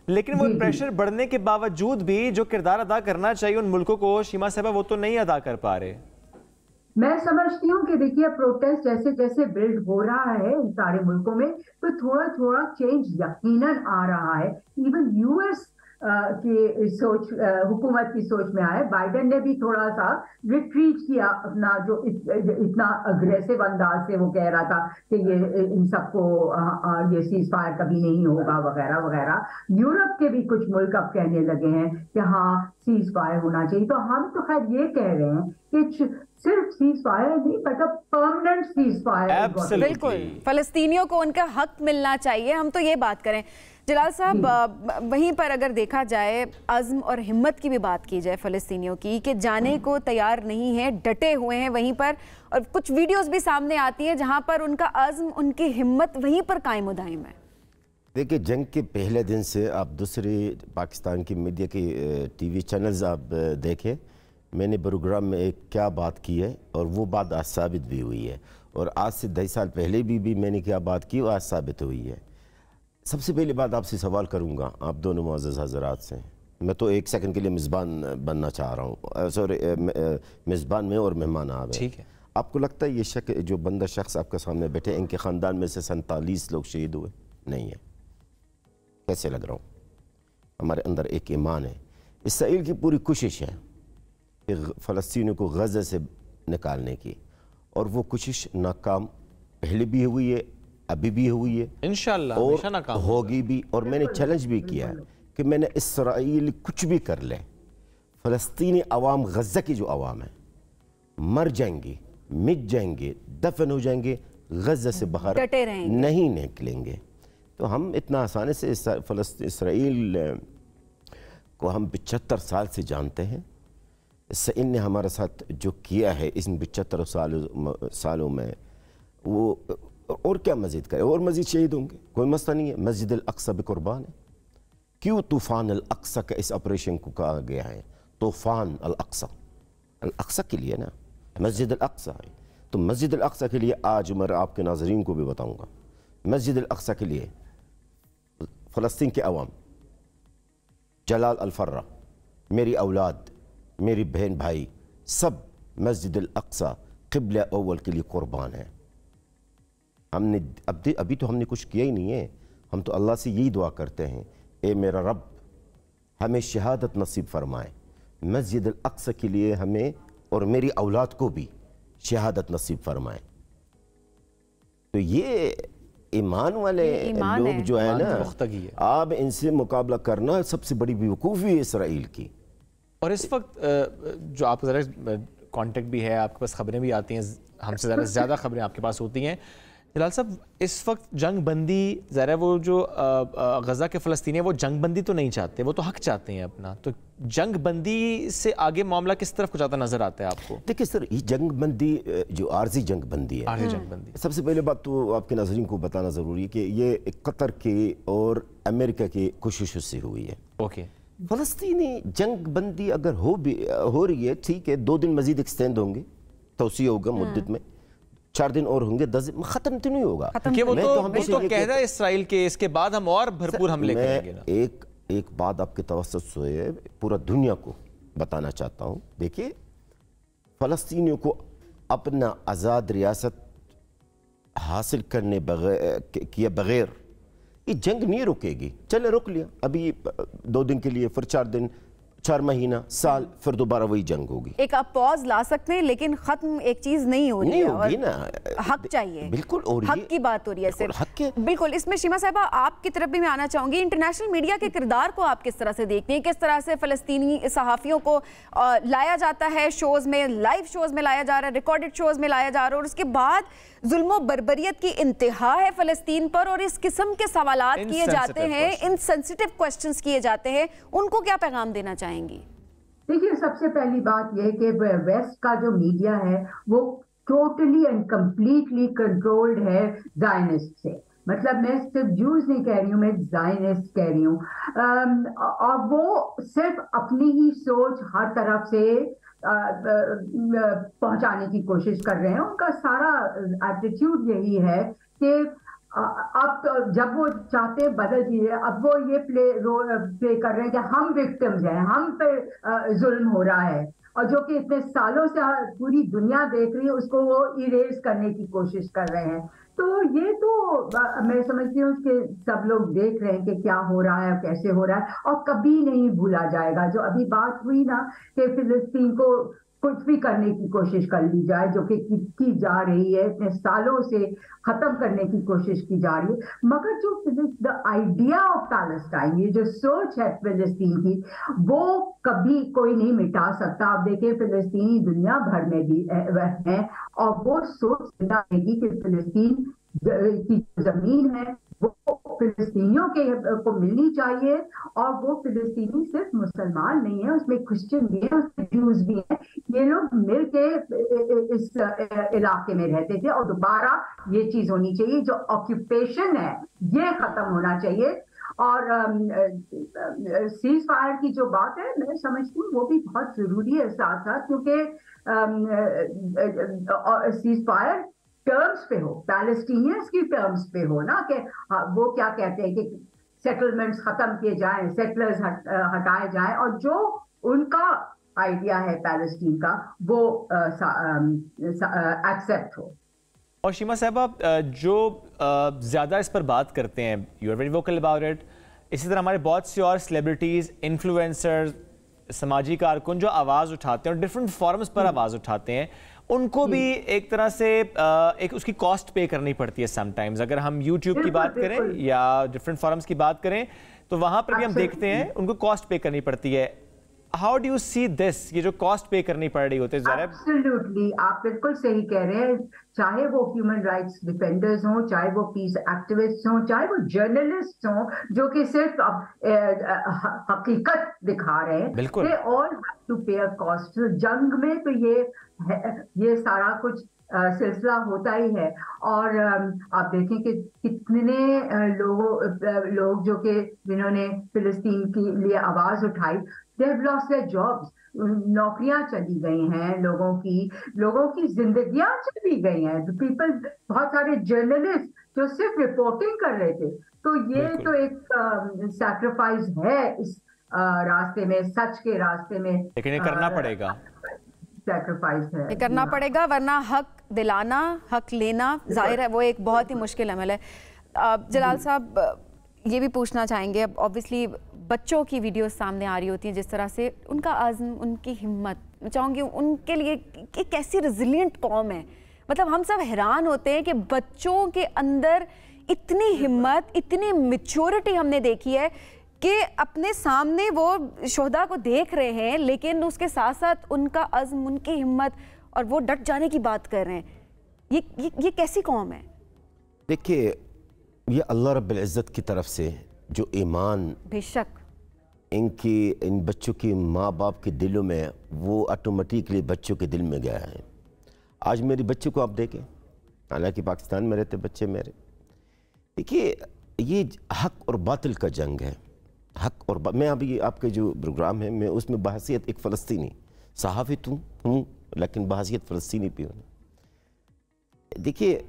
لیکن وہ پریشر بڑھنے کے باوجود بھی جو کردار ادا کرنا چاہیے ان ملکوں کو، شیما صاحبہ وہ تو نہیں ادا کر پا رہے. میں سمجھتی ہوں کہ دیکھیے پروٹیسٹ جیسے جیسے بلڈ ہو رہا ہے ان سارے ملکوں میں تو تھوڑا تھوڑا چینج یقیناً آ رہا ہے. ایون یو ایس کی سوچ، حکومت کی سوچ میں آئے. بائیڈن نے بھی تھوڑا سا ریٹریٹ کیا اپنا، جو اتنا اگریسو انداز سے وہ کہہ رہا تھا کہ یہ ان سب کو یہ سیز فائر کبھی نہیں ہوگا وغیرہ وغیرہ. یورپ کے بھی کچھ ملک اب کہنے لگے ہیں کہ ہاں سیز فائر ہونا چاہیے. تو ہم تو خیر یہ کہہ رہے ہیں کہ صرف سیز فائر نہیں مطلب پرماننٹ سیز فائر. بالکل، فلسطینیوں کو ان کا حق ملنا چاہیے. ہم تو یہ بات کریں. جلال صاحب، وہیں پر اگر دیکھا جائے عزم اور ہمت کی بھی بات کی جائے فلسطینیوں کی کہ جانے کو تیار نہیں ہیں، ڈٹے ہوئے ہیں وہیں پر، اور کچھ ویڈیوز بھی سامنے آتی ہیں جہاں پر ان کا عزم، ان کی ہمت وہیں پر قائم و دائم ہے. دیکھیں، جنگ کے پہلے دن سے آپ دوسرے پاکستان کی میڈیا کی ٹی وی چینلز آپ دیکھیں، میں نے پروگرام میں ایک کیا بات کی ہے اور وہ بات آج ثابت بھی ہوئی ہے، اور آج سے 10 سال پہلے بھی میں نے کیا بات کی وہ آج ثابت ہوئی ہے. سب سے پہلی بات آپ سے سوال کروں گا، آپ دونوں معزز حضرات سے. میں تو ایک سیکنڈ کے لیے میزبان بننا چاہ رہا ہوں، سوری، میزبان میں اور مہمان آپ ہیں. ٹھیک ہے. آپ کو لگتا ہے یہ جو بندہ شخص آپ کے سامنے بیٹھے ان کے خاندان میں سے 47 لوگ شہید ہوئے؟ نہیں ہے. کیسے لگ رہا ہوں؟ ہمارے اندر ایک ایمان ہے. اسرائیل کی پوری کوشش ہے کہ فلسطینیوں کو غزہ سے نکالنے کی، اور وہ کوشش ناکام پہلے بھی ہوئی ہے अभी भी हुई है इंशाल्लाह, और होगी भी। और मैंने चैलेंज भी किया है कि मैंने इसराइल कुछ भी कर ले, फ़लस्तीनी अवाम, गज़ा की जो अवाम है, मर जाएंगी, मिट जाएंगे, दफन हो जाएंगे, गज़ा से बाहर नहीं निकलेंगे। तो हम इतना आसानी से इसराइल को हम 75 साल से जानते हैं। इन ने हमारे साथ जो किया है इन 75 सालों में, वो और क्या मज़ीद करे, और मज़ीद शहीद होंगे, कोई मसला नहीं है। मस्जिद अल-अक़सा बेकुर्बान है। क्यों तूफ़ान अल-अक़सा का इस ऑपरेशन को कहा गया है तूफ़ान अल-अक़सा? अल-अक़सा के लिए ना, मस्जिद अल-अक़सा है। तो मस्जिद अल-अक़सा के लिए आज मैं आपके नाज़रीन को भी बताऊँगा, मस्जिद अल-अक़सा के लिए फ़लस्तीन के अवाम, जलाल अल-फर्रा, मेरी औलाद, मेरी बहन भाई, सब मस्जिद अल-अक़सा क़िबला अव्वल के लिए कुर्बान है। हमने अभी तो हमने कुछ किया ही नहीं है। हम तो अल्लाह से यही दुआ करते हैं, ए मेरा रब हमें शहादत नसीब फरमाए, मस्जिद अल-अक़सा के लिए हमें और मेरी औलाद को भी शहादत नसीब फरमाए। तो ये ईमान वाले लोग जो है ना, आप इनसे मुकाबला करना सबसे बड़ी बेवकूफ़ी है इसराइल की। और इस वक्त जो आप ज़रा कॉन्टेक्ट भी है, आपके पास खबरें भी आती हैं, हमसे ज़्यादा खबरें आपके पास होती हैं। जलाल साहब, इस वक्त जंग बंदी, ज़रा वो जो गज़ा के फ़लस्तीनी है वो जंग बंदी तो नहीं चाहते, वो तो हक चाहते हैं अपना। तो जंग बंदी से आगे मामला किस तरफ को जाता नज़र आता है आपको? देखिए सर, ये जंग बंदी जो आर्जी जंग बंदी है, आर्जी जंग बंदी, सबसे पहले बात तो आपके नाज़रीन को बताना ज़रूरी है कि ये कतर के और अमेरिका की कोशिशों से हुई है। ओके, फ़लस्तीनी जंग बंदी अगर हो रही है, ठीक है, 2 दिन मजीद एक्सटेंड होंगे, तोसी होगा मुद्दत में, 4 दिन और होंगे, 10 दिन खत्म तो नहीं होगा। वो तो कह रहा है इसराइल के, इसके बाद हम और भरपूर हमले करेंगे ना। एक बात आपके तवज्जुह से पूरा दुनिया को बताना चाहता हूँ। देखिए, फ़लस्तीनियों को अपना आज़ाद रियासत हासिल करने किए बगैर ये जंग नहीं रुकेगी। चले रुक लिया अभी 2 दिन के लिए, फिर 4 दिन, 4 महीना, साल, फिर दोबारा वही जंग होगी। एक आप पॉज ला सकते हैं, लेकिन खत्म एक चीज नहीं हो रही है ना। हक चाहिए, बिल्कुल, और हक की बात हो रही है सिर्फ, हक के। बिल्कुल। इसमें शीमा साहिबा आपकी तरफ भी मैं आना चाहूंगी। इंटरनेशनल मीडिया के किरदार को आप किस तरह से देखती हैं? किस तरह से फलस्तीनी सहाफ़ियों को लाया जाता है शोज में, लाइव शोज में लाया जा रहा है, रिकॉर्डेड शोज में लाया जा रहा है, और उसके बाद जुल्म बर्बरियत की इंतहा है फलस्तीन पर, और इस किस्म के सवालात किए जाते हैं, इनसेंसिटिव क्वेश्चंस किए जाते हैं, उनको क्या पैगाम देना चाहेंगी? देखिए, सबसे पहली बात यह कि वेस्ट का जो मीडिया है वो टोटली एंड कंप्लीटली कंट्रोल्ड है ज़ायनिस्ट से। मतलब मैं सिर्फ जूस नहीं कह रही हूँ, मैं ज़ायनिस्ट कह रही हूँ। और वो सिर्फ अपनी ही सोच हर तरफ से पहुंचाने की कोशिश कर रहे हैं। उनका सारा एटीट्यूड यही है कि अब तो जब वो चाहते हैं बदल दिए, अब वो ये प्ले कर रहे हैं कि हम विक्टिम्स हैं, हम पे जुल्म हो रहा है, और जो कि इतने सालों से पूरी दुनिया देख रही है, उसको वो इरेज करने की कोशिश कर रहे हैं। तो ये तो मैं समझती हूँ कि सब लोग देख रहे हैं कि क्या हो रहा है, कैसे हो रहा है, और कभी नहीं भूला जाएगा। जो अभी बात हुई ना कि फिलिस्तीन को कुछ भी करने की कोशिश कर ली जाए, जो कि की जा रही है, इतने सालों से खत्म करने की कोशिश की जा रही है, मगर जो द आइडिया ऑफ पैलेस्टाइन, ये जो सोच है फिलिस्तीन की, वो कभी कोई नहीं मिटा सकता। आप देखिए, फिलिस्तीनी दुनिया भर में भी है, और वो सोच रहेगी कि फिलिस्तीन की जमीन है वो फिलिस्तीनियों को मिलनी चाहिए, और वो फिलिस्तीनी सिर्फ मुसलमान नहीं है, उसमें क्रिश्चियन भी है, उसमें जूस भी है, ये लोग मिलके इस इलाके में रहते थे। और दोबारा ये चीज होनी चाहिए, जो ऑक्यूपेशन है ये खत्म होना चाहिए। और सीज फायर की जो बात है, मैं समझती हूँ वो भी बहुत जरूरी है साथ साथ, क्योंकि सीज फायर टर्म्स पे हो, पैलेस्टीनियंस की टर्म्स पे हो ना, कि वो क्या कहते हैं कि सेटलमेंट्स खत्म किए जाएं, सेटलर्स हटाए जाएं, और जो उनका आइडिया है पैलेस्टीन का वो एक्सेप्ट हो। और शीमा साहबा, जो ज़्यादा इस पर बात करते हैं, you are very vocal about it, इसी तरह हमारे बहुत सी और सेलिब्रिटीज़, इन्फ्लुएंसर्स, समाजी कारकुन जो आवाज़ उठाते हैं और डिफरेंट फॉरम्स पर आवाज़ उठाते हैं, उनको भी एक तरह से एक उसकी कॉस्ट पे करनी पड़ती है समटाइम्स। अगर हम यूट्यूब की बात करें या डिफरेंट फॉरम्स की बात करें तो वहां पर भी हम देखते हैं उनको कॉस्ट पे करनी पड़ती है। How do you see this, ये जो कॉस्ट पे करनी पड़ रही होती है? एब्सोल्युटली, आप बिल्कुल सही कह रहे हैं। चाहे वो ह्यूमन राइट्स डिफेंडर्स हों, चाहे वो पीस एक्टिविस्ट हों, चाहे वो जर्नलिस्ट हों जो कि सिर्फ हकीकत दिखा रहे हैं, दे ऑल हैव टू पे अ कॉस्ट। जंग में तो ये सारा कुछ सिलसिला होता ही है। और आप देखें कि कितने लोग जो कि जिन्होंने फिलिस्तीन के लिए आवाज उठाई, they have lost their jobs, नौकरियां चली गई हैं लोगों की जिंदगियां चली गई हैं। पीपल, बहुत सारे जर्नलिस्ट जो सिर्फ रिपोर्टिंग कर रहे थे, तो ये तो एक सैक्रिफाइस है इस रास्ते में, सच के रास्ते में। लेकिन ये करना पड़ेगा, सैक्रिफाइस है, ये करना पड़ेगा, वरना हक दिलाना, हक लेना जाहिर है वो एक बहुत ही मुश्किल अमल है। जलाल साहब, ये भी पूछना चाहेंगे, अब ऑब्वियसली बच्चों की वीडियोस सामने आ रही होती हैं, जिस तरह से उनका आज़म, उनकी हिम्मत, मैं चाहूँगी उनके लिए एक कैसी रेजिलिएंट कौम है। मतलब हम सब हैरान होते हैं कि बच्चों के अंदर इतनी हिम्मत, इतनी मैच्योरिटी हमने देखी है कि अपने सामने वो शोहदा को देख रहे हैं, लेकिन उसके साथ साथ उनका अज़्म, उनकी हिम्मत, और वो डट जाने की बात कर रहे हैं। ये कैसी कौम है? देखिए, ये अल्लाह रब्बुल इज़्ज़त की तरफ से जो ईमान बेशक इन बच्चों की माँ बाप के दिलों में, वो ऑटोमेटिकली बच्चों के दिल में गया है। आज मेरे बच्चे को आप देखें, हालांकि पाकिस्तान में रहते बच्चे मेरे, देखिए ये हक और बातिल का जंग है। हक और मैं अभी आपके जो प्रोग्राम है, मैं उसमें बहसीत एक फ़लस्तीनी सहाफ़ी हूँ, लेकिन बहसीत फ़लस्तीनी भी हूँ। देखिए,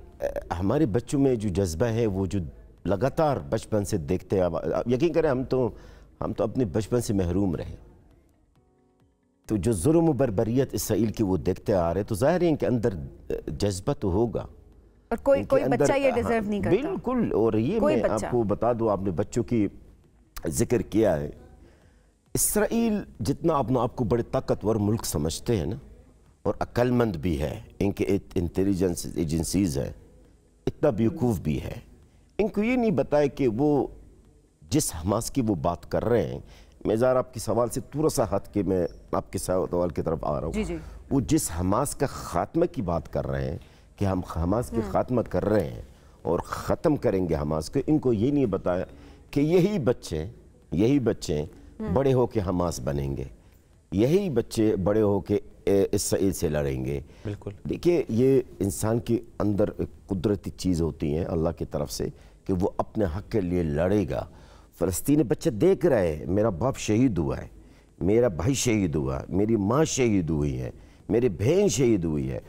हमारे बच्चों में जो जज्बा है, वो जो लगातार बचपन से देखते हैं, यकीन करें हम तो अपने बचपन से महरूम रहे, तो जो जुर्म बर्बरियत इसराइल की वो देखते आ रहे, तो ज़ाहिर है इनके अंदर जज्बा तो होगा, और कोई बच्चा ये डिजर्व नहीं करता। बिल्कुल। और ये मैं आपको बता दूं, आपने बच्चों की जिक्र किया है, इसराइल जितना अपना आपको बड़े ताकतवर मुल्क समझते हैं ना, और अक्लमंद भी है, इनके इंटेलिजेंस एजेंसीज है, इतना बेवकूफ़ भी है। इनको ये नहीं बताया कि वो जिस हमास की वो बात कर रहे हैं, मैं ज़रा आपके सवाल से थोड़ा सा हट के मैं आपके सवाल की तरफ आ रहा हूँ। वो जिस हमास का खात्मे की बात कर रहे हैं कि हम हमास की खात्मा कर रहे हैं और ख़त्म करेंगे हमास को, इनको ये नहीं बताया कि यही बच्चे बड़े हो के हमास बनेंगे, यही बच्चे बड़े हो के इसराइल से लड़ेंगे। बिल्कुल। देखिए, ये इंसान के अंदर एक कुदरती चीज़ होती है अल्लाह की तरफ से कि वो अपने हक़ के लिए लड़ेगा। फ़लस्तीनी बच्चे देख रहे हैं, मेरा बाप शहीद हुआ है, मेरा भाई शहीद हुआ, मेरी माँ शहीद हुई है, मेरी बहन शहीद हुई है।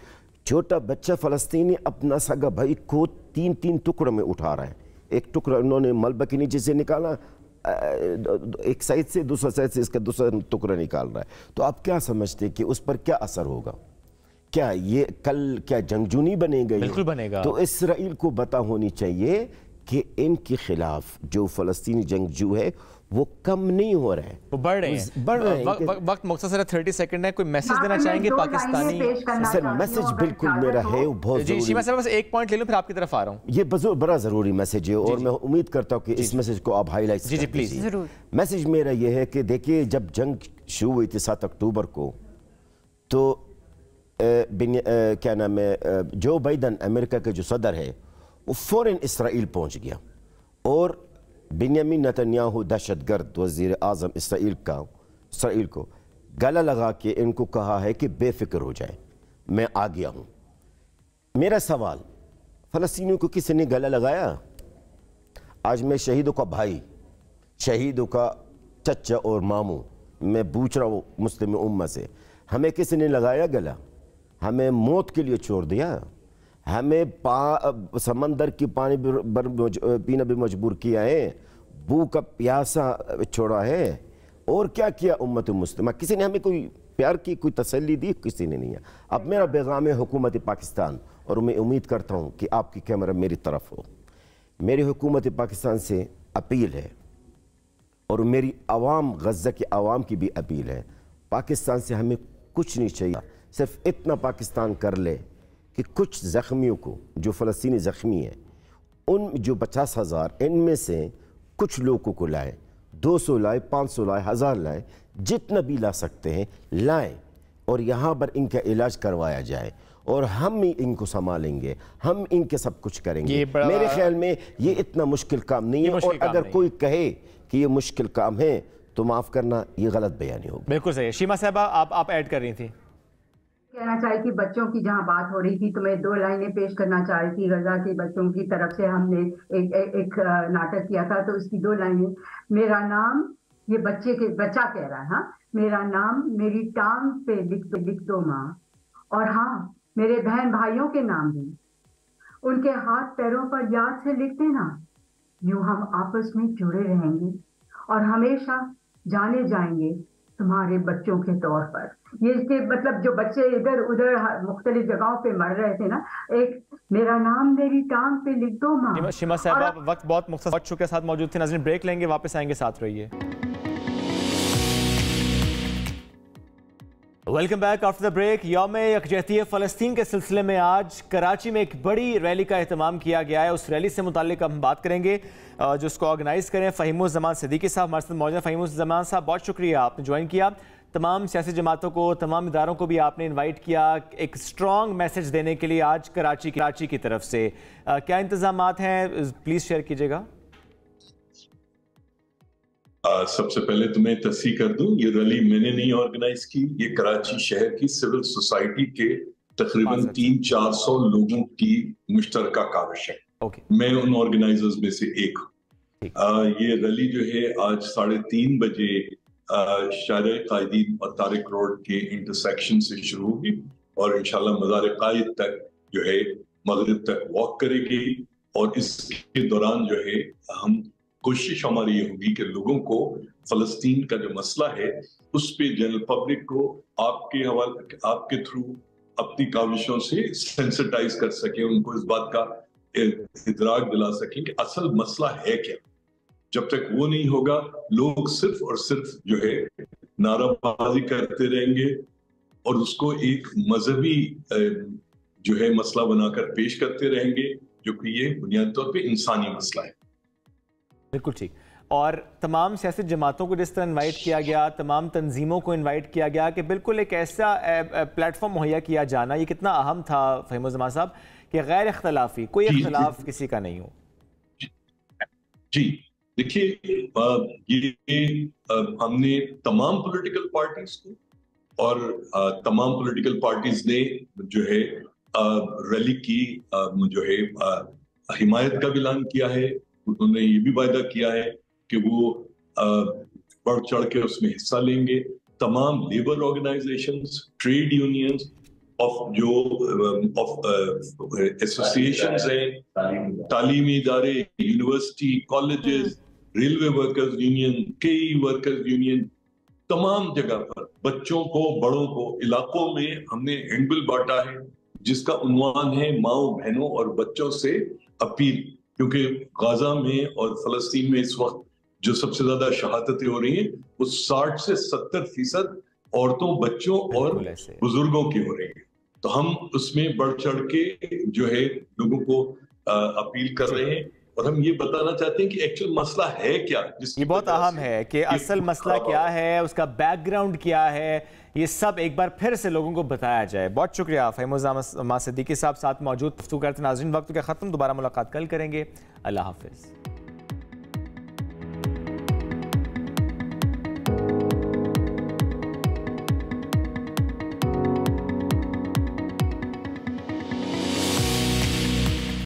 छोटा बच्चा फ़लस्तीनी अपना सगा भाई को 3-3 टुकड़ों में उठा रहा है। एक टुकड़ा उन्होंने मलबा के नीचे से निकाला, एक साइड से, दूसरा साइड से इसका दूसरा टुकड़ा निकाल रहा है। तो आप क्या समझते हैं कि उस पर क्या असर होगा? क्या ये कल क्या जंगजू नहीं बनेगा? बिल्कुल बनेगा। तो इसराइल को पता होनी चाहिए कि इनके खिलाफ जो फ़लस्तीनी जंगजू है वो कम नहीं हो रहे हैं, वो बढ़ रहे हैं। वक्त मुख्तसर है, 30 सेकंड है, कोई मैसेज देना चाहेंगे पाकिस्तानी? सर, मैसेज बिल्कुल मेरा है, वो बहुत जी शीमा साहब, बस एक पॉइंट ले लूं फिर आपकी तरफ आ रहा हूं। ये बड़ा ज़रूरी मैसेज है और मैं उम्मीद करता हूं कि इस मैसेज को आप हाईलाइट जी प्लीज। मैसेज मेरा ये है कि देखिए, जब जंग शुरू हुई थी 7 अक्टूबर को, तो क्या नाम है, जो बाइडन अमेरिका के जो सदर है, वो फ़ौरन इसराइल पहुंच गया और बेंयामिन नेतन्याहू दहशतगर्द वज़ीर आज़म इसराइल को गला लगा के इनको कहा है कि बेफिक्र हो जाए, मैं आ गया हूँ। मेरा सवाल, फ़लस्तीनियों को किसी ने गला लगाया? आज मैं शहीदों का भाई, शहीदों का चचा और मामू, मैं पूछ रहा हूँ मुस्लिम उम्मा से, हमें किसी ने लगाया गला? हमें मौत के लिए छोड़ दिया? हमें समंदर की पानी पीना भी मजबूर किया है, भूख का प्यासा छोड़ा है, और क्या किया उम्मत मुस्लिमा? किसी ने हमें कोई प्यार की, कोई तसल्ली दी? किसी ने नहीं है। अब मेरा पैगाम है हुकूमत पाकिस्तान, और मैं उम्मीद करता हूँ कि आपकी कैमरा मेरी तरफ हो। मेरी हुकूमत पाकिस्तान से अपील है, और मेरी आवाम, गज़ा की आवाम की भी अपील है, पाकिस्तान से हमें कुछ नहीं चाहिए सिर्फ इतना पाकिस्तान कर ले कि कुछ ज़ख्मियों को, जो फ़लस्तीनी ज़ख्मी हैं, उन जो 50,000 इनमें से कुछ लोगों को लाए, 200 लाए, 500 लाए, 1000 लाए, जितना भी ला सकते हैं लाएं और यहाँ पर इनका इलाज करवाया जाए और हम ही इनको संभालेंगे, हम इनके सब कुछ करेंगे। मेरे ख्याल में ये इतना मुश्किल काम नहीं है, और अगर कोई कहे कि ये मुश्किल काम है तो माफ़ करना, ये गलत बयानी होगी। बिल्कुल सही है। शीमा साहबा, आप ऐड कर रही थी। कहना चाहिए कि बच्चों की जहां बात हो रही थी तो मैं 2 लाइनें पेश करना चाह रही थी। गजा के बच्चों की तरफ से हमने एक नाटक किया था, तो इसकी 2 लाइनें, मेरा नाम, ये बच्चा कह रहा है, हाँ, मेरा नाम मेरी टांग पे लिख दो माँ, और हाँ मेरे बहन भाइयों के नाम भी उनके हाथ पैरों पर याद से लिख देना। यूं हम आपस में जुड़े रहेंगे और हमेशा जाने जाएंगे तुम्हारे बच्चों के तौर पर। ये इसके मतलब जो बच्चे इधर उधर मुख्तलिफ जगहों पे मर रहे थे ना, एक मेरा नाम मेरी टांग पे लिख दो माँ। शीमा साहबा, वक्त बहुत मुख्तसर के साथ मौजूद थे। नाज़रीन, ब्रेक लेंगे, वापस आएंगे, साथ रहिए। Welcome back after the break. यौम यकजहती फ़लस्तीन के सिलसिले में आज कराची में एक बड़ी रैली का एहतमाम किया गया है। उस रैली से मुताल्लिक हम बात करेंगे। जो उसको ऑर्गेनाइज़ करें फ़हीमुज़्ज़मान सिद्दीकी साहब हमारे साथ मौजूद हैं। फ़हीमुज़्ज़मान साहब, बहुत शुक्रिया, आपने ज्वाइन किया। तमाम सियासी जमातों को, तमाम इदारों को भी आपने इन्वाइट किया एक स्ट्रॉन्ग मैसेज देने के लिए आज कराची की तरफ से। क्या इंतज़ामात हैं, प्लीज़ शेयर कीजिएगा। सबसे पहले तो मैं तस्दीक कर दूं, ये रैली मैंने नहीं ऑर्गेनाइज की, ये कराची शहर की सिविल सोसाइटी के तकरीबन 300-400 लोगों की मुश्तरका काविश है। मैं उन ऑर्गेनाइजर्स में से एक हूँ। ये रैली जो है आज 3:30 बजे शारे कायदीन और तारिक रोड के इंटरसेक्शन से शुरू होगी और इंशाल्लाह मज़ार कायद तक जो है मगरिब तक वॉक करेगी। और इसके दौरान जो है हम कोशिश हमारी ये होगी कि लोगों को फलस्तीन का जो मसला है उस पे जनरल पब्लिक को आपके थ्रू अपनी काविशों से सेंसिटाइज कर सके, उनको इस बात का इदराक दिला सकें कि असल मसला है क्या। जब तक वो नहीं होगा, लोग सिर्फ और सिर्फ जो है नाराबाजी करते रहेंगे और उसको एक मजहबी जो है मसला बनाकर पेश करते रहेंगे, जो कि ये बुनियादी तौर पे इंसानी मसला है। बिल्कुल ठीक। और तमाम सियासी जमातों को जिस तरह इन्वाइट किया गया, तमाम तंजीमों को इन्वाइट किया गया कि बिल्कुल एक ऐसा प्लेटफॉर्म मुहैया किया जाना, ये कितना अहम था फ़हीमुज़्ज़मान साहब कि गैर इख्तलाफी, कोई इख्तलाफ किसी का नहीं हो। जी देखिए, ये हमने तमाम पॉलिटिकल पार्टीज को और तमाम पॉलिटिकल पार्टीज ने जो है रैली की जो है हिमायत का भी ऐलान किया है। उन्होंने ये भी वायदा किया है कि वो बढ़ चढ़ के उसमें हिस्सा लेंगे। तमाम labour organisations, trade unions associations हैं, तालीमी इदारे, university, colleges, railway workers union, कई वर्कर्स यूनियन, तमाम जगह पर बच्चों को, बड़ों को, इलाकों में हमने हैंडबिल बांटा है जिसका उन्वान है माओ बहनों और बच्चों से अपील। क्योंकि गाजा में और फलस्तीन में इस वक्त जो सबसे ज्यादा शहादतें हो रही हैं वो 60 से 70% औरतों, बच्चों और बुजुर्गों की हो रही है। तो हम उसमें बढ़ चढ़ के जो है लोगों को अपील कर रहे हैं और हम ये बताना चाहते हैं कि एक्चुअल मसला है क्या। ये बहुत अहम है कि असल मसला क्या है, उसका बैकग्राउंड क्या है, ये सब एक बार फिर से लोगों को बताया जाए। बहुत शुक्रिया फ़हीमुज़्ज़मान सिद्दीकी साहब साथ मौजूद। गुफ्तगू करते नाज़रीन, वक्त का ख़त्म, दोबारा मुलाकात कल करेंगे। अल्लाह हाफ़िज़।